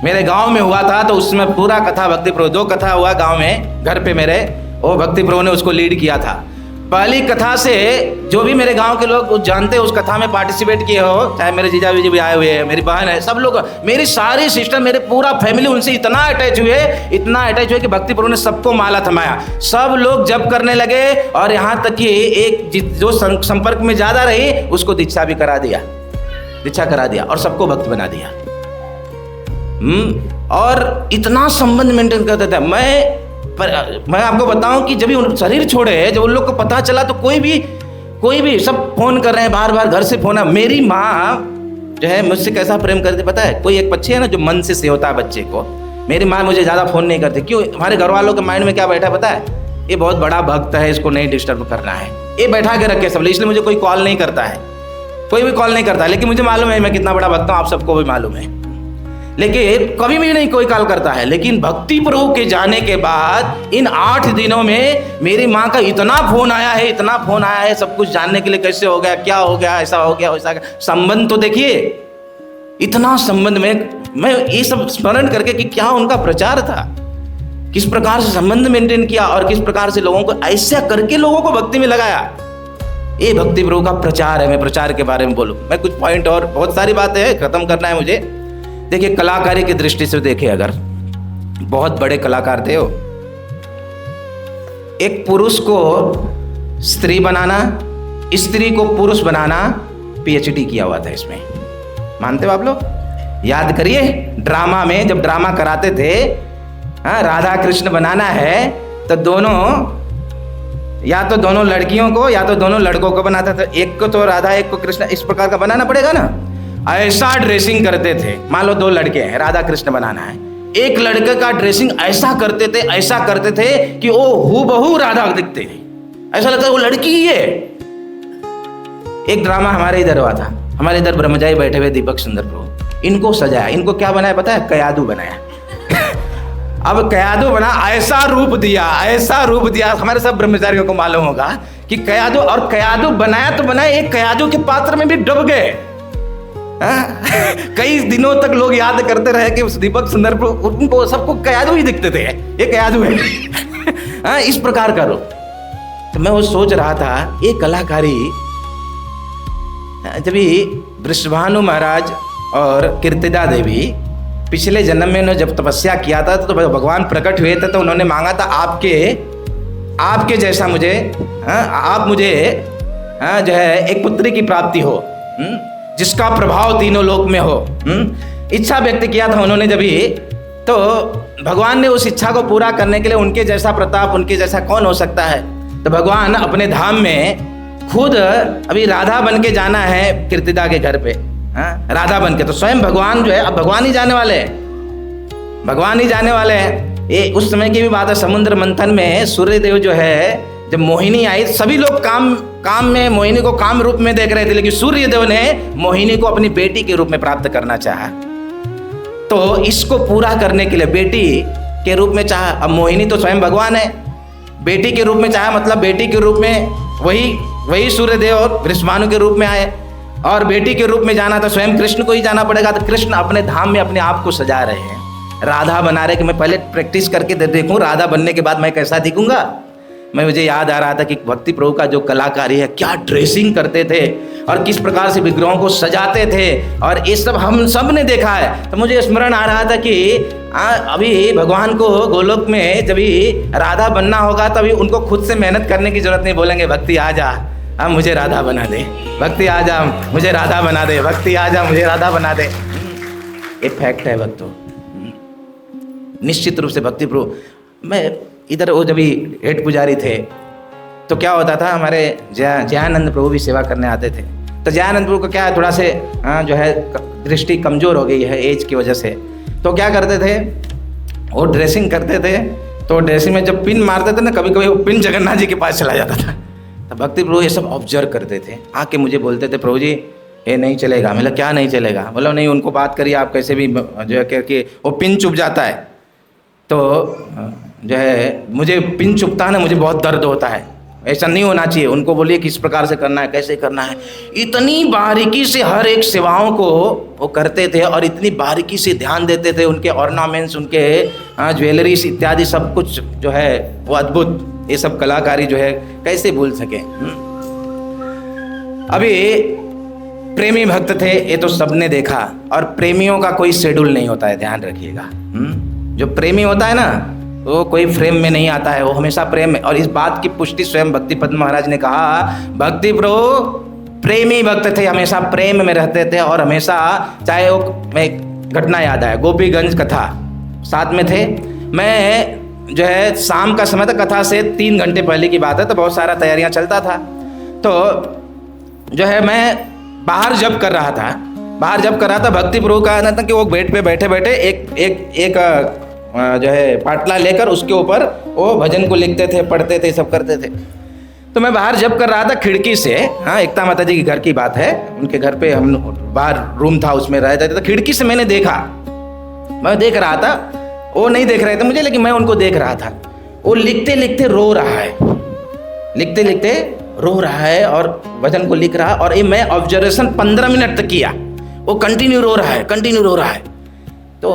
मेरे गांव में हुआ था तो उसमें पूरा कथा भक्ति प्रभु, 2 कथा हुआ गांव में घर पे मेरे, वो भक्ति प्रभु ने उसको लीड किया था। पहली कथा से जो भी मेरे गांव के लोग जानते हैं, उस कथा में पार्टिसिपेट किए हो, चाहे मेरे जीजा जी भी आए हुए हैं, मेरी बहन है, सब लोग, मेरी सारी सिस्टर, मेरे पूरा फैमिली उनसे इतना अटैच हुए कि भक्ति प्रभु ने सबको माला थमाया। सब लोग जप करने लगे और यहाँ तक कि एक जो संपर्क में ज्यादा रही उसको दीक्षा भी करा दिया, दीक्षा करा दिया और सबको भक्त बना दिया। और इतना संबंध मेंटेन करते थे। मैं आपको बताऊं कि जब उन शरीर छोड़े, जब उन लोग को पता चला तो कोई भी सब फोन कर रहे हैं, बार बार घर से फोन। मेरी माँ जो है मुझसे कैसा प्रेम करती पता है? कोई एक पक्षी है ना जो मन से सेवता है बच्चे को, मेरी माँ मुझे ज़्यादा फ़ोन नहीं करती। क्यों? हमारे घर वालों के माइंड में क्या बैठा पता है? ये बहुत बड़ा भक्त है, इसको नहीं डिस्टर्ब करना है, ये बैठा के रखे सब, इसलिए मुझे कोई कॉल नहीं करता है, कोई भी कॉल नहीं करता है। लेकिन मुझे मालूम है मैं कितना बड़ा भक्त हूँ, आप सबको भी मालूम है। लेकिन कभी भी नहीं कोई कॉल करता है। लेकिन भक्ति प्रभु के जाने के बाद इन 8 दिनों में मेरी माँ का इतना फोन आया है, इतना फोन आया है, सब कुछ जानने के लिए, कैसे हो गया, क्या हो गया, ऐसा हो गया, वैसा। संबंध तो देखिए, इतना संबंध में मैं ये सब स्मरण करके कि क्या उनका प्रचार था, किस प्रकार से संबंध मेंटेन किया और किस प्रकार से लोगों को ऐसा करके लोगों को भक्ति में लगाया। ये भक्ति प्रभु का प्रचार है। मैं प्रचार के बारे में बोलूं, मैं कुछ पॉइंट और बहुत सारी बातें हैं, खत्म करना है मुझे। देखिए, कलाकारी की दृष्टि से देखिए, अगर बहुत बड़े कलाकार थे वो, एक पुरुष को स्त्री बनाना, स्त्री को पुरुष बनाना, PhD किया हुआ था इसमें। मानते हो आप लोग? याद करिए, ड्रामा में जब ड्रामा कराते थे, हाँ, राधा कृष्ण बनाना है तो दोनों, या तो दोनों लड़कियों को या तो दोनों लड़कों को बनाता था। एक को तो राधा, एक को कृष्ण, इस प्रकार का बनाना पड़ेगा ना। ऐसा ड्रेसिंग करते थे। मान लो 2 लड़के हैं, राधा कृष्ण बनाना है, एक लड़के का ड्रेसिंग ऐसा करते थे, ऐसा करते थे कि वो हूबहू राधा दिखते थे, ऐसा लगता है वो लड़की ही है। एक ड्रामा हमारे इधर हुआ था, हमारे इधर ब्रह्मचारी बैठे हुए दीपक सुंदर प्रभु, इनको सजाया, इनको क्या बनाया पता है? कयादू बनाया। अब कयादू बना, ऐसा रूप दिया, ऐसा रूप दिया, हमारे सब ब्रह्मचारियों को मालूम होगा कि कयादू, और कयादू बनाया तो बनाया, एक कयादू के पात्र में भी डूब गए। कई दिनों तक लोग याद करते रहे कि दीपक सुंदर प्रभु, उनको सबको कयादू ही दिखते थे, ये कयादू है। इस प्रकार का रूप। तो मैं वो सोच रहा था, ये कलाकारी जब वृषभानु महाराज और कीर्तिदा देवी पिछले जन्म में उन्होंने जब तपस्या किया था तो भगवान प्रकट हुए थे, तो उन्होंने मांगा था आपके जैसा मुझे, आप मुझे जो है एक पुत्री की प्राप्ति हो, जिसका प्रभाव तीनों लोक में हो। इच्छा व्यक्त किया था उन्होंने जब ही, तो भगवान ने उस इच्छा को पूरा करने के लिए, उनके जैसा प्रताप, उनके जैसा कौन हो सकता है, तो भगवान अपने धाम में खुद अभी राधा बन के जाना है कीर्तिदा के घर पे, राधा बन के। तो स्वयं भगवान जो है, अब भगवान ही जाने वाले हैं, भगवान ही जाने वाले हैं। ये उस समय की भी बात है, समुद्र मंथन में सूर्यदेव जो है, जब मोहिनी आई, सभी लोग काम में मोहिनी को काम रूप में देख रहे थे, लेकिन सूर्यदेव ने मोहिनी को अपनी बेटी के रूप में प्राप्त करना चाहा। तो इसको पूरा करने के लिए बेटी के रूप में चाहा। अब मोहिनी तो स्वयं भगवान है, बेटी के रूप में चाहा, मतलब बेटी के रूप में वही सूर्यदेव और वृषभानु के रूप में आए, और बेटी के रूप में जाना तो स्वयं कृष्ण को ही जाना पड़ेगा। तो कृष्ण अपने धाम में अपने आप को सजा रहे हैं, राधा बना रहे कि मैं पहले प्रैक्टिस करके देखूं राधा बनने के बाद मैं कैसा दिखूंगा। मुझे याद आ रहा था कि भक्ति प्रभु का जो कलाकारी है, क्या ड्रेसिंग करते थे और किस प्रकार से विग्रहों को सजाते थे, और ये सब हम सब ने देखा है। तो मुझे स्मरण आ रहा था कि अभी भगवान को गोलोक में जब राधा बनना होगा, तभी उनको खुद से मेहनत करने की जरूरत नहीं, बोलेंगे भक्ति आ जा, अब मुझे राधा बना दे, भक्ति आ जा मुझे राधा बना दे, भक्ति आ जा मुझे राधा बना दे। ये फैक्ट है भक्तों, निश्चित रूप से भक्ति प्रभु। मैं इधर वो जब हेड पुजारी थे तो क्या होता था, हमारे जयानंद प्रभु भी सेवा करने आते थे। तो जयानंद प्रभु को क्या है, थोड़ा से जो है दृष्टि कमज़ोर हो गई है एज की वजह से। तो क्या करते थे, वो ड्रेसिंग करते थे, तो ड्रेसिंग में जब पिन मारते थे ना, कभी कभी वो पिन जगन्नाथ जी के पास चला जाता था। तो भक्ति प्रभु ये सब ऑब्जर्व करते थे, आके मुझे बोलते थे, प्रभु जी ये नहीं चलेगा। मतलब क्या नहीं चलेगा? बोला नहीं, उनको बात करिए आप कैसे भी जो है कि वो पिन चुभ जाता है, तो जो है मुझे पिन चुभता है ना, मुझे बहुत दर्द होता है, ऐसा नहीं होना चाहिए। उनको बोलिए किस प्रकार से करना है, कैसे करना है। इतनी बारीकी से हर एक सेवाओं को वो करते थे और इतनी बारीकी से ध्यान देते थे, उनके ऑर्नामेंट्स, उनके ज्वेलरीज इत्यादि सब कुछ जो है वो अद्भुत। ये सब कलाकारी जो है कैसे भूल सके। अभी प्रेमी भक्त थे, ये तो सबने देखा, और प्रेमियों का कोई शेड्यूल नहीं होता है, ध्यान रखिएगा। जो प्रेमी होता है ना, वो कोई फ्रेम में नहीं आता है, वो हमेशा प्रेम में। और इस बात की पुष्टि स्वयं भक्ति पद्म महाराज ने कहा, भक्ति प्रभु प्रेमी भक्त थे, हमेशा प्रेम में रहते थे, और हमेशा, चाहे वो मैं घटना याद आया, गोपीगंज कथा साथ में थे। मैं जो है शाम का समय था, कथा से 3 घंटे पहले की बात है, तो बहुत सारा तैयारियां चलता था। तो जो है मैं बाहर जप कर रहा था, भक्ति प्रभु का ना था कि वो बेड पे बैठे बैठे एक जो है पाटला लेकर उसके ऊपर वो भजन को लिखते थे, पढ़ते थे, सब करते थे। तो मैं बाहर जब कर रहा था खिड़की से, हाँ, एकता माता जी के घर की बात है, उनके घर पे हम बाहर रूम था उसमें रहते थे, तो खिड़की से मैंने देखा मैं देख रहा था, वो नहीं देख रहे थे मुझे, लेकिन मैं उनको देख रहा था। वो लिखते लिखते रो रहा है, लिखते लिखते रो रहा है और वचन को लिख रहा है। और ये मैं ऑब्जर्वेशन 15 मिनट तक किया, वो कंटिन्यू रो रहा है, कंटिन्यू रो रहा है। तो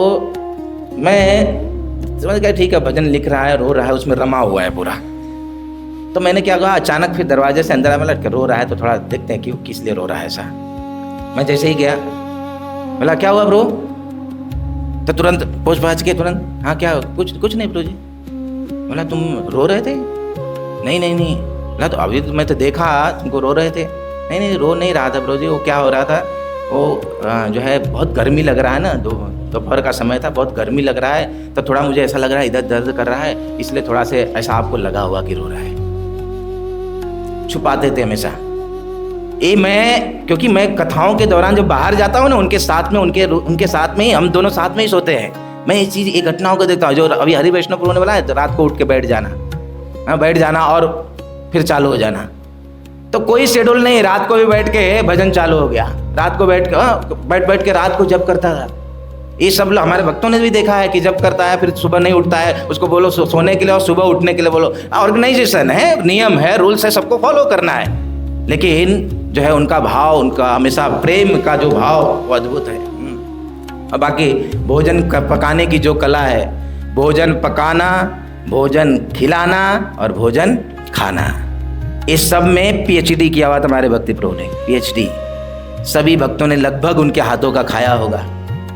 मैं समझ गया ठीक है, भजन लिख रहा है, रो रहा है, उसमें रमा हुआ है पूरा। तो मैंने क्या कहा, अचानक फिर दरवाजे से अंदर आया, मैं लड़के रो रहा है तो थोड़ा देखते हैं कि वो किस लिए रो रहा है ऐसा। मैं जैसे ही गया, बोला क्या हुआ ब्रो? तो तुरंत पोछ पाछ के तुरंत, हाँ क्या, कुछ नहीं ब्रो जी। बोला तुम रो रहे थे? नहीं। बोला तो अभी मैं तो देखा तुमको रो रहे थे। नहीं रो नहीं रहा था ब्रो जी। वो क्या हो रहा था, वो जो है बहुत गर्मी लग रहा है ना, दोपहर का समय था, बहुत गर्मी लग रहा है, तो थोड़ा मुझे ऐसा लग रहा है इधर दर्द कर रहा है, इसलिए थोड़ा से ऐसा आपको लगा हुआ कि रो रहा है। छुपाते थे हमेशा ये। मैं क्योंकि मैं कथाओं के दौरान जब बाहर जाता हूँ ना, उनके साथ में उनके साथ में ही, हम दोनों साथ में ही सोते हैं। मैं ये चीज़, ये घटनाओं को देखता हूँ। जो अभी हरि वैष्णव प्रभु ने बोला है, तो रात को उठ के बैठ जाना और फिर चालू हो जाना। तो कोई शेड्यूल नहीं, रात को भी बैठ के भजन चालू हो गया, रात को बैठ के रात को जप करता था। ये सब लोग हमारे भक्तों ने भी देखा है कि जब करता है फिर सुबह नहीं उठता है, उसको बोलो सोने के लिए और सुबह उठने के लिए बोलो। ऑर्गेनाइजेशन है, नियम है, रूल्स है, सबको फॉलो करना है। लेकिन जो है उनका भाव, उनका हमेशा प्रेम का जो भाव, वो अद्भुत है। और बाकी भोजन पकाने की जो कला है, भोजन पकाना, भोजन खिलाना और भोजन खाना, इस सब में PhD किया हुआ था हमारे भक्ति प्रभु ने। PhD सभी भक्तों ने लगभग उनके हाथों का खाया होगा।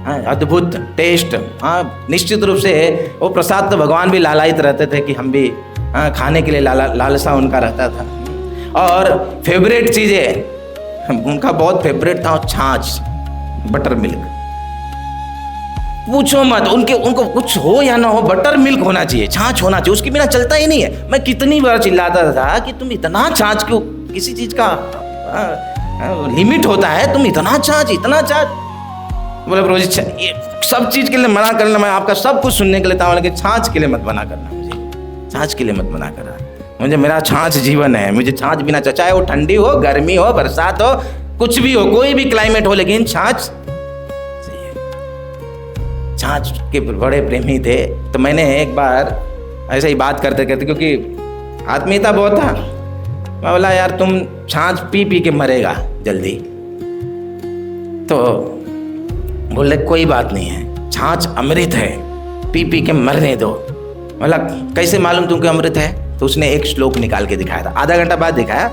हाँ, अद्भुत टेस्ट। हाँ, निश्चित रूप से वो प्रसाद तो भगवान भी लालायित रहते थे कि हम भी खाने के लिए लालसा उनका रहता था। और फेवरेट चीज़ें उनका बहुत फेवरेट था, छाछ, बटर मिल्क। पूछो मत, उनको कुछ हो या ना हो, बटर मिल्क होना चाहिए, छाछ होना चाहिए, उसके बिना चलता ही नहीं है। मैं कितनी बार चिल्लाता था कि तुम इतना छाछ क्यों, किसी चीज़ का लिमिट होता है, तुम इतना छाछ। बोले प्रभु जी ये सब चीज़ के लिए मना करना, मैं आपका सब कुछ सुनने के लिए था, लेकिन छाछ के लिए मत मना करना, मुझे छाछ के लिए मत मना करना। मुझे मेरा छाछ जीवन है, मुझे छाछ बिना, चाहे वो ठंडी हो, गर्मी हो, बरसात हो, कुछ भी हो, कोई भी क्लाइमेट हो, लेकिन छाछ, छाछ के बड़े प्रेमी थे। तो मैंने एक बार ऐसे ही बात करते करते, क्योंकि आत्मीयता बहुत था, मैं बोला यार तुम छाछ पी के मरेगा जल्दी। तो बोले कोई बात नहीं है, छाछ अमृत है, पी के मरने दो। बोला कैसे मालूम तुमको अमृत है? तो उसने एक श्लोक निकाल के दिखाया था, आधा घंटा बाद दिखाया,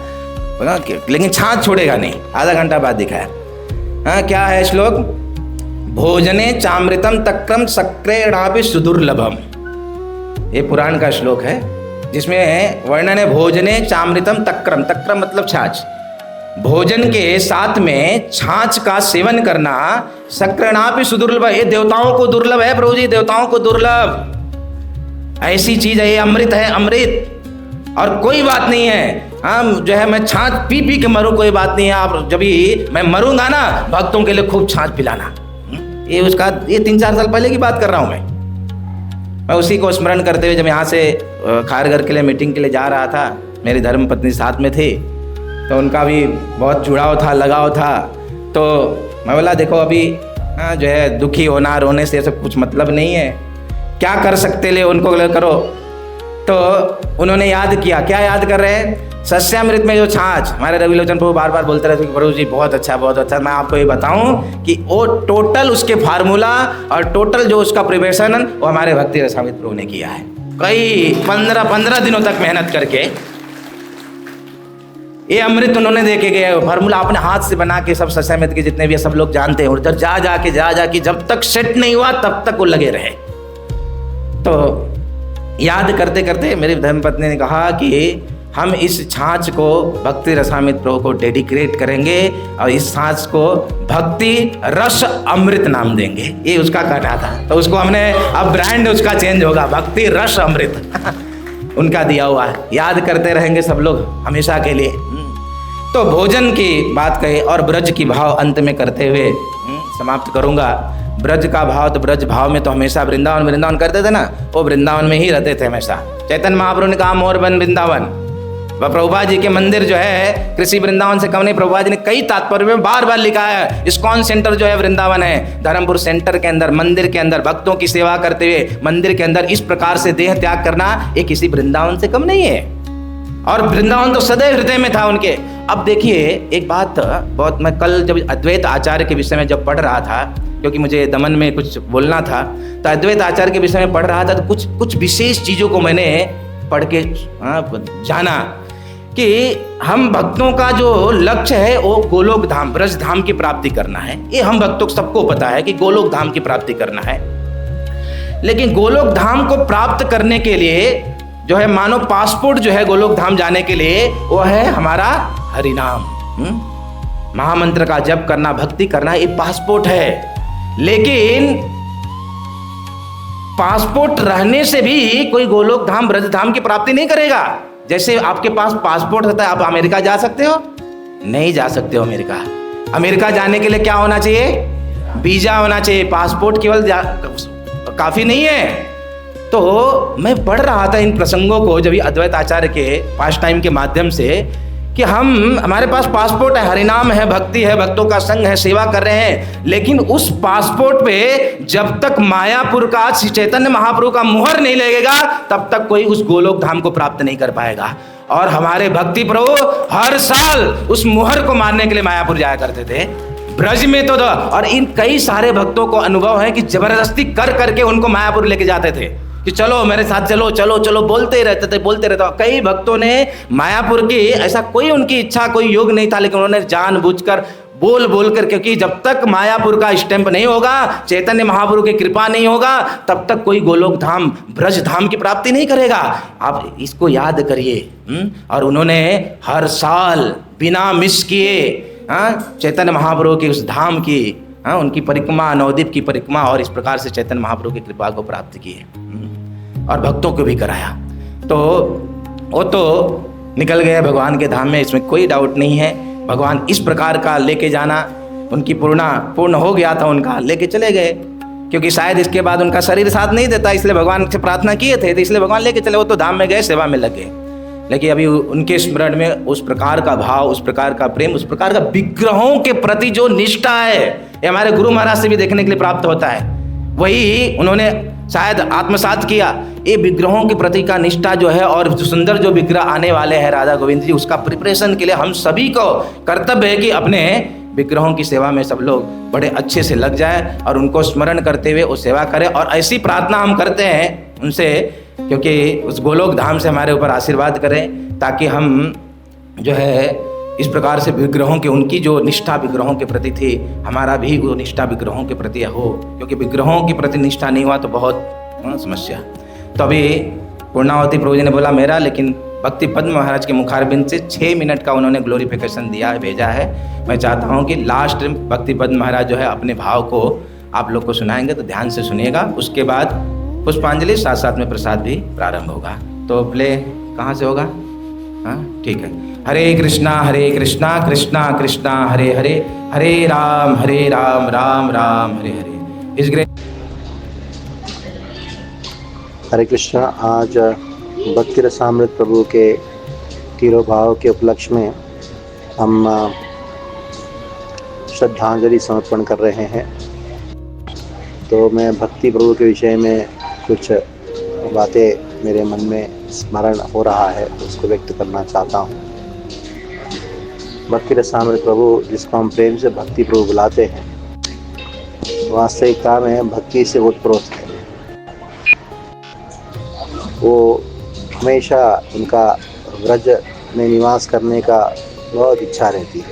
बोला लेकिन छाछ छोड़ेगा नहीं, आधा घंटा बाद दिखाया। हाँ क्या है श्लोक? भोजने चामृतम तक्रम सक्रेणापि सुदुर्लभम। ये पुराण का श्लोक है, जिसमें वर्णन है भोजने चामृतम तक्रम, तक्रम मतलब छाछ, भोजन के साथ में छाछ का सेवन करना सक्रेणापि सुदुर्लभ, ये देवताओं को दुर्लभ है प्रभु जी, देवताओं को दुर्लभ ऐसी चीज है, ये अमृत है, अमृत। और कोई बात नहीं है, हम जो है मैं छाछ पी के मरूं, कोई बात नहीं है, आप जब भी मैं मरूंगा ना, भक्तों के लिए खूब छाछ पिलाना। ये 3-4 साल पहले की बात कर रहा हूं मैं उसी को स्मरण करते हुए जब यहाँ से खारघर के लिए मीटिंग के लिए जा रहा था, मेरी धर्म पत्नी साथ में थी, तो उनका भी बहुत जुड़ाव था, लगाव था। तो मैं बोला देखो अभी जो है दुखी होना, रोने से सब कुछ मतलब नहीं है, क्या कर सकते ले उनको करो। तो उन्होंने याद किया, क्या याद कर रहे हैं? सस्यामृत में जो छाछ, हमारे रवि लोचन प्रभु बार बार बोलते रहते प्रभु जी बहुत अच्छा बहुत अच्छा। मैं आपको ये बताऊं कि वो टोटल उसके फार्मूला और टोटल जो उसका प्रिपरेशन वो हमारे भक्ति रसामृत प्रभु ने किया है, कई 15 दिनों तक मेहनत करके ये अमृत उन्होंने देके गए, फार्मूला अपने हाथ से बना के सब सस्यामृत के जितने भी सब लोग जानते हैं, उधर जा जाके जब तक सेट नहीं हुआ तब तक वो लगे रहे। तो याद करते करते मेरी धर्मपत्नी ने कहा कि हम इस छाछ को भक्ति रसामृत प्रभु को डेडिकेट करेंगे और इस छाछ को भक्ति रस अमृत नाम देंगे, ये उसका कहना था। तो उसको हमने अब ब्रांड उसका चेंज होगा, भक्ति रस अमृत उनका दिया हुआ है, याद करते रहेंगे सब लोग हमेशा के लिए। तो भोजन की बात कही और ब्रज की भाव अंत में करते हुए समाप्त करूंगा। ब्रज का भाव, तो ब्रज भाव में तो हमेशा वृंदावन करते थे ना, वो वृंदावन में ही रहते थे हमेशा। चैतन्य महाप्रभु ने कहा मोर बन वृंदावन, वह प्रभुपाद जी के मंदिर जो है कृषि वृंदावन से कम नहीं। प्रभुपाद जी ने कई तात्पर्य में बार बार लिखा है, इस्कॉन सेंटर जो है वृंदावन है, धर्मपुर सेंटर के अंदर मंदिर के अंदर भक्तों की सेवा करते हुए मंदिर के अंदर इस प्रकार से देह त्याग करना ये किसी वृंदावन से कम नहीं है। और वृंदावन तो सदैव हृदय में था उनके। अब देखिए एक बात बहुत, मैं कल जब अद्वैत आचार्य के विषय में जब पढ़ रहा था, क्योंकि मुझे दमन में कुछ बोलना था, तो अद्वैत आचार्य के विषय में पढ़ रहा था, तो कुछ विशेष चीजों को मैंने पढ़ के जाना कि हम भक्तों का जो लक्ष्य है वो गोलोक धाम ब्रज धाम की प्राप्ति करना है। ये हम भक्तों को सबको पता है कि गोलोक धाम की प्राप्ति करना है। लेकिन गोलोक धाम को प्राप्त करने के लिए जो है मानो पासपोर्ट जो है गोलोक धाम जाने के लिए वो है हमारा हरिनाम, महामंत्र का जप करना, भक्ति करना, ये पासपोर्ट है। लेकिन पासपोर्ट रहने से भी कोई गोलोक धाम ब्रज धाम की प्राप्ति नहीं करेगा। जैसे आपके पास पासपोर्ट होता है, आप अमेरिका जा सकते हो? नहीं जा सकते हो अमेरिका। अमेरिका जाने के लिए क्या होना चाहिए? वीजा होना चाहिए। पासपोर्ट केवल काफी नहीं है। तो मैं पढ़ रहा था इन प्रसंगों को जब अद्वैत आचार्य के पास टाइम के माध्यम से कि हमारे पास पासपोर्ट है, हरिनाम है, भक्ति है, भक्तों का संग है, सेवा कर रहे हैं, लेकिन उस पासपोर्ट पे जब तक मायापुर का श्री चैतन्य महाप्रभु का मुहर नहीं लगेगा तब तक कोई उस गोलोक धाम को प्राप्त नहीं कर पाएगा। और हमारे भक्ति प्रभु हर साल उस मुहर को मारने के लिए मायापुर जाया करते थे। ब्रज में तो और इन कई सारे भक्तों को अनुभव है कि जबरदस्ती कर करके उनको मायापुर लेके जाते थे कि चलो मेरे साथ चलो चलो चलो, बोलते रहते थे। कई भक्तों ने मायापुर की, ऐसा कोई उनकी इच्छा कोई योग नहीं था, लेकिन उन्होंने जानबूझकर बोल कर, क्योंकि जब तक मायापुर का स्टैंप नहीं होगा, चैतन्य महाप्रभु की कृपा नहीं होगा, तब तक कोई गोलोक धाम ब्रज धाम की प्राप्ति नहीं करेगा। आप इसको याद करिए। और उन्होंने हर साल बिना मिस किए चैतन्य महाप्रभु की उस धाम की उनकी परिक्रमा, नवद्वीप की परिक्रमा, और इस प्रकार से चैतन्य महाप्रभु की कृपा को प्राप्त किए और भक्तों को भी कराया। तो वो तो निकल गए भगवान के धाम में, इसमें कोई डाउट नहीं है। भगवान इस प्रकार का लेके जाना उनकी पूर्ण हो गया था, उनका लेके चले गए, क्योंकि शायद इसके बाद उनका शरीर साथ नहीं देता, इसलिए भगवान से प्रार्थना किए थे, तो इसलिए भगवान लेके चले। वो तो धाम में गए, सेवा में लग गए। लेकिन अभी उनके स्मरण में उस प्रकार का भाव, उस प्रकार का प्रेम, उस प्रकार का विग्रहों के प्रति जो निष्ठा है, ये हमारे गुरु महाराज से भी देखने के लिए प्राप्त होता है। वही उन्होंने शायद आत्मसात किया। ये विग्रहों के प्रति का निष्ठा जो है, और जो सुंदर जो विग्रह आने वाले हैं राधा गोविंद जी, उसका प्रिपरेशन के लिए हम सभी को कर्तव्य है कि अपने विग्रहों की सेवा में सब लोग बड़े अच्छे से लग जाए और उनको स्मरण करते हुए वो सेवा करें। और ऐसी प्रार्थना हम करते हैं उनसे, क्योंकि उस गोलोक धाम से हमारे ऊपर आशीर्वाद करें, ताकि हम जो है इस प्रकार से विग्रहों के, उनकी जो निष्ठा विग्रहों के प्रति थी, हमारा भी वो निष्ठा विग्रहों के प्रति हो, क्योंकि विग्रहों के प्रति निष्ठा नहीं हुआ तो बहुत समस्या। तो अभी पूर्णावती प्रभु जी ने बोला मेरा, लेकिन भक्ति पद्म महाराज के मुखारबिंद से 6 मिनट का उन्होंने ग्लोरिफिकेशन दिया है, भेजा है। मैं चाहता हूँ कि लास्ट भक्ति पद्म महाराज जो है अपने भाव को आप लोग को सुनाएंगे, तो ध्यान से सुनिएगा। उसके बाद पुष्पांजलि, साथ साथ में प्रसाद भी प्रारंभ होगा। तो प्ले कहाँ से होगा? हाँ ठीक है। हरे कृष्णा कृष्णा कृष्णा हरे हरे, हरे राम राम राम हरे हरे। इस ग्रेट हरे कृष्णा। आज भक्ति रसामृत प्रभु के तिरोभाव के उपलक्ष्य में हम श्रद्धांजलि समर्पण कर रहे हैं। तो मैं भक्ति प्रभु के विषय में कुछ बातें मेरे मन में स्मरण हो रहा है, उसको व्यक्त करना चाहता हूँ। भक्ति रसामृत प्रभु, जिसको हम प्रेम से भक्ति प्रभु बुलाते हैं, वास्तविकता में भक्ति से ओतप्रोत है। वो हमेशा उनका व्रज में निवास करने का बहुत इच्छा रहती है।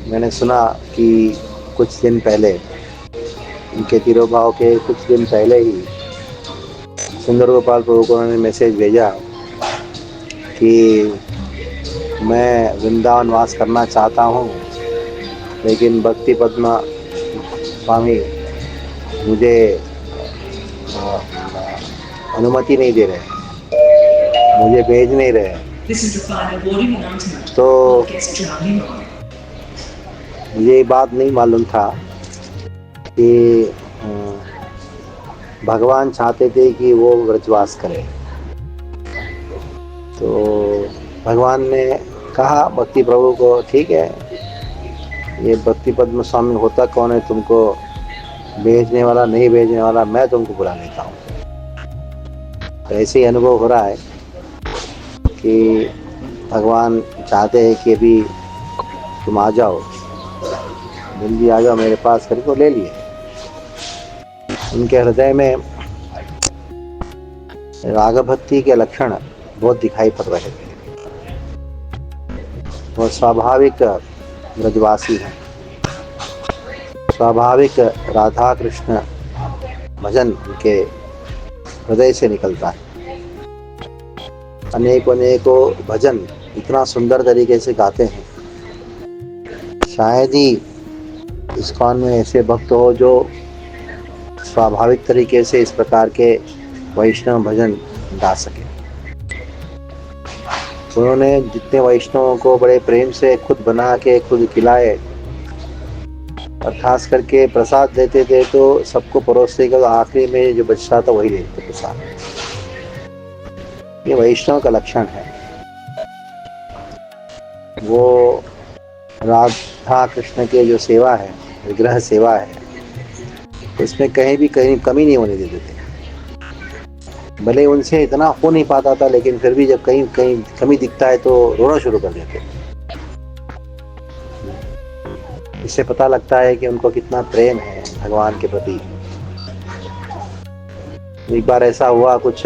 मैंने सुना कि कुछ दिन पहले, उनके तिरोभाव के कुछ दिन पहले ही सुंदर गोपाल प्रभु को उन्होंने मैसेज भेजा कि मैं वृंदावन वास करना चाहता हूँ, लेकिन भक्ति पद्मा स्वामी मुझे अनुमति नहीं दे रहे, मुझे भेज नहीं रहे। तो मुझे ये बात नहीं मालूम था कि भगवान चाहते थे कि वो व्रजवास करे। तो भगवान ने कहा भक्ति प्रभु को, ठीक है, ये भक्ति पद्म स्वामी होता कौन है तुमको भेजने वाला, नहीं भेजने वाला, मैं तुमको बुला लेता हूँ। तो ऐसे ही अनुभव हो रहा है कि भगवान चाहते हैं कि अभी तुम आ जाओ, जल्दी आ जाओ मेरे पास, करके ले लिए। उनके हृदय में राग भक्ति के लक्षण बहुत दिखाई पड़ रहे थे। वो स्वाभाविक ब्रजवासी हैं, स्वाभाविक राधा कृष्ण भजन उनके हृदय से निकलता है। अनेकों भजन इतना सुंदर तरीके से गाते हैं। शायद ही इस्कॉन में ऐसे भक्त हो जो स्वाभाविक तरीके से इस प्रकार के वैष्णव भजन गा सके। उन्होंने जितने वैष्णवों को बड़े प्रेम से खुद बना के खुद खिलाए और खास करके प्रसाद देते थे, तो सबको परोसने का आखिरी में जो बचता था वही लेते प्रसाद। ये वैष्णव का लक्षण है। वो राधा कृष्ण के जो सेवा है, विग्रह सेवा है, इसमें कहीं भी कमी नहीं होने देते थे। भले उनसे इतना हो नहीं पाता था, लेकिन फिर भी जब कहीं कमी दिखता है तो रोना शुरू कर देते। इससे पता लगता है कि उनको कितना प्रेम है भगवान के प्रति। एक बार ऐसा हुआ, कुछ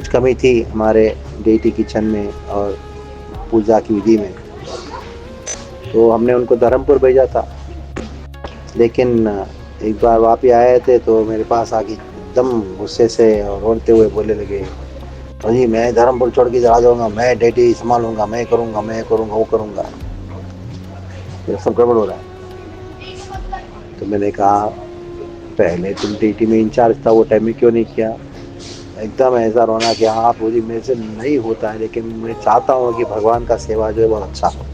कमी थी हमारे डेटी किचन में और पूजा की विधि में, तो हमने उनको धर्मपुर भेजा था। लेकिन एक बार वापस आए थे तो मेरे पास आके एकदम गुस्से से और रोते हुए बोलने लगे, अजी मैं धर्मपुर छोड़ के चला जाऊँगा, मैं डेटी संभालूंगा, मैं करूँगा, वो करूँगा, ये सब गड़बड़ हो रहा है। तो मैंने कहा पहले तुम डेटी में इंचार्ज था, वो टाइम में क्यों नहीं किया। एकदम ऐसा रोना कि हाँ पूरी मेरे से नहीं होता है, लेकिन मैं चाहता हूँ कि भगवान का सेवा जो है बहुत अच्छा हो।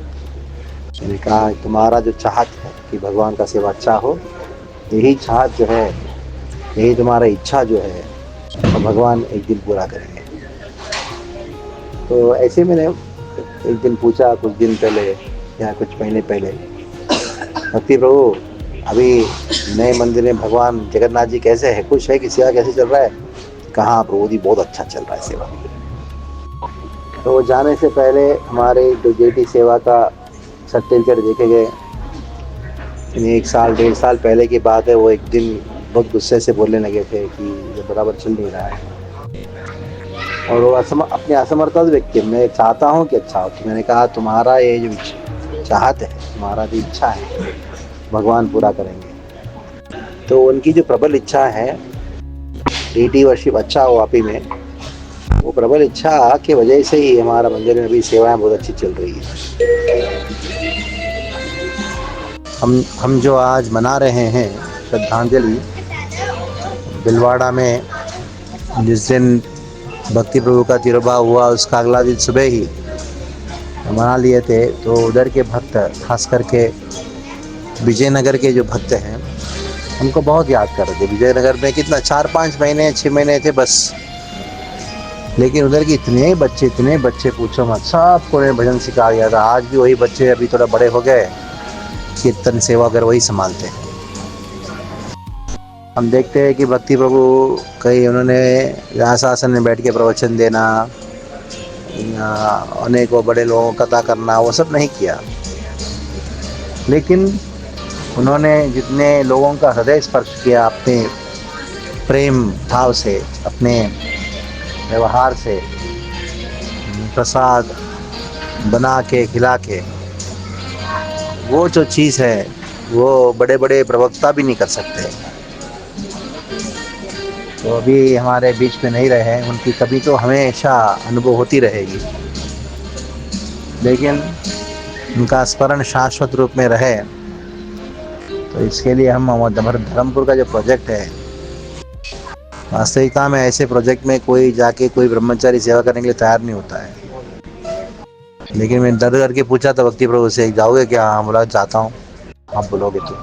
मैंने कहा तुम्हारा जो चाहत है कि भगवान का सेवा अच्छा हो, यही चाहत जो है, यही तुम्हारा इच्छा जो है, तो भगवान एक दिन पूरा करेंगे। तो ऐसे मैंने एक दिन पूछा, कुछ दिन पहले या कुछ महीने पहले, भक्ति प्रभु अभी नए मंदिर में भगवान जगन्नाथ जी कैसे है, खुश है कि सेवा कैसे चल रहा है। कहाँ प्रभु जी बहुत अच्छा चल रहा है सेवा। तो वो जाने से पहले हमारे जो जेटी सेवा का सर्टिफिकेट देखे गए। 1 साल 1.5 साल पहले की बात है। वो एक दिन बहुत गुस्से से बोलने लगे थे कि ये बराबर चल नहीं रहा है, और वो अपने असमर्थ व्यक्ति, मैं चाहता हूँ कि अच्छा हो। तो मैंने कहा तुम्हारा ये जो चाहत है, तुम्हारा जो इच्छा है, भगवान पूरा करेंगे। तो उनकी जो प्रबल इच्छा है डेटी वर्शिप अच्छा हो वापी में, वो प्रबल इच्छा की वजह से ही हमारा मंदिर में अभी सेवाएं बहुत अच्छी चल रही है। हम जो आज मना रहे हैं श्रद्धांजलि बिलवाड़ा में, जिस दिन भक्ति प्रभु का तिरुभाव हुआ उसका अगला दिन सुबह ही मना लिए थे। तो उधर के भक्त, खास करके विजयनगर के जो भक्त हैं, उनको बहुत याद कर रहे थे। विजयनगर में कितना 4-5 महीने 6 महीने थे बस, लेकिन उधर के इतने बच्चे पूछो मत, सबको ने भजन सिखा दिया था। आज भी वही बच्चे अभी थोड़ा बड़े हो गए, कीर्तन सेवा कर वही संभालते हैं। हम देखते हैं कि भक्ति प्रभु कई उन्होंने व्यासासन में बैठ के प्रवचन देना, अनेकों बड़े लोगों को कथा करना, वो सब नहीं किया। लेकिन उन्होंने जितने लोगों का हृदय स्पर्श किया अपने प्रेम भाव से, अपने व्यवहार से, प्रसाद बना के खिला के, वो जो चीज़ है वो बड़े बड़े प्रवक्ता भी नहीं कर सकते। तो अभी हमारे बीच में नहीं रहे, उनकी कभी तो हमेशा अनुभव होती रहेगी, लेकिन उनका स्मरण शाश्वत रूप में रहे। तो इसके लिए हम धर्मपुर का जो प्रोजेक्ट है, वास्तविकता में ऐसे प्रोजेक्ट में कोई जाके कोई ब्रह्मचारी सेवा करने के लिए तैयार नहीं होता है। लेकिन मैंने डर करके पूछा था भक्ति प्रभु से, जाओगे क्या? हाँ बोला जाता हूँ। आप बोलोगे तो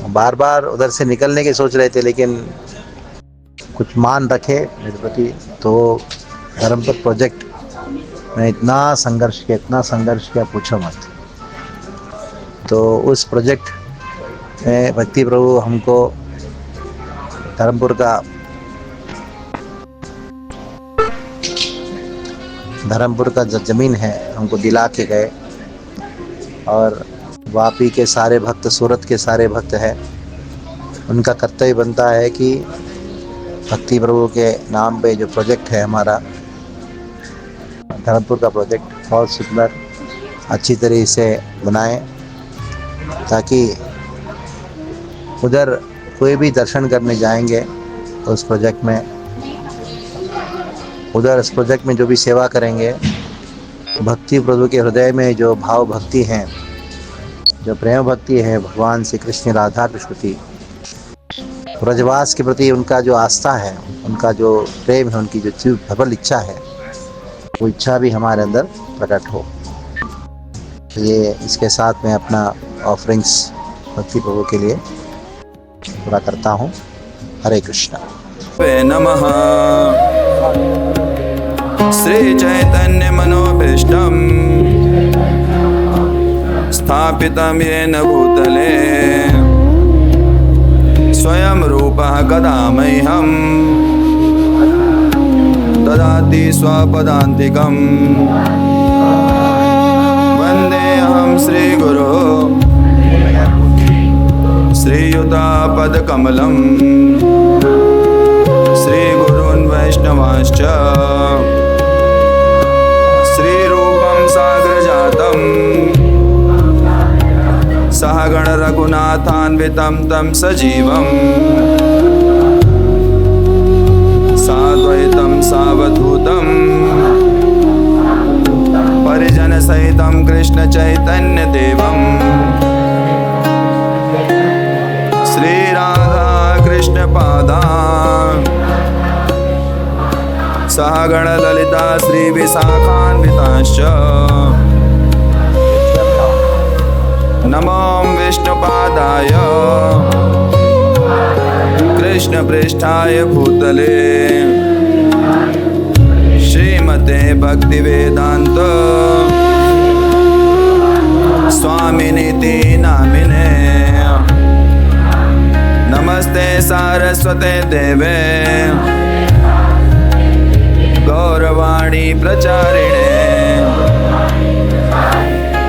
बार बार उधर से निकलने के सोच रहे थे, लेकिन कुछ मान रखे मेरे प्रति, तो धर्मपुर प्रोजेक्ट में इतना संघर्ष किया पूछो मत। तो उस प्रोजेक्ट में भक्ति प्रभु हमको धर्मपुर का जो ज़मीन है हमको दिला के गए, और वापी के सारे भक्त, सूरत के सारे भक्त हैं, उनका कर्तव्य बनता है कि भक्ति प्रभु के नाम पे जो प्रोजेक्ट है हमारा धर्मपुर का प्रोजेक्ट बहुत सुंदर अच्छी तरीके से बनाएं, ताकि उधर कोई भी दर्शन करने जाएंगे तो उस प्रोजेक्ट में जो भी सेवा करेंगे, भक्ति प्रभु के हृदय में जो भाव भक्ति है, जो प्रेम भक्ति है भगवान श्री कृष्ण राधा कृष्ण की, ब्रजवास के प्रति उनका जो आस्था है, उनका जो प्रेम है, उनकी जो प्रबल इच्छा है, वो इच्छा भी हमारे अंदर प्रकट हो। ये इसके साथ मैं अपना ऑफरिंग्स भक्ति प्रभु के लिए पूरा करता हूँ। हरे कृष्णा। नमः। श्री चैतन्य मनोभीष्टं स्थापितं येन भूतले स्वयं रूपः कदा मह्यं ददाति स्वपदान्तिकम्। वन्देऽहं श्रीगुरो श्रीयुतापदकमलं श्रीगुरून् वैष्णवांश्च श्रीरूपं साग्रजातं सहगण रघुनाथान्वितं तं सजीवं साद्वैतं सावधूतं परिजनसहितं कृष्ण चैतन्य देवं श्री राधा कृष्ण पादान् सहगण ललिता श्री विशाखान्वितांश्च नमो विष्णुपादाय कृष्ण पृष्ठाय भूतले श्रीमते भक्तिवेदांत स्वामिनीति नामिने। नमस्ते सारस्वते देवे गौरवाणी प्रचारिणे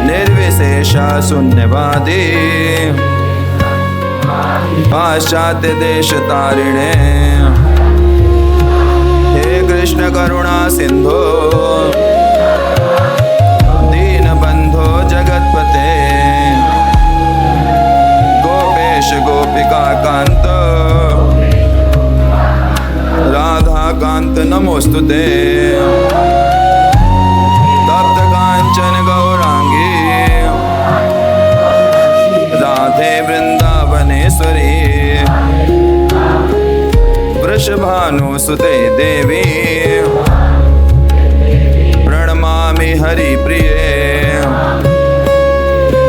निर्विशेषा शून्यवादी पाश्चात्य देश तारिणे। हे कृष्ण करुणा सिंधु दीनबंधो जगतपते गोपेश गोपिका कांत राधा कांत नमोस्तुते। तप्त कांचन गौरांगी राधे वृंदावनेश्वरी वृषभानुसुते देवी प्रणमामि हरिप्रिये।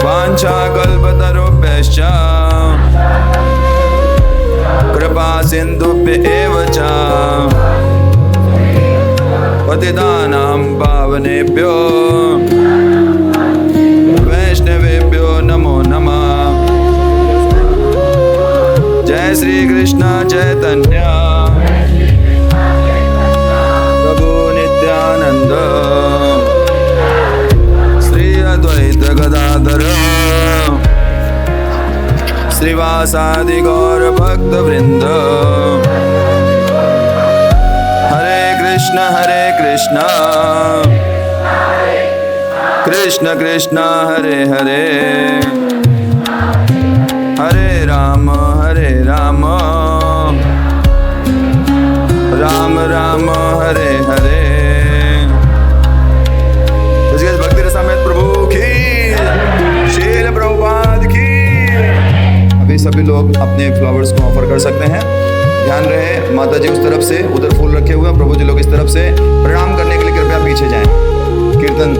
वाञ्छाकल्पतरुभ्यश्च कृपा सिन्धुभ्य एव च पतितानां पावनेभ्यो वैष्णवेभ्यो नमो नमः। जय श्री कृष्ण चैतन्य प्रभु नित्यानंद श्री अद्वैत गदाधर श्रीवासादि गौर भक्त वृंद। हरे कृष्ण कृष्ण कृष्ण हरे हरे हरे राम राम राम हरे हरे। भक्ति रसामृत प्रभु की, शील प्रभुपाद की। अभी सभी लोग अपने फ्लावर्स को ऑफर कर सकते हैं। ध्यान रहे माता जी उस तरफ से उधर फूल रखे हुए हैं, प्रभु जी लोग इस तरफ से। प्रणाम करने के लिए कृपया पीछे जाएं। कीर्तन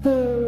है।